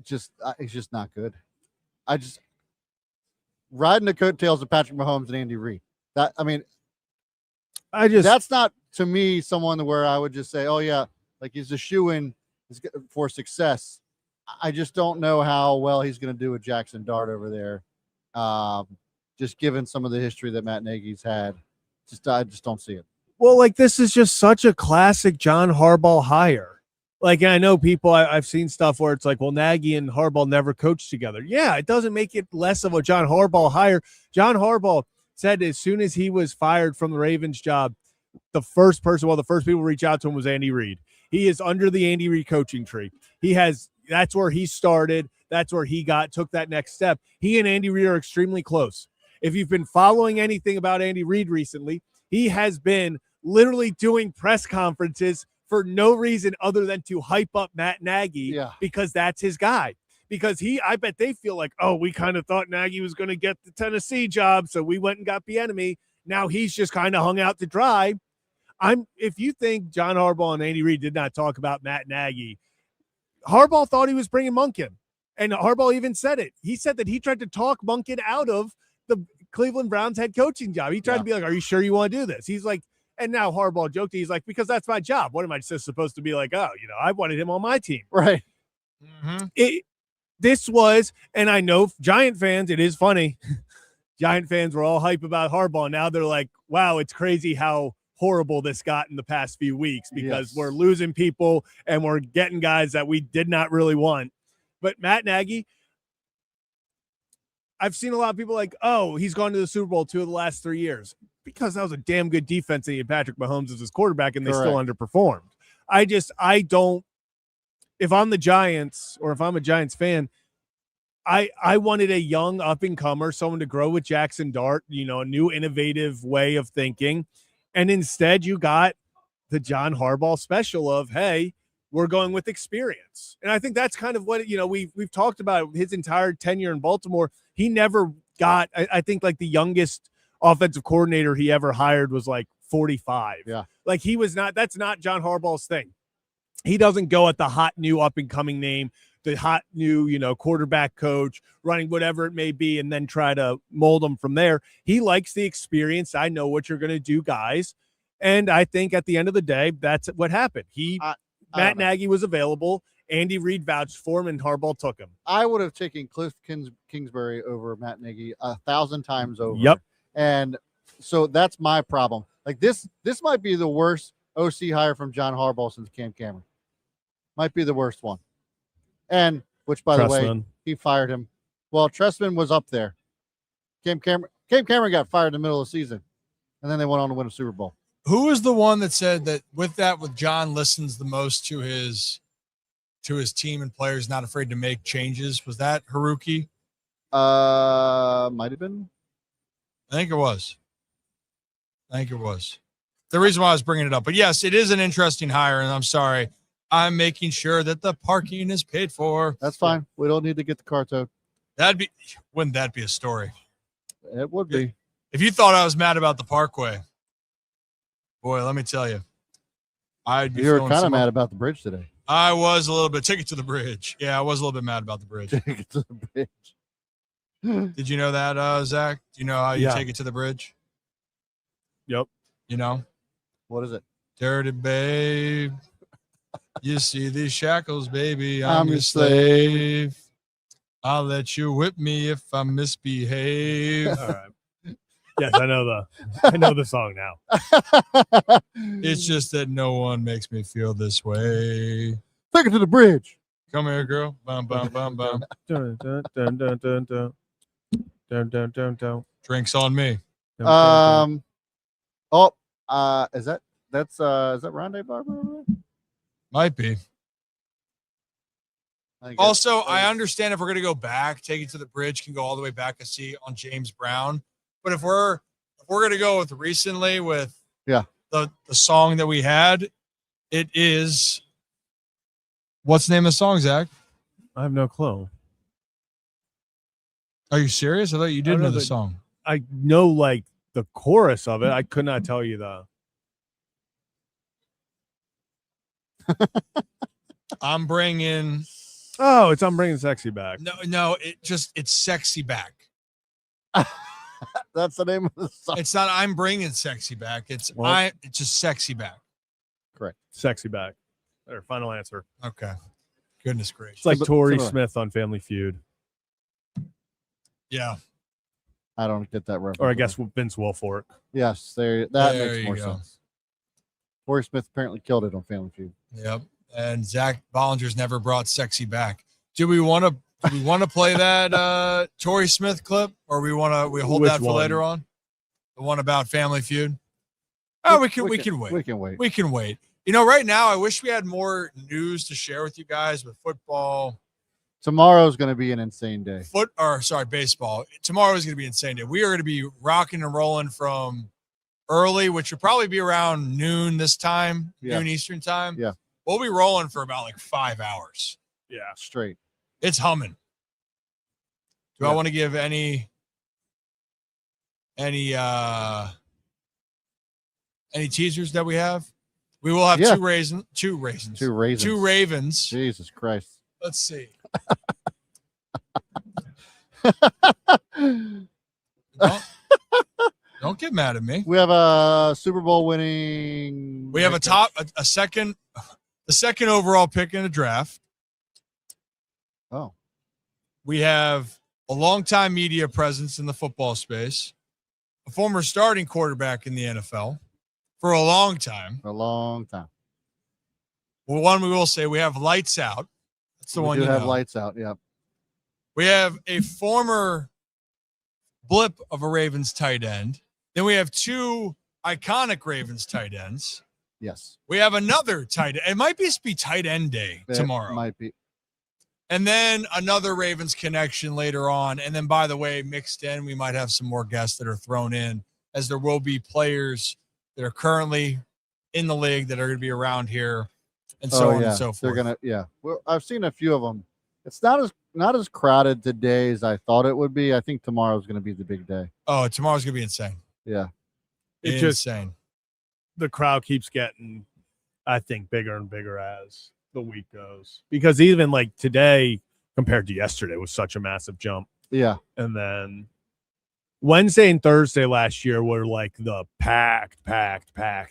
[SPEAKER 2] he's just not good. Riding the coattails of Patrick Mahomes and Andy Reid. That's not, to me, someone where I would just say, oh yeah, like he's a shoo-in for success. I just don't know how well he's going to do with Jackson Dart over there. Just given some of the history that Matt Nagy's had, I just don't see it.
[SPEAKER 3] Well, like, this is just such a classic John Harbaugh hire. Like, I know people, I've seen stuff where it's like, well, Nagy and Harbaugh never coached together. Yeah, it doesn't make it less of a John Harbaugh hire. John Harbaugh said as soon as he was fired from the Ravens job, the first people to reach out to him was Andy Reid. He is under the Andy Reid coaching tree. That's where he started. That's where he took that next step. He and Andy Reid are extremely close. If you've been following anything about Andy Reid recently, he has been literally doing press conferences for no reason other than to hype up Matt Nagy, because that's his guy. Because I bet they feel like, oh, we kind of thought Nagy was going to get the Tennessee job, so we went and got Bieniemy. Now he's just kind of hung out to dry. If you think John Harbaugh and Andy Reid did not talk about Matt Nagy, Harbaugh thought he was bringing Monken, and Harbaugh even said it. He said that he tried to talk Monken out of the Cleveland Browns head coaching job. He tried to be like, are you sure you want to do this? He's like, and now Harbaugh joked, he's like, because that's my job. What am I just supposed to be like, oh, I wanted him on my team.
[SPEAKER 2] Right.
[SPEAKER 3] Mm-hmm. This was, and I know Giant fans, it is funny. Giant fans were all hype about Harbaugh. Now they're like, wow, it's crazy how horrible this got in the past few weeks, because we're losing people and we're getting guys that we did not really want. But Matt Nagy, I've seen a lot of people like, oh, he's gone to the Super Bowl 2 of the last 3 years, because that was a damn good defense and he had Patrick Mahomes as his quarterback, and they still underperformed. I don't, if I'm the Giants or if I'm a Giants fan, I wanted a young up-and-comer, someone to grow with Jackson Dart, a new innovative way of thinking. And instead you got the John Harbaugh special of, hey, we're going with experience. And I think that's kind of what, we've talked about his entire tenure in Baltimore. He never got, I think, like the youngest offensive coordinator he ever hired was like 45.
[SPEAKER 2] Yeah.
[SPEAKER 3] Like that's not John Harbaugh's thing. He doesn't go at the hot new up-and-coming name, the hot new, quarterback coach, running whatever it may be, and then try to mold them from there. He likes the experience. I know what you're going to do, guys. And I think at the end of the day, that's what happened. Matt Nagy was available. Andy Reid vouched for him, and Harbaugh took him.
[SPEAKER 2] I would have taken Cliff Kingsbury over Matt Nagy 1,000 times over.
[SPEAKER 3] Yep.
[SPEAKER 2] And so that's my problem. Like this might be the worst OC hire from John Harbaugh since Cam Cameron. Might be the worst one. And which, by the way, he fired him. Well, Trestman was up there. Cam Cameron got fired in the middle of the season, and then they went on to win a Super Bowl.
[SPEAKER 1] Who was the one that said that with John listens the most to his team and players, not afraid to make changes? Was that Haruki?
[SPEAKER 2] Might have been.
[SPEAKER 1] I think it was. The reason why I was bringing it up. But yes, it is an interesting hire, and I'm sorry. I'm making sure that the parking is paid for.
[SPEAKER 2] That's fine. We don't need to get the car towed.
[SPEAKER 1] Wouldn't that be a story?
[SPEAKER 2] It would be.
[SPEAKER 1] If you thought I was mad about the Parkway, boy, let me tell you.
[SPEAKER 2] You were kind of mad about the bridge today.
[SPEAKER 1] I was a little bit. Take it to the bridge. Yeah, I was a little bit mad about the bridge.
[SPEAKER 2] Take it to the bridge.
[SPEAKER 1] Did you know that, Zach? Do you know how you
[SPEAKER 3] Yeah.
[SPEAKER 1] take it to the bridge?
[SPEAKER 3] Yep.
[SPEAKER 1] You know?
[SPEAKER 2] What is it?
[SPEAKER 1] Dirty babe. You see these shackles, baby.
[SPEAKER 2] I'm
[SPEAKER 1] I'm
[SPEAKER 2] your
[SPEAKER 1] your slave. I'll let you whip me if I misbehave.
[SPEAKER 3] All right. Yes, I know the song now.
[SPEAKER 1] It's just that no one makes me feel this way.
[SPEAKER 2] Take it to the bridge.
[SPEAKER 1] Come here, girl. Bum, bum, bum, bum.
[SPEAKER 3] Dun, dun, dun, dun, dun, dun. Dun, dun, dun, dun.
[SPEAKER 1] Drinks on me.
[SPEAKER 3] Dun, dun, dun.
[SPEAKER 2] Is that Rondé Barber?
[SPEAKER 1] Might be.
[SPEAKER 2] I guess.
[SPEAKER 1] Also, I understand if we're going to go back, take it to the bridge, can go all the way back and see on James Brown. But if we're going to go with recently with the song that we had, it is what's the name of the song, Zach?
[SPEAKER 3] I have no clue.
[SPEAKER 1] Are you serious? I thought you
[SPEAKER 3] I
[SPEAKER 1] did
[SPEAKER 3] don't
[SPEAKER 1] know
[SPEAKER 3] know
[SPEAKER 1] the
[SPEAKER 3] the-
[SPEAKER 1] song.
[SPEAKER 3] I know like the chorus of it. I could not tell you the.
[SPEAKER 1] I'm bringing
[SPEAKER 3] Oh, I'm bringing sexy back.
[SPEAKER 1] no, it's sexy back.
[SPEAKER 2] That's the name of the song.
[SPEAKER 1] It's not I'm bringing sexy back. It's
[SPEAKER 3] Well-
[SPEAKER 1] it's just sexy back.
[SPEAKER 3] Sexy back. Or final answer.
[SPEAKER 1] Okay. Goodness gracious.
[SPEAKER 3] It's like
[SPEAKER 2] But-
[SPEAKER 3] Tori
[SPEAKER 2] similar.
[SPEAKER 3] Smith on Family Feud,
[SPEAKER 1] Yeah.
[SPEAKER 2] I don't get that reference.
[SPEAKER 3] or I guess Vince Wilfork.
[SPEAKER 2] Yes, that
[SPEAKER 1] There
[SPEAKER 2] makes
[SPEAKER 1] you
[SPEAKER 2] more
[SPEAKER 1] go.
[SPEAKER 2] sense. Corey Smith apparently killed it on Family Feud.
[SPEAKER 1] Yep. And Zach Bollinger's never brought sexy back. Do we want to play that Tory Smith clip, or we hold
[SPEAKER 3] Which
[SPEAKER 1] that for
[SPEAKER 3] one?
[SPEAKER 1] later on? The one about Family Feud. Oh, we can wait.
[SPEAKER 2] We can wait.
[SPEAKER 1] We can wait. You know, right now I wish we had more news to share with you guys with football.
[SPEAKER 2] Tomorrow's going to be an insane day.
[SPEAKER 1] Baseball. Tomorrow is going to be an insane day. We are going to be rocking and rolling from early, which would probably be around noon this time,
[SPEAKER 2] Yeah.
[SPEAKER 1] noon Eastern time.
[SPEAKER 2] Yeah.
[SPEAKER 1] We'll be rolling for about like 5 hours.
[SPEAKER 3] Yeah.
[SPEAKER 2] Straight.
[SPEAKER 1] It's humming. Do I
[SPEAKER 2] Yeah.
[SPEAKER 1] want to give any teasers that we have? We will have
[SPEAKER 2] Yeah.
[SPEAKER 1] two raisins.
[SPEAKER 2] Two raisins.
[SPEAKER 1] Two ravens.
[SPEAKER 2] Jesus Christ.
[SPEAKER 1] Let's see. Don't get mad at me.
[SPEAKER 2] We have a Super Bowl winning.
[SPEAKER 1] We have the second overall pick in the draft.
[SPEAKER 2] Oh.
[SPEAKER 1] We have a longtime media presence in the football space, a former starting quarterback in the NFL for a long time.
[SPEAKER 2] A long time.
[SPEAKER 1] Well, one we will say we have lights out. That's the
[SPEAKER 2] We
[SPEAKER 1] one
[SPEAKER 2] do
[SPEAKER 1] you
[SPEAKER 2] have
[SPEAKER 1] know.
[SPEAKER 2] lights out. Yeah.
[SPEAKER 1] We have a former blip of a Ravens tight end. Then we have two iconic Ravens tight ends.
[SPEAKER 2] Yes.
[SPEAKER 1] We have another tight end. It might just be tight end day
[SPEAKER 2] It
[SPEAKER 1] tomorrow.
[SPEAKER 2] might be.
[SPEAKER 1] And then another Ravens connection later on. And then, by the way, mixed in, we might have some more guests that are thrown in, as there will be players that are currently in the league that are going to be around here, and so on and so forth.
[SPEAKER 2] They're gonna. Yeah. Well, I've seen a few of them. It's not as crowded today as I thought it would be. I think tomorrow's going to be the big day.
[SPEAKER 1] Oh, tomorrow's going to be insane.
[SPEAKER 2] Yeah.
[SPEAKER 3] It just
[SPEAKER 1] Insane.
[SPEAKER 3] the crowd keeps getting, I think, bigger and bigger as the week goes. Because even like today compared to yesterday was such a massive jump.
[SPEAKER 2] Yeah.
[SPEAKER 3] And then Wednesday and Thursday last year were like the packed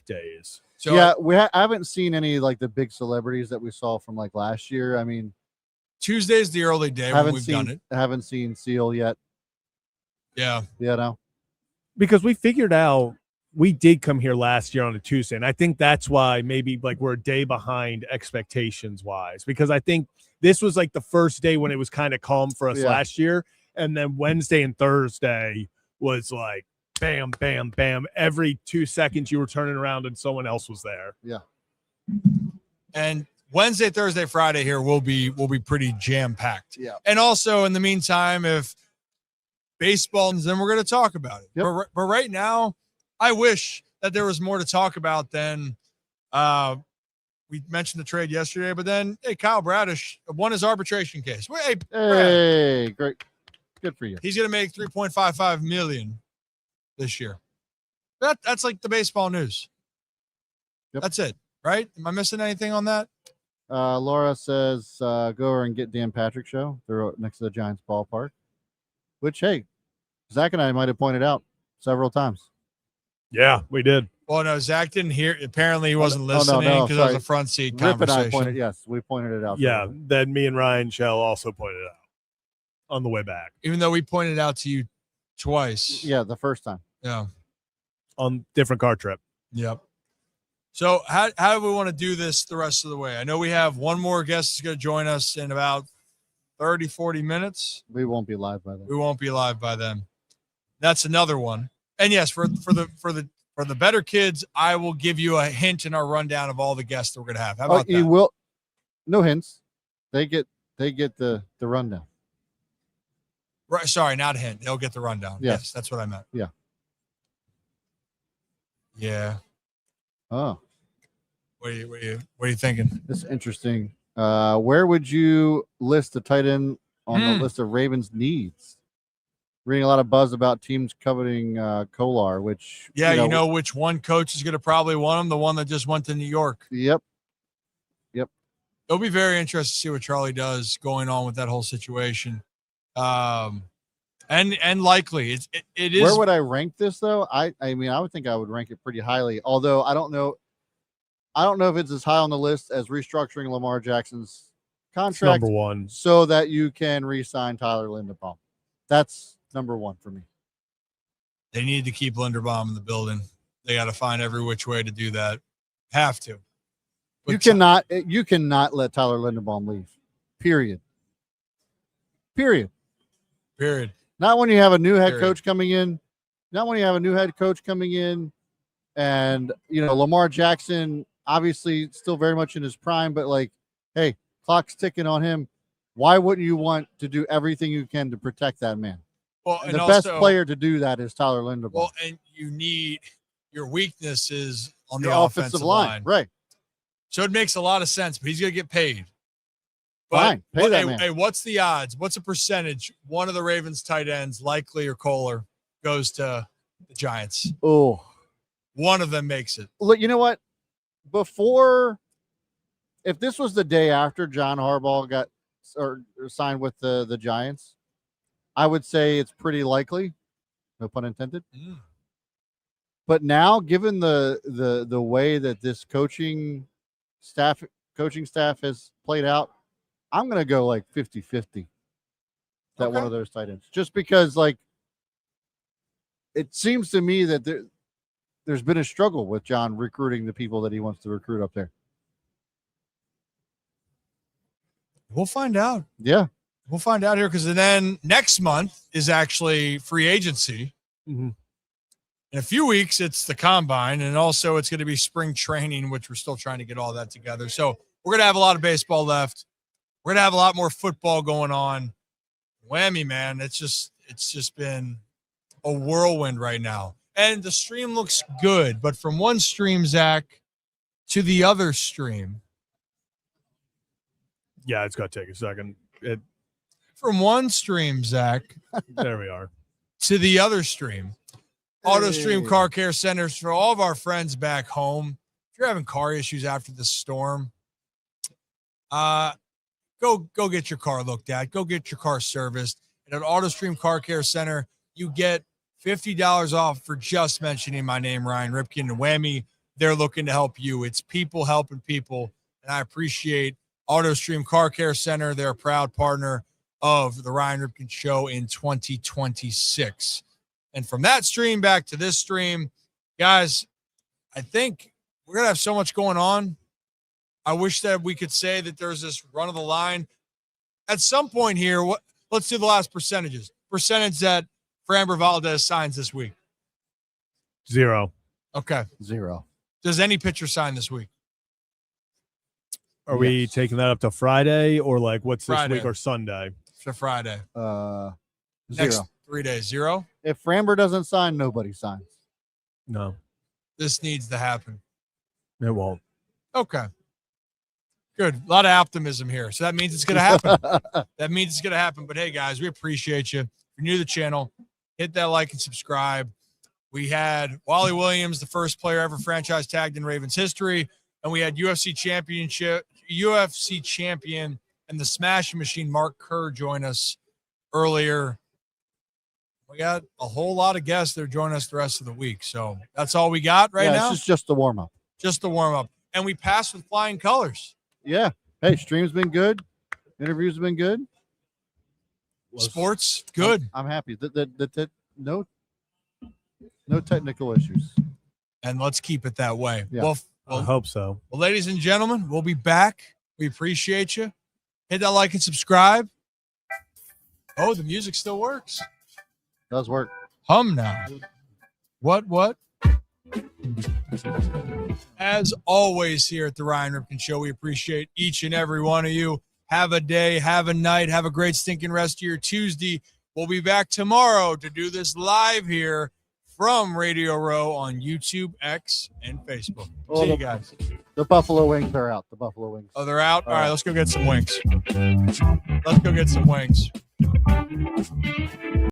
[SPEAKER 3] days.
[SPEAKER 1] So
[SPEAKER 2] yeah. I haven't seen any like the big celebrities that we saw from like last year. I mean,
[SPEAKER 1] Tuesday's the early day when
[SPEAKER 2] haven't
[SPEAKER 1] we've
[SPEAKER 2] seen
[SPEAKER 1] done it.
[SPEAKER 2] haven't seen Seal yet.
[SPEAKER 1] Yeah.
[SPEAKER 2] You know.
[SPEAKER 3] Because we figured out we did come here last year on a Tuesday. And I think that's why maybe like we're a day behind expectations wise, because I think this was like the first day when it was kind of calm for us
[SPEAKER 2] Yeah.
[SPEAKER 3] last year. And then Wednesday and Thursday was like bam, bam, bam. Every 2 seconds you were turning around and someone else was there.
[SPEAKER 2] Yeah.
[SPEAKER 1] And Wednesday, Thursday, Friday here will be pretty jam packed.
[SPEAKER 2] Yeah.
[SPEAKER 1] And also in the meantime, if baseball, then we're going to talk about it.
[SPEAKER 2] Yep.
[SPEAKER 1] But right now, I wish that there was more to talk about than we mentioned the trade yesterday. But then, hey, Kyle Bradish won his arbitration case. Hey,
[SPEAKER 2] Hey, great, good for you.
[SPEAKER 1] he's going to make $3.55 million this year. That's like the baseball news.
[SPEAKER 2] Yep.
[SPEAKER 1] That's it, right? Am I missing anything on that?
[SPEAKER 2] Laura says, go over and get Dan Patrick show. They're next to the Giants ballpark, which, hey, Zach and I might have pointed out several times.
[SPEAKER 3] Yeah, we did.
[SPEAKER 1] Well, no, Zach didn't hear. Apparently, he wasn't
[SPEAKER 2] no,
[SPEAKER 1] listening because it was
[SPEAKER 2] sorry.
[SPEAKER 1] a front seat
[SPEAKER 2] Rip and I
[SPEAKER 1] conversation.
[SPEAKER 2] pointed, yes, we pointed it out.
[SPEAKER 3] Yeah, then me and Ryan Shell also pointed it out on the way back
[SPEAKER 1] Even though we pointed it out to you twice.
[SPEAKER 2] Yeah, the first time.
[SPEAKER 1] Yeah.
[SPEAKER 3] on different car trip.
[SPEAKER 1] Yep. So how do we want to do this the rest of the way? I know we have one more guest who's going to join us in about 30, 40 minutes.
[SPEAKER 2] We won't be live by then.
[SPEAKER 1] We won't be live by then. That's another one. And yes, for the better kids, I will give you a hint in our rundown of all the guests that we're going to have. How about
[SPEAKER 2] You
[SPEAKER 1] that?
[SPEAKER 2] will. No hints. They get the rundown.
[SPEAKER 1] Right, sorry, not a hint. They'll get the rundown.
[SPEAKER 2] Yes.
[SPEAKER 1] Yes, that's what I meant.
[SPEAKER 2] Yeah.
[SPEAKER 1] Yeah.
[SPEAKER 2] Oh,
[SPEAKER 1] What are you thinking?
[SPEAKER 2] this is interesting. Where would you list the tight end on the list of Ravens needs? Reading a lot of buzz about teams coveting Kolar, which
[SPEAKER 1] Yeah, you know which one coach is going to probably want him? The one that just went to New York.
[SPEAKER 2] Yep.
[SPEAKER 1] It'll be very interesting to see what Charlie does going on with that whole situation. And likely it is.
[SPEAKER 2] Where would I rank this though? I mean, I would think I would rank it pretty highly. Although I don't know if it's as high on the list as restructuring Lamar Jackson's contract,
[SPEAKER 3] Number one.
[SPEAKER 2] so that you can re-sign Tyler Linderbaum. That's number one for me.
[SPEAKER 1] They need to keep Linderbaum in the building. They got to find every which way to do that. Have to. But
[SPEAKER 2] You cannot let Tyler Linderbaum leave. Period. Not when you have a new head coach coming in. Not when you have a new head coach coming in, and Lamar Jackson obviously still very much in his prime, but like, hey, clock's ticking on him. Why wouldn't you want to do everything you can to protect that man?
[SPEAKER 1] Well,
[SPEAKER 2] and the best player to do that is Tyler Linderbaum.
[SPEAKER 1] Well, and you need your weakness is on
[SPEAKER 2] Your
[SPEAKER 1] the offensive line.
[SPEAKER 2] right?
[SPEAKER 1] So it makes a lot of sense, but he's going to get paid.
[SPEAKER 2] Fine, pay that
[SPEAKER 1] hey,
[SPEAKER 2] man.
[SPEAKER 1] hey, what's the odds? What's a percentage? One of the Ravens tight ends, Likely or Kohler, goes to the Giants.
[SPEAKER 2] Oh,
[SPEAKER 1] one of them makes it.
[SPEAKER 2] Look, you know what? If this was the day after John Harbaugh got or signed with the Giants, I would say it's pretty likely. No pun intended. But now, given the way that this coaching staff has played out, I'm going to go like 50-50 that one of those tight ends. Just because, like, it seems to me that there's been a struggle with John recruiting the people that he wants to recruit up there.
[SPEAKER 1] We'll find out.
[SPEAKER 2] Yeah.
[SPEAKER 1] We'll find out here because then next month is actually free agency.
[SPEAKER 3] Mm-hmm.
[SPEAKER 1] In a few weeks, it's the combine, and also it's going to be spring training, which we're still trying to get all that together. So we're going to have a lot of baseball left. We're going to have a lot more football going on. Whammy, man. It's just been a whirlwind right now. And the stream looks good, but from one stream, Zach, to the other stream.
[SPEAKER 3] Yeah, it's got to take a second.
[SPEAKER 1] From one stream, Zach.
[SPEAKER 3] There we are.
[SPEAKER 1] To the other stream. AutoStream Car Care Centers for all of our friends back home. If you're having car issues after the storm, go get your car looked at. Go get your car serviced. And at AutoStream Car Care Center, you get $50 off for just mentioning my name, Ryan Ripken, and Whammy. They're looking to help you. It's people helping people, and I appreciate AutoStream Car Care Center. They're a proud partner of the Ryan Ripken Show in 2026. And from that stream back to this stream, guys, I think we're going to have so much going on. I wish that we could say that there's this run of the line. At some point here, let's do the last percentages. Percentage that Framber Valdez signs this week.
[SPEAKER 3] 0.
[SPEAKER 1] Okay.
[SPEAKER 2] 0.
[SPEAKER 1] Does any pitcher sign this week?
[SPEAKER 3] Are we
[SPEAKER 2] Yes.
[SPEAKER 3] taking that up to Friday or like what's this
[SPEAKER 1] Friday.
[SPEAKER 3] week or Sunday?
[SPEAKER 1] For Friday.
[SPEAKER 2] 0.
[SPEAKER 1] Next 3 days. 0.
[SPEAKER 2] If Framber doesn't sign, nobody signs.
[SPEAKER 3] No,
[SPEAKER 1] This needs to happen.
[SPEAKER 3] it won't.
[SPEAKER 1] Okay. Good. A lot of optimism here. So that means it's going to happen. That means it's going to happen. But hey, guys, we appreciate you. If you're new to the channel, hit that like and subscribe. We had Wally Williams, the first player ever franchise tagged in Ravens history. And we had UFC champion and the Smashing Machine, Mark Kerr, join us earlier. We got a whole lot of guests that are joining us the rest of the week. So that's all we got right now.
[SPEAKER 2] This is just the warm up.
[SPEAKER 1] Just the warm up. And we passed with flying colors.
[SPEAKER 2] Yeah. Hey, stream's been good. Interviews have been good.
[SPEAKER 1] Sports, good.
[SPEAKER 2] I'm happy. No technical issues.
[SPEAKER 1] And let's keep it that way.
[SPEAKER 2] Yeah.
[SPEAKER 3] I hope so.
[SPEAKER 1] Well, ladies and gentlemen, we'll be back. We appreciate you. Hit that like and subscribe. Oh, the music still works.
[SPEAKER 2] Does work.
[SPEAKER 1] Hum now. What? As always here at the Ryan Ripken Show, we appreciate each and every one of you. Have a day, have a night, have a great stinking rest of your Tuesday. We'll be back tomorrow to do this live here from Radio Row on YouTube, X, and Facebook. See you guys.
[SPEAKER 2] The Buffalo Wings are out. The Buffalo Wings.
[SPEAKER 1] Oh, they're out? All right, let's go get some wings. Let's go get some wings.